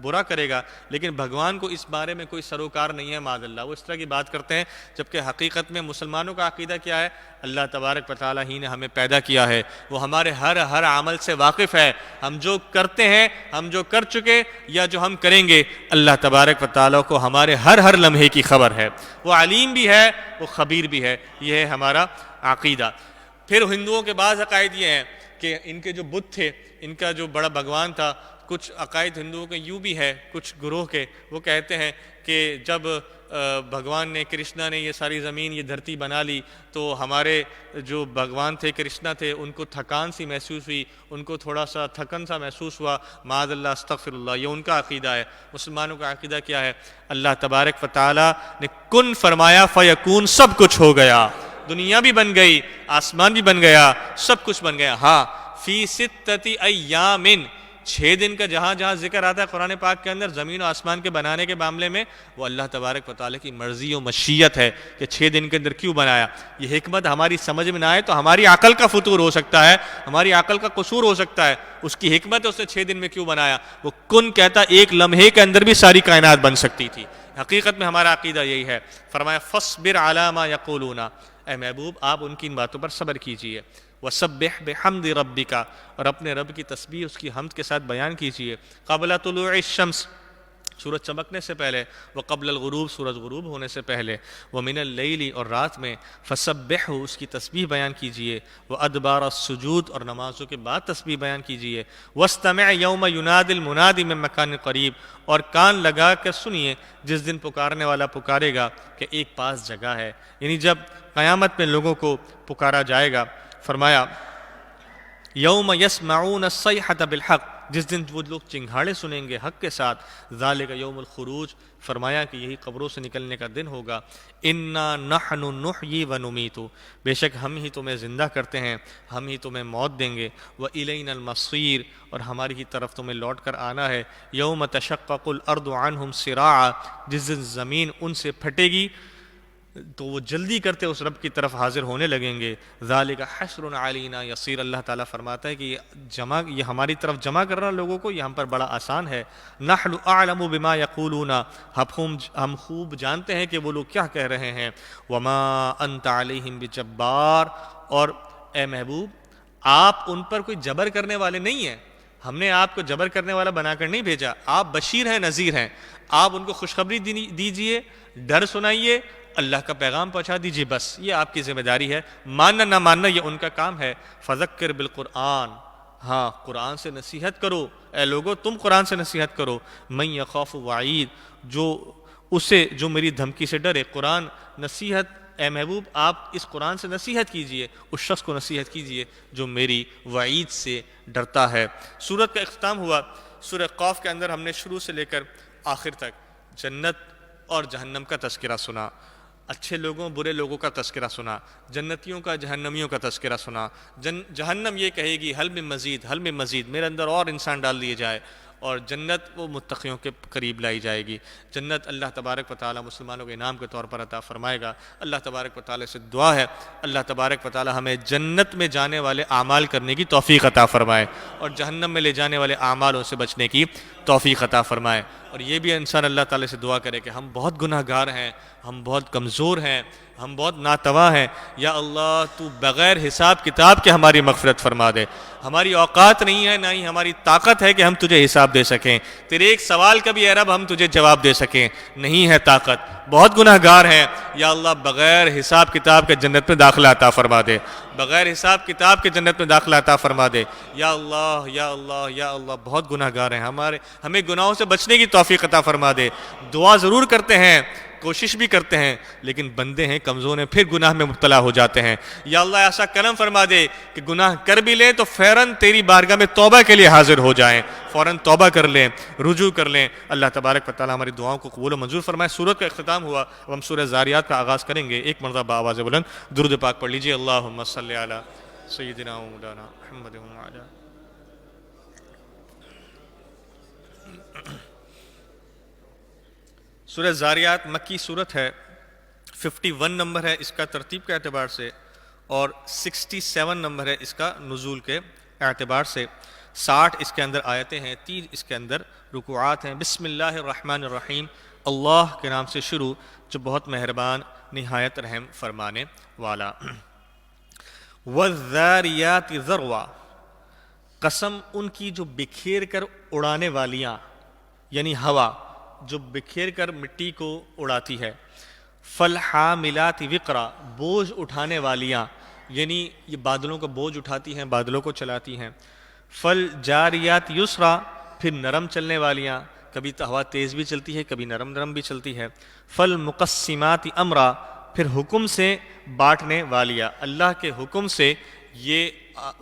S1: برا کرے گا، لیکن بھگوان کو اس بارے میں کوئی سروکار نہیں ہے معاذ اللہ، وہ اس طرح کی بات کرتے ہیں، جبکہ حقیقت میں مسلمانوں کا عقیدہ کیا ہے، اللہ تبارک و تعالیٰ ہی نے ہمیں پیدا کیا ہے، وہ ہمارے ہر عمل سے واقف ہے، ہم جو کرتے ہیں، ہم جو کر چکے یا جو ہم کریں گے، اللہ تبارک و تعالیٰ کو ہمارے ہر لمحے کی خبر ہے، وہ علیم بھی ہے، وہ خبیر بھی ہے، یہ ہے ہمارا عقیدہ۔ پھر ہندوؤں کے بعض عقائد یہ ہیں کہ ان کے جو بت تھے، ان کا جو بڑا بھگوان تھا، کچھ عقائد ہندوؤں کے یوں بھی ہے، کچھ گروہ کے، وہ کہتے ہیں کہ جب بھگوان نے، کرشنا نے یہ ساری زمین، یہ دھرتی بنا لی تو ہمارے جو بھگوان تھے، کرشنا تھے، ان کو تھکان سی محسوس ہوئی، ان کو تھوڑا سا تھکن سا محسوس ہوا، معاذ اللہ استغفر اللہ، یہ ان کا عقیدہ ہے۔ مسلمانوں کا عقیدہ کیا ہے، اللہ تبارک و تعالیٰ نے کن فرمایا فیکون، سب کچھ ہو گیا، دنیا بھی بن گئی، آسمان بھی بن گیا، سب کچھ بن گیا۔ ہاں فی ستۃ ایام، 6 دن کا جہاں جہاں ذکر آتا ہے قرآن پاک کے اندر زمین و آسمان کے بنانے کے معاملے میں، وہ اللہ تبارک و تعالیٰ کی مرضی و مشیت ہے کہ 6 دن کے اندر کیوں بنایا۔ یہ حکمت ہماری سمجھ میں نہ آئے تو ہماری عقل کا فطور ہو سکتا ہے، ہماری عقل کا قصور ہو سکتا ہے، اس کی حکمت ہے اس نے 6 دن میں کیوں بنایا۔ وہ کن کہتا ایک لمحے کے اندر بھی ساری کائنات بن سکتی تھی۔ حقیقت میں ہمارا عقیدہ یہی ہے۔ فرمایا فاصبر علی ما یقولون، اے محبوب آپ ان کی ان باتوں پر صبر کیجئے، وسبح بحمد ربک، اور اپنے رب کی تسبیح اس کی حمد کے ساتھ بیان کیجئے، قبل طلوع الشمس، سورج چمکنے سے پہلے، وقبل الغروب، سورج غروب ہونے سے پہلے، ومن اللیل، اور رات میں، فسبحہ اس کی تسبیح بیان کیجئے، وادبار السجود، اور نمازوں کے بعد تسبیح بیان کیجئے، واستمع یوم ینادی المنادی من مکان قریب، اور کان لگا کر سنیے جس دن پکارنے والا پکارے گا کہ ایک پاس جگہ ہے، یعنی جب قیامت میں لوگوں کو پکارا جائے گا۔ فرمایا یوم یسمعون الصیحۃ بالحق، جس دن وہ لوگ چنگھاڑے سنیں گے حق کے ساتھ، ذالک یوم الخروج، فرمایا کہ یہی قبروں سے نکلنے کا دن ہوگا۔ انا نحن نحیی ونمیت، بے شک ہم ہی تمہیں زندہ کرتے ہیں، ہم ہی تمہیں موت دیں گے، والینا المصیر، اور ہماری ہی طرف تمہیں لوٹ کر آنا ہے۔ یوم تشقق الارض عنہم سراعا، جس دن زمین ان سے پھٹے گی تو وہ جلدی کرتے اس رب کی طرف حاضر ہونے لگیں گے۔ ذالک حشر علینا یسیر، اللہ تعالیٰ فرماتا ہے کہ یہ ہماری طرف جمع کرنا لوگوں کو یہ ہم پر بڑا آسان ہے۔ نحن اعلم بما یقولون، ہم خوب جانتے ہیں کہ وہ لوگ کیا کہہ رہے ہیں۔ وما انت علیہم بجبار، اور اے محبوب آپ ان پر کوئی جبر کرنے والے نہیں ہیں، ہم نے آپ کو جبر کرنے والا بنا کر نہیں بھیجا، آپ بشیر ہیں نذیر ہیں، آپ ان کو خوشخبری دیجئے، ڈر سنائیے، اللہ کا پیغام پہنچا دیجیے، بس یہ آپ کی ذمہ داری ہے، ماننا نہ ماننا یہ ان کا کام ہے۔ فذکر بالقرآن، ہاں قرآن سے نصیحت کرو، اے لوگو تم قرآن سے نصیحت کرو، من یخاف وعید، جو میری دھمکی سے ڈرے۔ قرآن نصیحت، اے محبوب آپ اس قرآن سے نصیحت کیجئے، اس شخص کو نصیحت کیجئے جو میری وعید سے ڈرتا ہے۔ سورت کا اختتام ہوا۔ سورہ قاف کے اندر ہم نے شروع سے لے کر آخر تک جنت اور جہنم کا تذکرہ سنا، اچھے لوگوں برے لوگوں کا تذکرہ سنا، جنتیوں کا جہنمیوں کا تذکرہ سنا۔ جہنم یہ کہے گی حل من مزید، حل من مزید، میرے اندر اور انسان ڈال دیے جائے، اور جنت وہ متقیوں کے قریب لائی جائے گی۔ جنت اللہ تبارک و تعالی مسلمانوں کے انعام کے طور پر عطا فرمائے گا۔ اللہ تبارک و تعالی سے دعا ہے اللہ تبارک و تعالی ہمیں جنت میں جانے والے اعمال کرنے کی توفیق عطا فرمائے، اور جہنم میں لے جانے والے اعمالوں سے بچنے کی توفیق عطا فرمائے۔ اور یہ بھی انسان اللہ تعالی سے دعا کرے کہ ہم بہت گناہ گار ہیں، ہم بہت کمزور ہیں، ہم بہت ناتواں ہیں، یا اللہ تو بغیر حساب کتاب کے ہماری مغفرت فرما دے۔ ہماری اوقات نہیں ہے، نہ ہی ہماری طاقت ہے کہ ہم تجھے حساب دے سکیں، تیرے ایک سوال کا بھی اے رب ہم تجھے جواب دے سکیں، نہیں ہے طاقت، بہت گناہ گار ہیں، یا اللہ بغیر حساب کتاب کے جنت میں داخلہ عطا فرما دے، بغیر حساب کتاب کے جنت میں داخلہ عطا فرما دے، یا اللہ یا اللہ یا اللہ بہت گناہ گار ہیں، ہمیں گناہوں سے بچنے کی توفیق عطا فرما دے۔ دعا ضرور کرتے ہیں، کوشش بھی کرتے ہیں، لیکن بندے ہیں کمزور ہیں، پھر گناہ میں مبتلا ہو جاتے ہیں۔ یا اللہ ایسا کرم فرما دے کہ گناہ کر بھی لیں تو فوراً تیری بارگاہ میں توبہ کے لیے حاضر ہو جائیں، فوراً توبہ کر لیں، رجوع کر لیں۔ اللہ تبارک و تعالی ہماری دعاؤں کو قبول و منظور فرمائے۔ سورت کا اختتام ہوا، اب ہم سورہ زاریات کا آغاز کریں گے۔ ایک مرتبہ آواز بلند درود پاک پڑھ لیجیے، اللہم صلی علی سیدنا و مولانا محمد وعلی۔ سورہ زاریات مکی صورت ہے، 51 نمبر ہے اس کا ترتیب کے اعتبار سے، اور 67 نمبر ہے اس کا نزول کے اعتبار سے۔ 60 اس کے اندر آیتیں ہیں، 30 اس کے اندر رکوعات ہیں۔ بسم اللہ الرحمن الرحیم، اللہ کے نام سے شروع جو بہت مہربان نہایت رحم فرمانے والا۔ والذاریات ذروا، قسم ان کی جو بکھیر کر اڑانے والیاں، یعنی ہوا جو بکھیر کر مٹی کو اڑاتی ہے۔ فالحاملات وقرا، بوجھ اٹھانے والیاں، یعنی یہ بادلوں کا بوجھ اٹھاتی ہیں، بادلوں کو چلاتی ہیں۔ فالجاریات یسرا، پھر نرم چلنے والیاں، کبھی ہوا تیز بھی چلتی ہے، کبھی نرم نرم بھی چلتی ہے۔ فالمقسمات امرا، پھر حکم سے بانٹنے والیاں، اللہ کے حکم سے یہ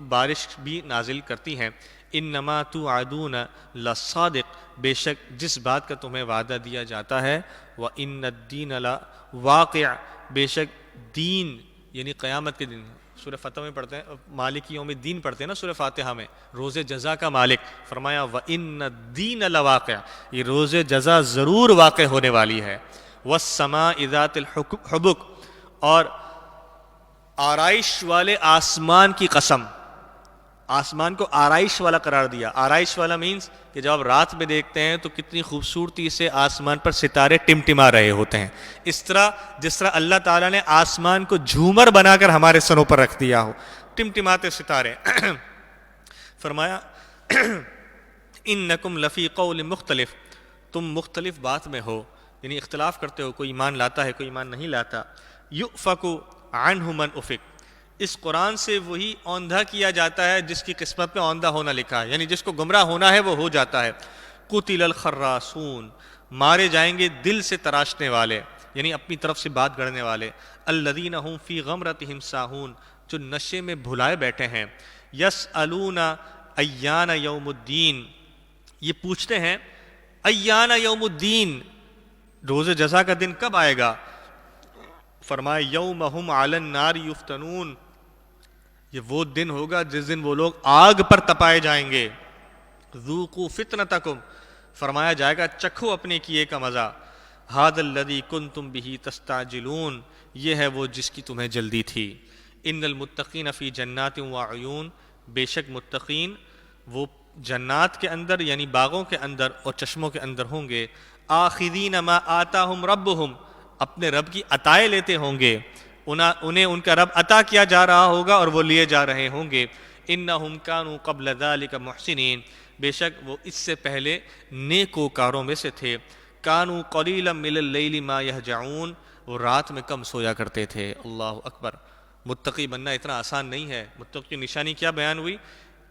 S1: بارش بھی نازل کرتی ہیں۔ انما توعدون لصادق، بے شک جس بات کا تمہیں وعدہ دیا جاتا ہے، وان الدین لواقع، بے شک دین یعنی قیامت کے دن، سورہ فتح میں پڑھتے ہیں، مالک یوم الدین پڑھتے ہیں نا سورہ فاتحہ میں، روز جزا کا مالک، فرمایا وَإِنَّ الدِّينَ لَوَاقِعٌ، یہ روز جزا ضرور واقع ہونے والی ہے، وَالسَّمَاءِ ذَاتِ الْحُبُكِ، اور آرائش والے آسمان کی قسم، آسمان کو آرائش والا قرار دیا۔ آرائش والا مینز کہ جب آپ رات میں دیکھتے ہیں تو کتنی خوبصورتی سے آسمان پر ستارے ٹمٹما رہے ہوتے ہیں، اس طرح جس طرح اللہ تعالیٰ نے آسمان کو جھومر بنا کر ہمارے سروں پر رکھ دیا ہو، ٹمٹماتے ستارے۔ فرمایا انکم لفی قول مختلف، تم مختلف بات میں ہو، یعنی اختلاف کرتے ہو، کوئی ایمان لاتا ہے کوئی ایمان نہیں لاتا۔ یؤفک عنہ من افک، اس قرآن سے وہی اوندھا کیا جاتا ہے جس کی قسمت میں اوندھا ہونا لکھا ہے، یعنی جس کو گمراہ ہونا ہے وہ ہو جاتا ہے۔ قتل الخراسون، مارے جائیں گے دل سے تراشنے والے، یعنی اپنی طرف سے بات گڑھنے والے۔ الذین هم فی غمرتہم ساہون، جو نشے میں بھلائے بیٹھے ہیں۔ یسألون ایان یوم الدین، یہ پوچھتے ہیں ایان یوم الدین، روز جزا کا دن کب آئے گا؟ فرمایا یوم ہم علی النار یفتنون، یہ وہ دن ہوگا جس دن وہ لوگ آگ پر تپائے جائیں گے۔ ذوقوا فتنتکم، فرمایا جائے گا چکھو اپنے کیے کا مزہ۔ ھذا الذی کنتم بہ تستعجلون، یہ ہے وہ جس کی تمہیں جلدی تھی۔ ان المتقین فی جنات وعیون، بے شک متقین وہ جنات کے اندر یعنی باغوں کے اندر اور چشموں کے اندر ہوں گے۔ آخذین ما آتاہم ربہم، اپنے رب کی عطائیں لیتے ہوں گے، انہیں ان کا رب عطا کیا جا رہا ہوگا اور وہ لیے جا رہے ہوں گے۔ انہم کانوا قبل ذلک محسنین، بے شک وہ اس سے پہلے نیکوکاروں میں سے تھے۔ کانوا قلیلا من اللیل ما یہجعون، وہ رات میں کم سویا کرتے تھے۔ اللہ اکبر، متقی بننا اتنا آسان نہیں ہے۔ متقی کی نشانی کیا بیان ہوئی؟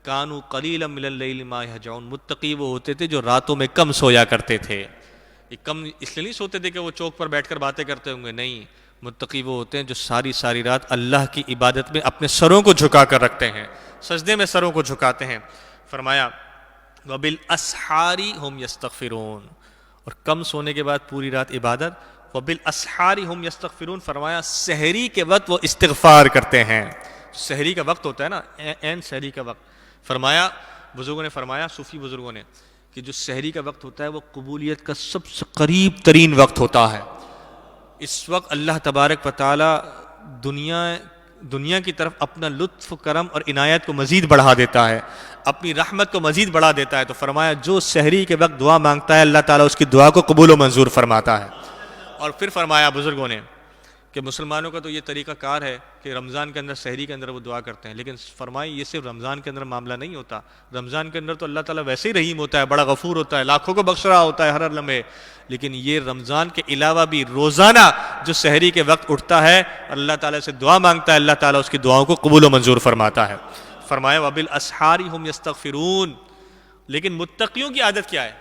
S1: کانوا قلیلا من اللیل ما یہجعون، متقی وہ ہوتے تھے جو راتوں میں کم سویا کرتے تھے۔ یہ کم اس لیے نہیں سوتے تھے کہ وہ چوک پر بیٹھ کر باتیں کرتے ہوں گے، نہیں، متقی وہ ہوتے ہیں جو ساری ساری رات اللہ کی عبادت میں اپنے سروں کو جھکا کر رکھتے ہیں، سجدے میں سروں کو جھکاتے ہیں۔ فرمایا وَبِالْأَسْحَارِ هُمْ يَسْتَغْفِرُونَ، اور کم سونے کے بعد پوری رات عبادت۔ وَبِالْأَسْحَارِ هُمْ يَسْتَغْفِرُونَ، فرمایا سحری کے وقت وہ استغفار کرتے ہیں۔ سحری کا وقت ہوتا ہے نا، عین سحری کا وقت، فرمایا بزرگوں نے فرمایا، صوفی بزرگوں نے، کہ جو سحری کا وقت ہوتا ہے وہ قبولیت کا سب سے قریب ترین وقت ہوتا ہے۔ اس وقت اللہ تبارک و تعالی دنیا کی طرف اپنا لطف کرم اور عنایت کو مزید بڑھا دیتا ہے، اپنی رحمت کو مزید بڑھا دیتا ہے۔ تو فرمایا جو سحری کے وقت دعا مانگتا ہے اللہ تعالیٰ اس کی دعا کو قبول و منظور فرماتا ہے۔ اور پھر فرمایا بزرگوں نے کہ مسلمانوں کا تو یہ طریقہ کار ہے کہ رمضان کے اندر سحری کے اندر وہ دعا کرتے ہیں، لیکن فرمائی یہ صرف رمضان کے اندر معاملہ نہیں ہوتا۔ رمضان کے اندر تو اللہ تعالیٰ ویسے ہی رحیم ہوتا ہے، بڑا غفور ہوتا ہے، لاکھوں کو بخش رہا ہوتا ہے ہر لمحے، لیکن یہ رمضان کے علاوہ بھی روزانہ جو سحری کے وقت اٹھتا ہے اللہ تعالیٰ سے دعا مانگتا ہے، اللہ تعالیٰ اس کی دعاؤں کو قبول و منظور فرماتا ہے۔ فرمایا وَبِالْأَسْحَارِ هُمْ يَسْتَغْفِرُونَ، لیکن متقیوں کی عادت کیا ہے؟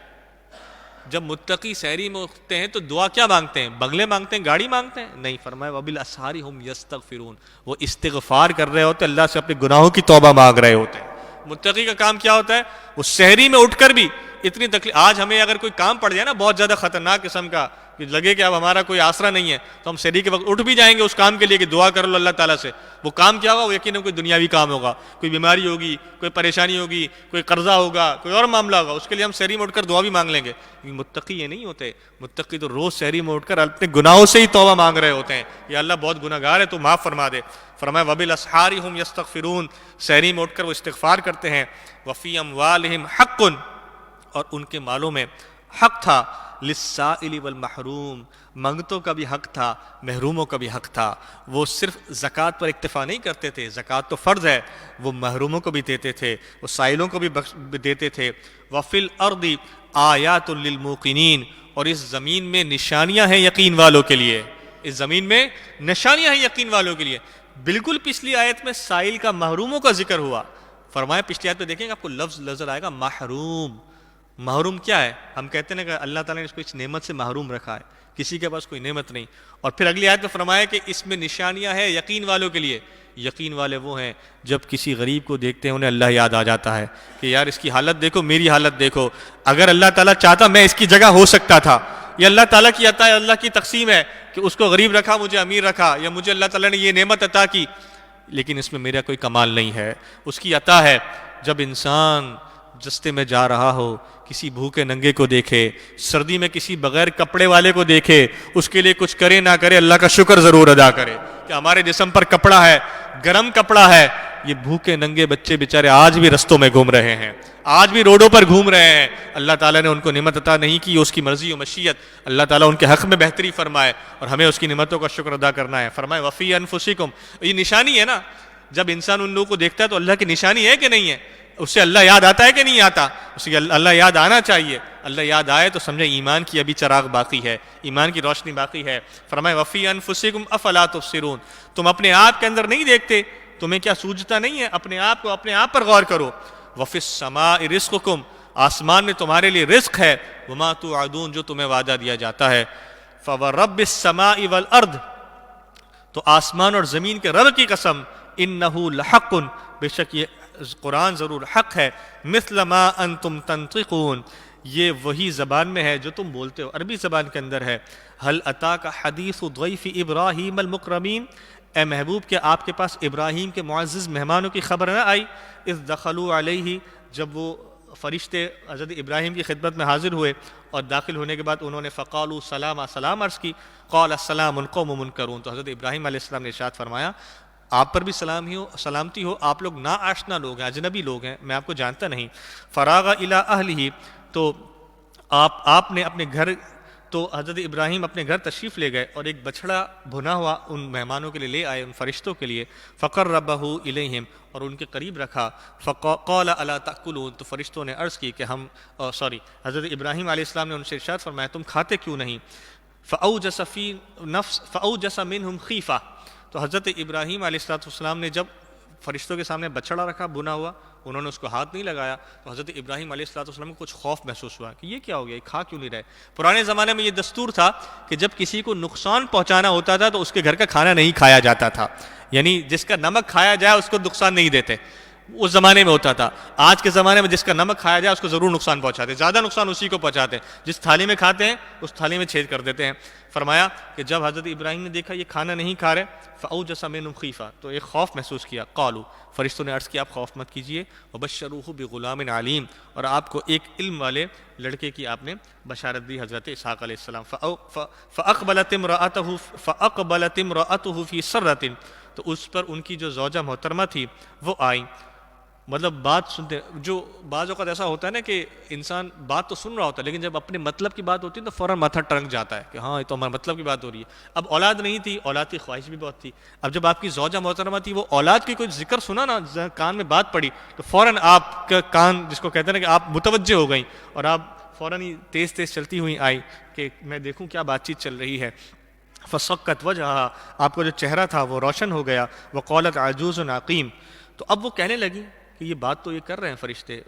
S1: جب متقی سحری میں اٹھتے ہیں تو دعا کیا مانگتے ہیں؟ بنگلے مانگتے ہیں، گاڑی مانگتے ہیں؟ نہیں، فرمایا وَبِالْأَسْحَارِ هُمْ يَسْتَغْفِرُونَ، وہ استغفار کر رہے ہوتے ہیں، اللہ سے اپنے گناہوں کی توبہ مانگ رہے ہوتے ہیں۔ متقی کا کام کیا ہوتا ہے؟ وہ سحری میں اٹھ کر بھی اتنی تکلیف، آج ہمیں اگر کوئی کام پڑ جائے نا بہت زیادہ خطرناک قسم کا، کہ لگے کہ اب ہمارا کوئی آسرا نہیں ہے، تو ہم سحری کے وقت اٹھ بھی جائیں گے اس کام کے لیے کہ دعا کر لو اللہ تعالیٰ سے۔ وہ کام کیا ہوگا؟ وہ یقیناً کوئی دنیاوی کام ہوگا، کوئی بیماری ہوگی، کوئی پریشانی ہوگی، کوئی قرضہ ہوگا، کوئی اور معاملہ ہوگا، اس کے لیے ہم سحری میں اٹھ کر دعا بھی مانگ لیں گے۔ لیکن متقی یہ نہیں ہوتے، متقی تو روز سحری میں اٹھ کر اپنے گناہوں سے ہی توبہ مانگ رہے ہوتے ہیں، یا اللہ بہت گناہ گار ہے تو معاف فرما دے۔ فرمایا وَبِالْأَسْحَارِ هُمْ يَسْتَغْفِرُونَ، سحری میں اٹھ کر وہ استغفار کرتے ہیں۔ وَفِي أَمْوَالِهِمْ حَقٌّ، اور ان کے مالوں میں حق تھا، لِلسَّائِلِ وَالْمَحْرُومِ، منگتوں کا بھی حق تھا، محروموں کا بھی حق تھا۔ وہ صرف زکوٰۃ پر اکتفا نہیں کرتے تھے، زکوٰۃ تو فرض ہے، وہ محروموں کو بھی دیتے تھے، وہ سائلوں کو بھی دیتے تھے۔ وَفِي الْأَرْضِ آیَاتٌ لِلْمُوقِنِينَ، اور اس زمین میں نشانیاں ہیں یقین والوں کے لیے، اس زمین میں نشانیاں ہیں یقین والوں کے لیے۔ بالکل پچھلی آیت میں سائل کا، محروموں کا ذکر ہوا، فرمایا پچھلی آیت میں دیکھیں گے آپ کو لفظ نظر آئے گا محروم۔ محروم کیا ہے؟ ہم کہتے ہیں کہ اللہ تعالیٰ نے اس کو اس نعمت سے محروم رکھا ہے، کسی کے پاس کوئی نعمت نہیں۔ اور پھر اگلی آیت میں فرمایا کہ اس میں نشانیاں ہیں یقین والوں کے لیے۔ یقین والے وہ ہیں جب کسی غریب کو دیکھتے ہیں انہیں اللہ یاد آ جاتا ہے کہ یار اس کی حالت دیکھو، میری حالت دیکھو، اگر اللہ تعالیٰ چاہتا میں اس کی جگہ ہو سکتا تھا۔ یہ اللہ تعالیٰ کی عطا ہے، اللہ کی تقسیم ہے کہ اس کو غریب رکھا، مجھے امیر رکھا، یا مجھے اللہ تعالیٰ نے یہ نعمت عطا کی۔ لیکن اس میں میرا کوئی کمال نہیں ہے. اس کی عطا ہے جب انسان رستے میں جا رہا ہو کسی بھوکے ننگے کو دیکھے, سردی میں کسی بغیر کپڑے والے کو دیکھے, اس کے لیے کچھ کرے نہ کرے اللہ کا شکر ضرور ادا کرے کہ ہمارے جسم پر کپڑا ہے, گرم کپڑا ہے. یہ بھوکے ننگے بچے بیچارے آج بھی رستوں میں گھوم رہے ہیں, آج بھی روڈوں پر گھوم رہے ہیں. اللہ تعالیٰ نے ان کو نعمت عطا نہیں کی, اس کی مرضی و مشیت. اللہ تعالیٰ ان کے حق میں بہتری فرمائے اور ہمیں اس کی نعمتوں کا شکر ادا کرنا ہے. فرمائے وفی انفسکم, یہ نشانی ہے نا, جب انسان ان لوگوں کو دیکھتا ہے تو اللہ کی نشانی ہے کہ نہیں ہے, اس سے اللہ یاد آتا ہے کہ نہیں آتا, اسے اللہ یاد آنا چاہیے. اللہ یاد آئے تو سمجھے ایمان کی ابھی چراغ باقی ہے, ایمان کی روشنی باقی ہے. فرمائے وفی انفسکم افلا تبصرون, تم اپنے آپ کے اندر نہیں دیکھتے, تمہیں کیا سوجتا نہیں ہے, اپنے آپ کو اپنے آپ پر غور کرو. وفی السماء رزقکم, آسمان میں تمہارے لیے رزق ہے. وما توعدون, جو تمہیں وعدہ دیا جاتا ہے. فورب السماء والارض, تو آسمان اور زمین کے رب کی قسم, انہ لحق, بے شک یہ قرآن ضرور حق ہے. مثل ما انتم تنطقون, یہ وہی زبان میں ہے جو تم بولتے ہو, عربی زبان کے اندر ہے. هل اتاک حدیث ضیف ابراہیم المکرمین, اے محبوب کیا آپ کے پاس ابراہیم کے معزز مہمانوں کی خبر نہ آئی؟ اذ دخلوا علیہ, جب وہ فرشتے حضرت ابراہیم کی خدمت میں حاضر ہوئے اور داخل ہونے کے بعد انہوں نے فقالوا سلاما, سلام عرض کی. قال السلام قوم منکرون, تو حضرت ابراہیم علیہ السلام نے ارشاد فرمایا آپ پر بھی سلامتی ہو, آپ لوگ نا آشنا لوگ ہیں, اجنبی لوگ ہیں, میں آپ کو جانتا نہیں. فراغ الی اہلہ, تو آپ نے اپنے گھر, تو حضرت ابراہیم اپنے گھر تشریف لے گئے اور ایک بچڑا بھنا ہوا ان مہمانوں کے لیے لے آئے, ان فرشتوں کے لیے. فقربہ الیہم, اور ان کے قریب رکھا. فقال الا تاکلون, تو فرشتوں نے عرض کی کہ ہم حضرت ابراہیم علیہ السلام نے ان سے ارشاد فرمایا تم کھاتے کیوں نہیں؟ فاوجس منہم خیفہ, تو حضرت ابراہیم علیہ السلام نے جب فرشتوں کے سامنے بچڑا رکھا بنا ہوا, انہوں نے اس کو ہاتھ نہیں لگایا, تو حضرت ابراہیم علیہ السلام کو کچھ خوف محسوس ہوا کہ یہ کیا ہو گیا, یہ کھا کیوں نہیں رہے. پرانے زمانے میں یہ دستور تھا کہ جب کسی کو نقصان پہنچانا ہوتا تھا تو اس کے گھر کا کھانا نہیں کھایا جاتا تھا, یعنی جس کا نمک کھایا جائے اس کو نقصان نہیں دیتے, اس زمانے میں ہوتا تھا. آج کے زمانے میں جس کا نمک کھایا جائے اس کو ضرور نقصان پہنچاتے, زیادہ نقصان اسی کو پہنچاتے ہیں, جس تھالی میں کھاتے ہیں اس تھالی میں چھید کر دیتے ہیں. فرمایا کہ جب حضرت ابراہیم نے دیکھا یہ کھانا نہیں کھا رہے, فاوجس منہم خیفہ, تو ایک خوف محسوس کیا. قالوا, فرشتوں نے عرض کیا آپ خوف مت کیجئے. وبشروہ بغلام علیم, اور آپ کو ایک علم والے لڑکے کی آپ نے بشارت دی, حضرت اسحاق علیہ السلام. فاقبلت امرأته فی سرۃ, تو اس پر ان کی جو زوجہ محترمہ تھی وہ آئیں. مطلب بات سنتے, جو بعض اوقات ایسا ہوتا ہے نا کہ انسان بات تو سن رہا ہوتا ہے لیکن جب اپنے مطلب کی بات ہوتی ہے تو فوراً ماتھا ٹرک جاتا ہے کہ ہاں یہ تو ہمارے مطلب کی بات ہو رہی ہے. اب اولاد نہیں تھی, اولاد کی خواہش بھی بہت تھی. اب جب آپ کی زوجہ محترمہ تھی, وہ اولاد کی کوئی ذکر سنا نا, کان میں بات پڑی, تو فوراً آپ کا کان, جس کو کہتے ہیں نا کہ آپ متوجہ ہو گئیں اور آپ فوراً ہی تیز تیز چلتی ہوئی آئی کہ میں دیکھوں کیا بات چیت چل رہی ہے. فسقت وجہہا, آپ کا جو چہرہ تھا وہ روشن ہو گیا. وقالت عجوز عقیم, تو اب وہ کہنے لگی کہ یہ بات تو یہ کر رہے ہیں فرشتے,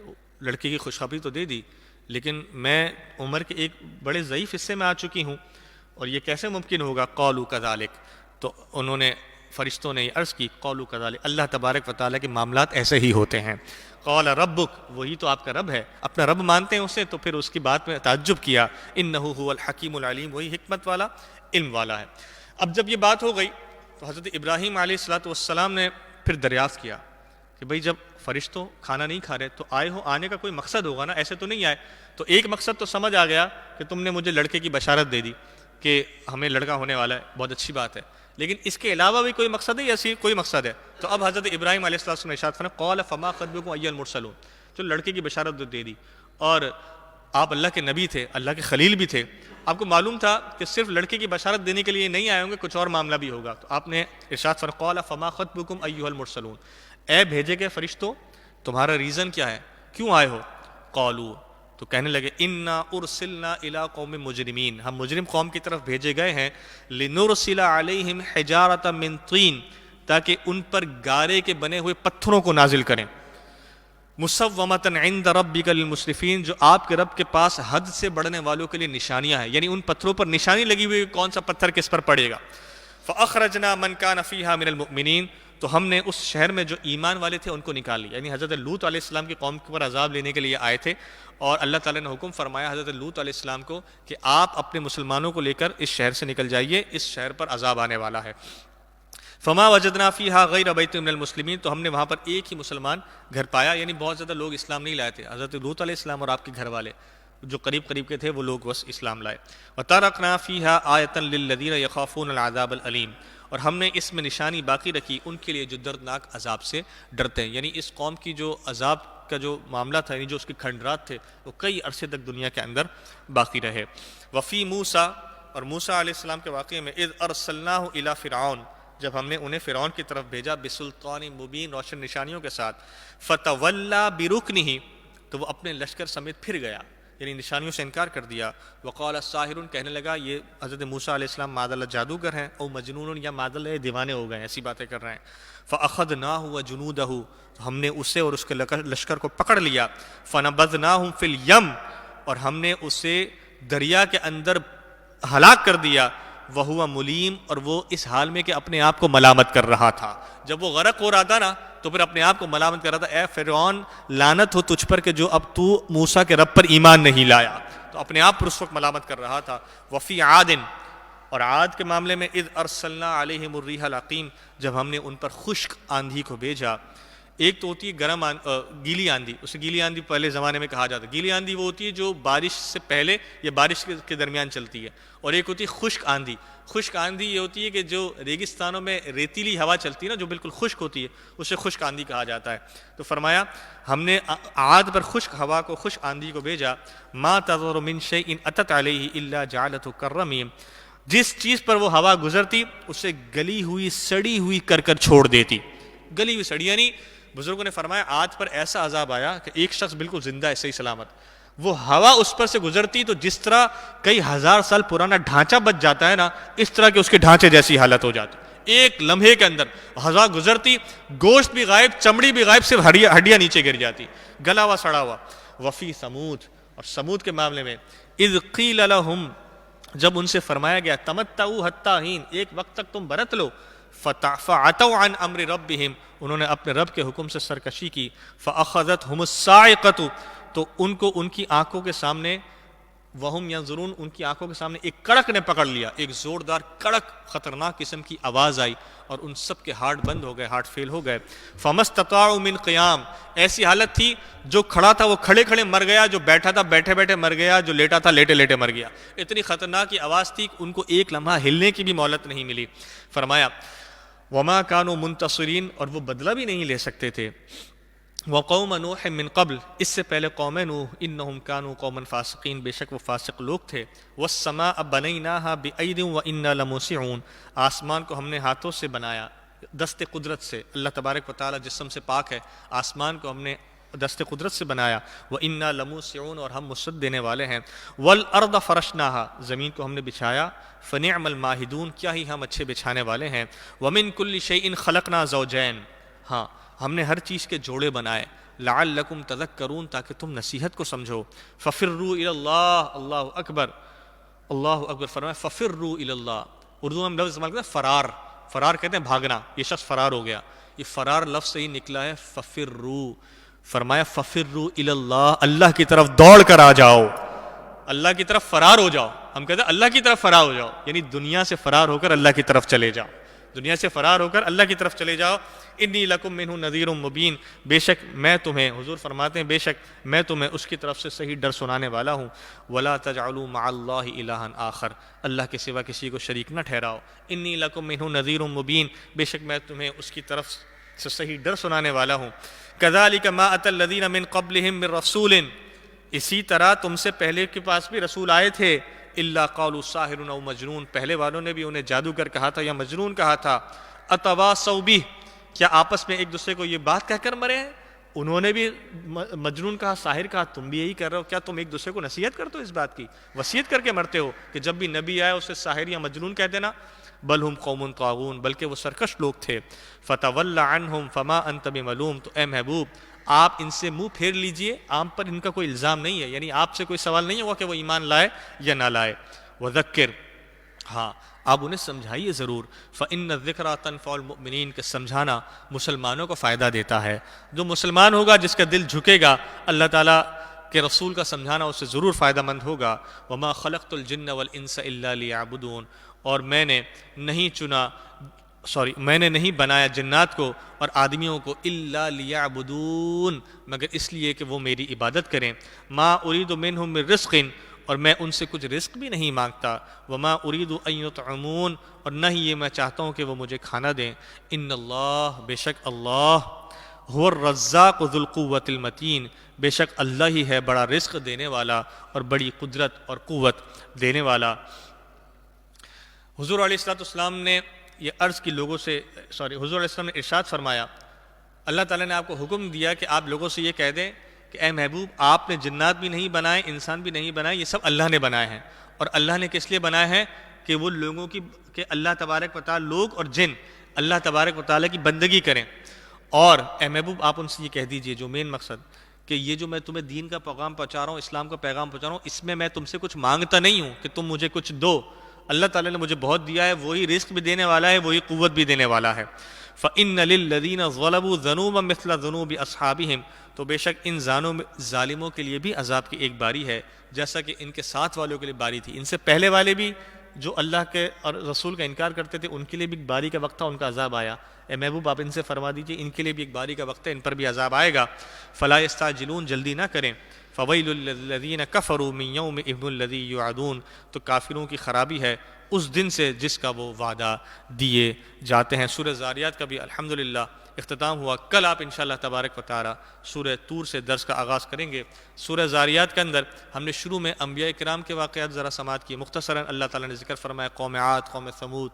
S1: لڑکے کی خوشخبری تو دے دی, لیکن میں عمر کے ایک بڑے ضعیف حصے میں آ چکی ہوں اور یہ کیسے ممکن ہوگا؟ قالوا کذالک, تو انہوں نے فرشتوں نے عرض کی قالوا کذالک, اللہ تبارک و تعالیٰ کے معاملات ایسے ہی ہوتے ہیں. قال ربک, وہی تو آپ کا رب ہے, اپنا رب مانتے ہیں اسے, تو پھر اس کی بات میں تعجب کیا. انہ هو الحکیم العلیم, وہی حکمت والا علم والا ہے. اب جب یہ بات ہو گئی تو حضرت ابراہیم علیہ السلام نے پھر دریافت کیا کہ بھئی جب فرشتوں کھانا نہیں کھا رہے تو آئے ہو, آنے کا کوئی مقصد ہوگا نا, ایسے تو نہیں آئے. تو ایک مقصد تو سمجھ آ گیا کہ تم نے مجھے لڑکے کی بشارت دے دی کہ ہمیں لڑکا ہونے والا ہے, بہت اچھی بات ہے, لیکن اس کے علاوہ بھی کوئی مقصد ہے یا صرف کوئی مقصد ہے؟ تو اب حضرت ابراہیم علیہ السلام نے ارشاد فرمایا قال فما خطبکم ایھا المرسلون, جو لڑکے کی بشارت دے دی, اور آپ اللہ کے نبی تھے, اللہ کے خلیل بھی تھے, آپ کو معلوم تھا کہ صرف لڑکے کی بشارت دینے کے لیے نہیں آئے ہوں گے, کچھ اور معاملہ بھی ہوگا. تو آپ نے ارشاد فرمایا قال فما خطبکم ایھا المرسلون, اے بھیجے گئے فرشتوں تمہارا ریزن کیا ہے, کیوں آئے ہو؟ قالوا, تو کہنے لگے انا ارسلنا الی قوم مجرمین, ہم مجرم قوم کی طرف بھیجے گئے ہیں. لنرسل علیہم حجارۃ من طین, تاکہ ان پر گارے کے بنے ہوئے پتھروں کو نازل کریں. مسومۃ عند ربک للمسرفین, جو آپ کے رب کے پاس حد سے بڑھنے والوں کے لیے نشانیاں ہیں, یعنی ان پتھروں پر نشانی لگی ہوئی کون سا پتھر کس پر پڑے گا. فاخرجنا من کان فیہا من المؤمنین, تو ہم نے اس شہر میں جو ایمان والے تھے ان کو نکال لیا, یعنی حضرت لوط علیہ السلام کی قوم پر عذاب لینے کے لیے آئے تھے, اور اللہ تعالیٰ نے حکم فرمایا حضرت لوط علیہ السلام کو کہ آپ اپنے مسلمانوں کو لے کر اس شہر سے نکل جائیے, اس شہر پر عذاب آنے والا ہے. فما وجدنا فیہا غیر بیت من المسلمین، تو ہم نے وہاں پر ایک ہی مسلمان گھر پایا، یعنی بہت زیادہ لوگ اسلام نہیں لائے تھے، حضرت لوط علیہ السلام اور آپ کے گھر والے جو قریب قریب کے تھے وہ لوگ بس اسلام لائے۔ وَتَرَكْنَا فِيهَا آیَةً لِلَّذِينَ يَخَافُونَ الْعَذَابَ الْأَلِيمَ، اور ہم نے اس میں نشانی باقی رکھی ان کے لیے جو دردناک عذاب سے ڈرتے ہیں، یعنی اس قوم کی جو عذاب کا جو معاملہ تھا، یعنی جو اس کے کھنڈرات تھے وہ کئی عرصے تک دنیا کے اندر باقی رہے۔ وفی موسیٰ، اور موسیٰ علیہ السلام کے واقعے میں، اذ ارسلناہ الی فرعون، جب ہم نے انہیں فرعون کی طرف بھیجا، بسلطان مبین، روشن نشانیوں کے ساتھ، فتولا برکنہ، تو وہ اپنے لشکر سمیت پھر گیا، یعنی نشانیوں سے انکار کر دیا۔ وقال ساحر، کہنے لگا یہ حضرت موسیٰ علیہ السلام معاذ اللہ جادوگر ہیں، او مجنون، یا معاذ اللہ دیوانے ہو گئے، ایسی باتیں کر رہے ہیں۔ فاخذناہ وجنودہ، تو ہم نے اسے اور اس کے لشکر کو پکڑ لیا۔ فنبذناہم فی الیم، اور ہم نے اسے دریا کے اندر ہلاک کر دیا۔ وہو ملیم، اور وہ اس حال میں کہ اپنے آپ کو ملامت کر رہا تھا، جب وہ غرق ہو رہا تھا نا تو پھر اپنے آپ کو ملامت کر رہا تھا، اے فرعون لعنت ہو تجھ پر کہ جو اب تو موسیٰ کے رب پر ایمان نہیں لایا، تو اپنے آپ پر اس وقت ملامت کر رہا تھا۔ وفی عاد، اور عاد کے معاملے میں، اذ ارسلنا علیہم الریح العقیم، جب ہم نے ان پر خشک آندھی کو بھیجا۔ ایک تو ہوتی ہے گیلی آندھی، اسے گیلی آندھی پہلے زمانے میں کہا جاتا ہے۔ گیلی آندھی وہ ہوتی ہے جو بارش سے پہلے یا بارش کے درمیان چلتی ہے، اور ایک ہوتی ہے خشک آندھی۔ خشک آندھی یہ ہوتی ہے کہ جو ریگستانوں میں ریتیلی ہوا چلتی ہے نا، جو بالکل خشک ہوتی ہے، اسے خشک آندھی کہا جاتا ہے۔ تو فرمایا ہم نے عاد پر خشک ہوا کو، خشک آندھی کو بھیجا۔ ما تذر من شیء اتت علیہ الا جعلته کالرمیم، جس چیز پر وہ ہوا گزرتی اسے گلی ہوئی سڑی ہوئی کر کر چھوڑ دیتی۔ گلی ہوئی سڑی، یعنی بزرگوں نے فرمایا آج پر ایسا عذاب آیا کہ ایک شخص بالکل زندہ ہے، صحیح سلامت، وہ ہوا اس پر سے گزرتی تو جس طرح کئی ہزار سال پرانا ڈھانچہ بچ جاتا ہے نا، اس طرح کے اس کے ڈھانچے جیسی حالت ہو جاتی۔ ایک لمحے کے اندر ہوا گزرتی، گوشت بھی غائب، چمڑی بھی غائب، صرف ہڈیاں نیچے گر جاتی، گلا ہوا سڑا ہوا۔ وفی سمود، اور سمود کے معاملے میں، اذ قیل لہم، جب ان سے فرمایا گیا تمتعوا حتی حین، ایک وقت تک تم برت لو، فعتوا عن امر ربہم، انہوں نے اپنے رب کے حکم سے سرکشی کی۔ فاخذتہم الصاعقۃ، تو ان کو ان کی آنکھوں کے سامنے، وہم ینظرون، ان کی آنکھوں کے سامنے ایک کڑک نے پکڑ لیا، ایک زوردار کڑک خطرناک قسم کی آواز آئی، اور ان سب کے ہارٹ بند ہو گئے، ہارٹ فیل ہو گئے۔ فمستطاعوا من قیام، ایسی حالت تھی جو کھڑا تھا وہ کھڑے کھڑے مر گیا، جو بیٹھا تھا بیٹھے بیٹھے مر گیا، جو لیٹا تھا لیٹے لیٹے مر گیا۔ اتنی خطرناک کی آواز تھی کہ ان کو ایک لمحہ ہلنے کی بھی مہلت نہیں ملی۔ فرمایا وما كانوا منتصرین، اور وہ بدلہ بھی نہیں لے سکتے تھے۔ وقوم نوح من قبل، اس سے پہلے قوم نوح، انہم كانوا قوما فاسقین، بے شک وہ فاسق لوگ تھے۔ والسماء بنیناها بأید وإنا لموسعون، آسمان کو ہم نے ہاتھوں سے بنایا، دست قدرت سے، اللہ تبارک و تعالی جسم سے پاک ہے، آسمان کو ہم نے دست قدرت سے بنایا۔ وإنا لموسعون، اور ہم وسعت دینے والے ہیں۔ والارض فرشناها، زمین کو ہم نے بچھایا۔ فنعم الماہدون، کیا ہی ہم اچھے بچھانے والے ہیں۔ ومن کل شیء خلقنا زوجین، ہاں ہم نے ہر چیز کے جوڑے بنائے۔ لعلکم تذکرون، تاکہ تم نصیحت کو سمجھو۔ ففروا الی اللہ، اللہ اکبر، اللہ اکبر، فرمایا ففروا الی اللہ۔ اردو میں ہم لفظ استعمال کرتے ہیں فرار، فرار کہتے ہیں بھاگنا، یہ شخص فرار ہو گیا، یہ فرار لفظ سے ہی نکلا ہے ففروا۔ فرمایا ففروا الی اللہ، اللہ کی طرف دوڑ کر آ جاؤ، اللہ کی طرف فرار ہو جاؤ۔ ہم کہتے ہیں اللہ کی طرف فرار ہو جاؤ، یعنی دنیا سے فرار ہو کر اللہ کی طرف چلے جاؤ، دنیا سے فرار ہو کر اللہ کی طرف چلے جاؤ۔ انی لکم منہ نذیر مبین، بے شک میں تمہیں، حضور فرماتے ہیں بے شک میں تمہیں اس کی طرف سے صحیح ڈر سنانے والا ہوں۔ ولا تجعلوا مع اللہ الہا آخر، اللہ کے سوا کسی کو شریک نہ ٹھہراؤ۔ انی لکم منہ نذیر مبین، بے شک میں تمہیں اس کی طرف سے صحیح ڈر سنانے والا ہوں۔ کذالک ما اتی الذین من قبلہم من رسول، اسی طرح تم سے پہلے کے پاس بھی رسول آئے تھے، الا قالوا ساحر او مجنون، پہلے والوں نے بھی انہیں جادوگر کہا تھا یا مجنون کہا تھا۔ اتواصوا بہ، کیا آپس میں ایک دوسرے کو یہ بات کہہ کر مرے ہیں؟ انہوں نے بھی مجنون کہا، ساحر کہا، تم بھی یہی کر رہے ہو؟ کیا تم ایک دوسرے کو نصیحت کرتے ہو اس بات کی، وصیت کر کے مرتے ہو کہ جب بھی نبی آئے اسے ساحر یا مجنون کہہ دینا؟ بل ہم قوم طاغون، بلکہ وہ سرکش لوگ تھے۔ فتول عنہم فما انت بملوم، تو اے محبوب آپ ان سے منہ پھیر لیجئے، آپ پر ان کا کوئی الزام نہیں ہے، یعنی آپ سے کوئی سوال نہیں ہوگا کہ وہ ایمان لائے یا نہ لائے۔ وذکر، ہاں آپ انہیں سمجھائیے ضرور۔ فإن الذکریٰ تنفع المؤمنین، کہ سمجھانا مسلمانوں کو فائدہ دیتا ہے۔ جو مسلمان ہوگا، جس کا دل جھکے گا، اللہ تعالیٰ کہ رسول کا سمجھانا اس سے ضرور فائدہ مند ہوگا۔ وما خلقت الجن والانس الا لیعبدون، اور میں نے نہیں چنا میں نے نہیں بنایا جنات کو اور آدمیوں کو الا لیعبدون مگر اس لیے کہ وہ میری عبادت کریں، ما ارید منہم من رزق اور میں ان سے کچھ رزق بھی نہیں مانگتا، وما ارید ان یطعمون اور نہ ہی یہ میں چاہتا ہوں کہ وہ مجھے کھانا دیں، ان اللہ بے شک اللہ هو الرزاق ذو القوت المتین بے شک اللہ ہی ہے بڑا رزق دینے والا اور بڑی قدرت اور قوت دینے والا۔ حضور علیہ السلام نے یہ عرض کی لوگوں سے حضور علیہ السلام نے ارشاد فرمایا، اللہ تعالیٰ نے آپ کو حکم دیا کہ آپ لوگوں سے یہ کہہ دیں کہ اے محبوب آپ نے جنات بھی نہیں بنائے، انسان بھی نہیں بنائے، یہ سب اللہ نے بنائے ہیں، اور اللہ نے کس لیے بنائے ہیں کہ وہ لوگوں کی کہ اللہ تبارک و تعالیٰ لوگ اور جن اللہ تبارک و تعالیٰ کی بندگی کریں۔ اور اے محبوب آپ ان سے یہ کہہ دیجئے جو مین مقصد کہ یہ جو میں تمہیں دین کا پیغام پہنچا رہا ہوں، اسلام کا پیغام پہنچا رہا ہوں، اس میں تم سے کچھ مانگتا نہیں ہوں کہ تم مجھے کچھ دو، اللہ تعالیٰ نے مجھے بہت دیا ہے، وہی رزق بھی دینے والا ہے، وہی قوت بھی دینے والا ہے۔ فَإِنَّ لِلَّذِينَ ظَلَمُوا ذَنُوبًا مِثْلَ ذُنُوبِ أَصْحَابِهِمْ تو بے شک ان ظالموں کے لیے بھی عذاب کی ایک باری ہے جیسا کہ ان کے ساتھ والوں کے لیے باری تھی، ان سے پہلے والے بھی جو اللہ کے اور رسول کا انکار کرتے تھے ان کے لیے بھی ایک باری کا وقت تھا، ان کا عذاب آیا۔ اے محبوب آپ ان سے فرما دیجئے ان کے لیے بھی ایک باری کا وقت ہے، ان پر بھی عذاب آئے گا۔ فَلَا يَسْتَعْجِلُونَ جلدی نہ کریں۔ فَوَيْلٌ لِّلَّذِينَ كَفَرُوا مِن يَوْمِئِذٍ الَّذِي يُوعَدُونَ تو کافروں کی خرابی ہے اس دن سے جس کا وہ وعدہ دیے جاتے ہیں۔ سورہ زاریات کا بھی الحمدللہ اختتام ہوا، کل آپ انشاءاللہ تبارک و تعالی سورہ طور سے درس کا آغاز کریں گے۔ سورہ زاریات کے اندر ہم نے شروع میں انبیاء کرام کے واقعات ذرا سماعت کیے، مختصراً اللہ تعالیٰ نے ذکر فرمایا قوم عاد، قوم ثمود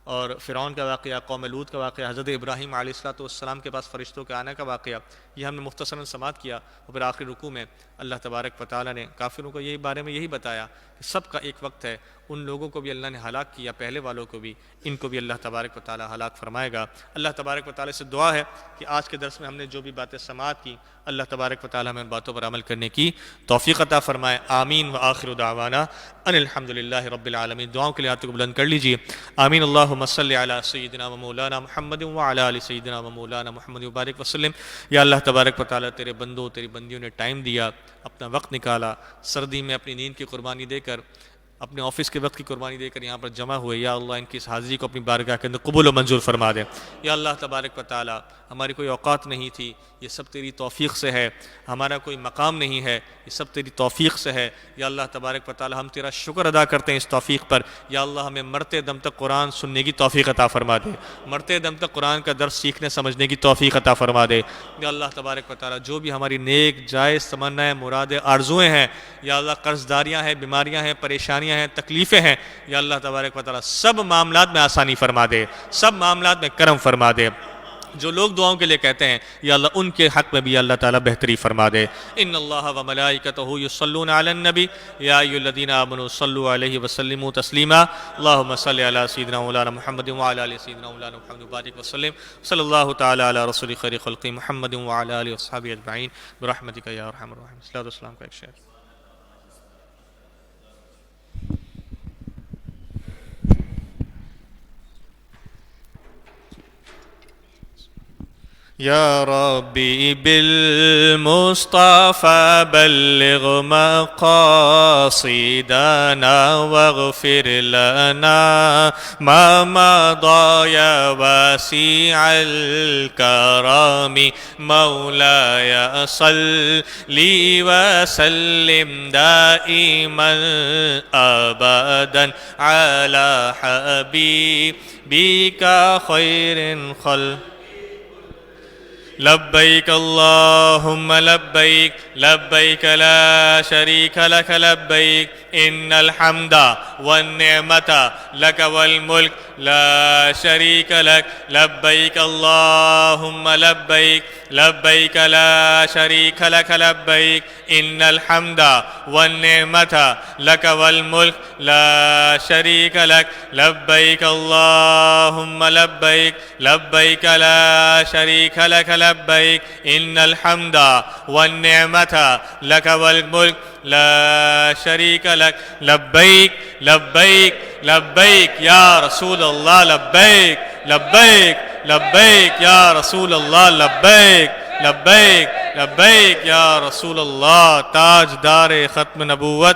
S1: اور فرعون کا واقعہ، قوم لوط کا واقعہ، حضرت ابراہیم علیہ السلام کے پاس فرشتوں کے آنے کا واقعہ، یہ ہم نے مختصراً سماعت کیا۔ اور پھر آخری رکوع میں اللہ تبارک و تعالیٰ نے کافروں کو یہی بارے میں یہی بتایا کہ سب کا ایک وقت ہے، ان لوگوں کو بھی اللہ نے ہلاک کیا، پہلے والوں کو بھی، ان کو بھی اللہ تبارک و تعالیٰ ہلاک فرمائے گا۔ اللہ تبارک و تعالیٰ سے دعا ہے کہ آج کے درس میں ہم نے جو بھی باتیں سماعت کی اللہ تبارک و تعالیٰ ہمیں ان باتوں پر عمل کرنے کی توفیق عطا فرمائے۔ آمین وآخر دعوانا ان الحمدللہ رب العالمین۔ دعاؤں کے لیے ہاتھوں کو بلند کر لیجئے۔ آمین۔ اللہم صلی علی سیدنا و مولانا محمد وعلی آل سیدنا و مولانا محمد وبارک وسلم۔ یا اللہ تبارک و تعالیٰ تیرے بندوں تیری بندیوں نے ٹائم دیا، اپنا وقت نکالا، سردی میں اپنی نیند کی قربانی دے کر، اپنے آفس کے وقت کی قربانی دے کر یہاں پر جمع ہوئے، یا اللہ ان کی اس حاضری کو اپنی بارگاہ کے اندر قبول و منظور فرما دے۔ یا اللہ تبارک و تعالی ہماری کوئی اوقات نہیں تھی، یہ سب تیری توفیق سے ہے، ہمارا کوئی مقام نہیں ہے، یہ سب تیری توفیق سے ہے۔ یا اللہ تبارک و تعالی ہم تیرا شکر ادا کرتے ہیں اس توفیق پر۔ یا اللہ ہمیں مرتے دم تک قرآن سننے کی توفیق عطا فرما دے، مرتے دم تک قرآن کا درس سیکھنے سمجھنے کی توفیق عطا فرما دے۔ یا اللہ تبارک و تعالی جو بھی ہماری نیک جائز تمنائیں مرادیں آرزوئیں ہیں، یا اللہ قرض داریاں ہیں، بیماریاں ہیں، پریشانیاں ہیں، تکلیفیں ہیں، یا اللہ تبارک و تعالی سب معاملات میں آسانی فرما دے، سب معاملات میں کرم فرما دے۔ جو لوگ دعاؤں کے لیے کہتے ہیں یا اللہ ان کے حق میں بھی اللہ تعالیٰ بہتری فرما دے۔ ان اللہ و ملائکتہ یصلون علی النبی یا ایھا الذین آمنوا صلوا علیہ وسلموا تسلیما۔ اللہم صلی علی سیدنا مولانا محمد وعلی آل سیدنا مولانا محمد وبارک وسلم۔ صلی اللہ تعالی علی رسول خیر خلق محمد وعلی آلہ وصحبہ اجمعین برحمتک یا ارحم الراحمین۔ صلاۃ والسلام کا ایک شعر۔ یا ربی بالمصطفى بلغ مقاصدنا واغفر لنا ما مضى يا واسع الكرم مولاي صل وسلم دائما ابدا على حبيبك خير خلق۔ لبيك اللهم لبيك لبيك لا شريك لك لبيك إن الحمد والنعمة لك والملك لا شريك لك لبيك اللهم لبيك لبيك لا شريك لك لبيك إن الحمد والنعمة لك والملك لا شريك لك لبيك اللهم لبيك لبيك لا شريك لك لبيك إن الحمد والنعمة لك والملك لا شريك لك لبيك لبيك لبيك يا رسول الله لبيك لبيك لبيك يا رسول الله لبيك لبيك لبيك يا رسول الله تاج دار ختم نبوت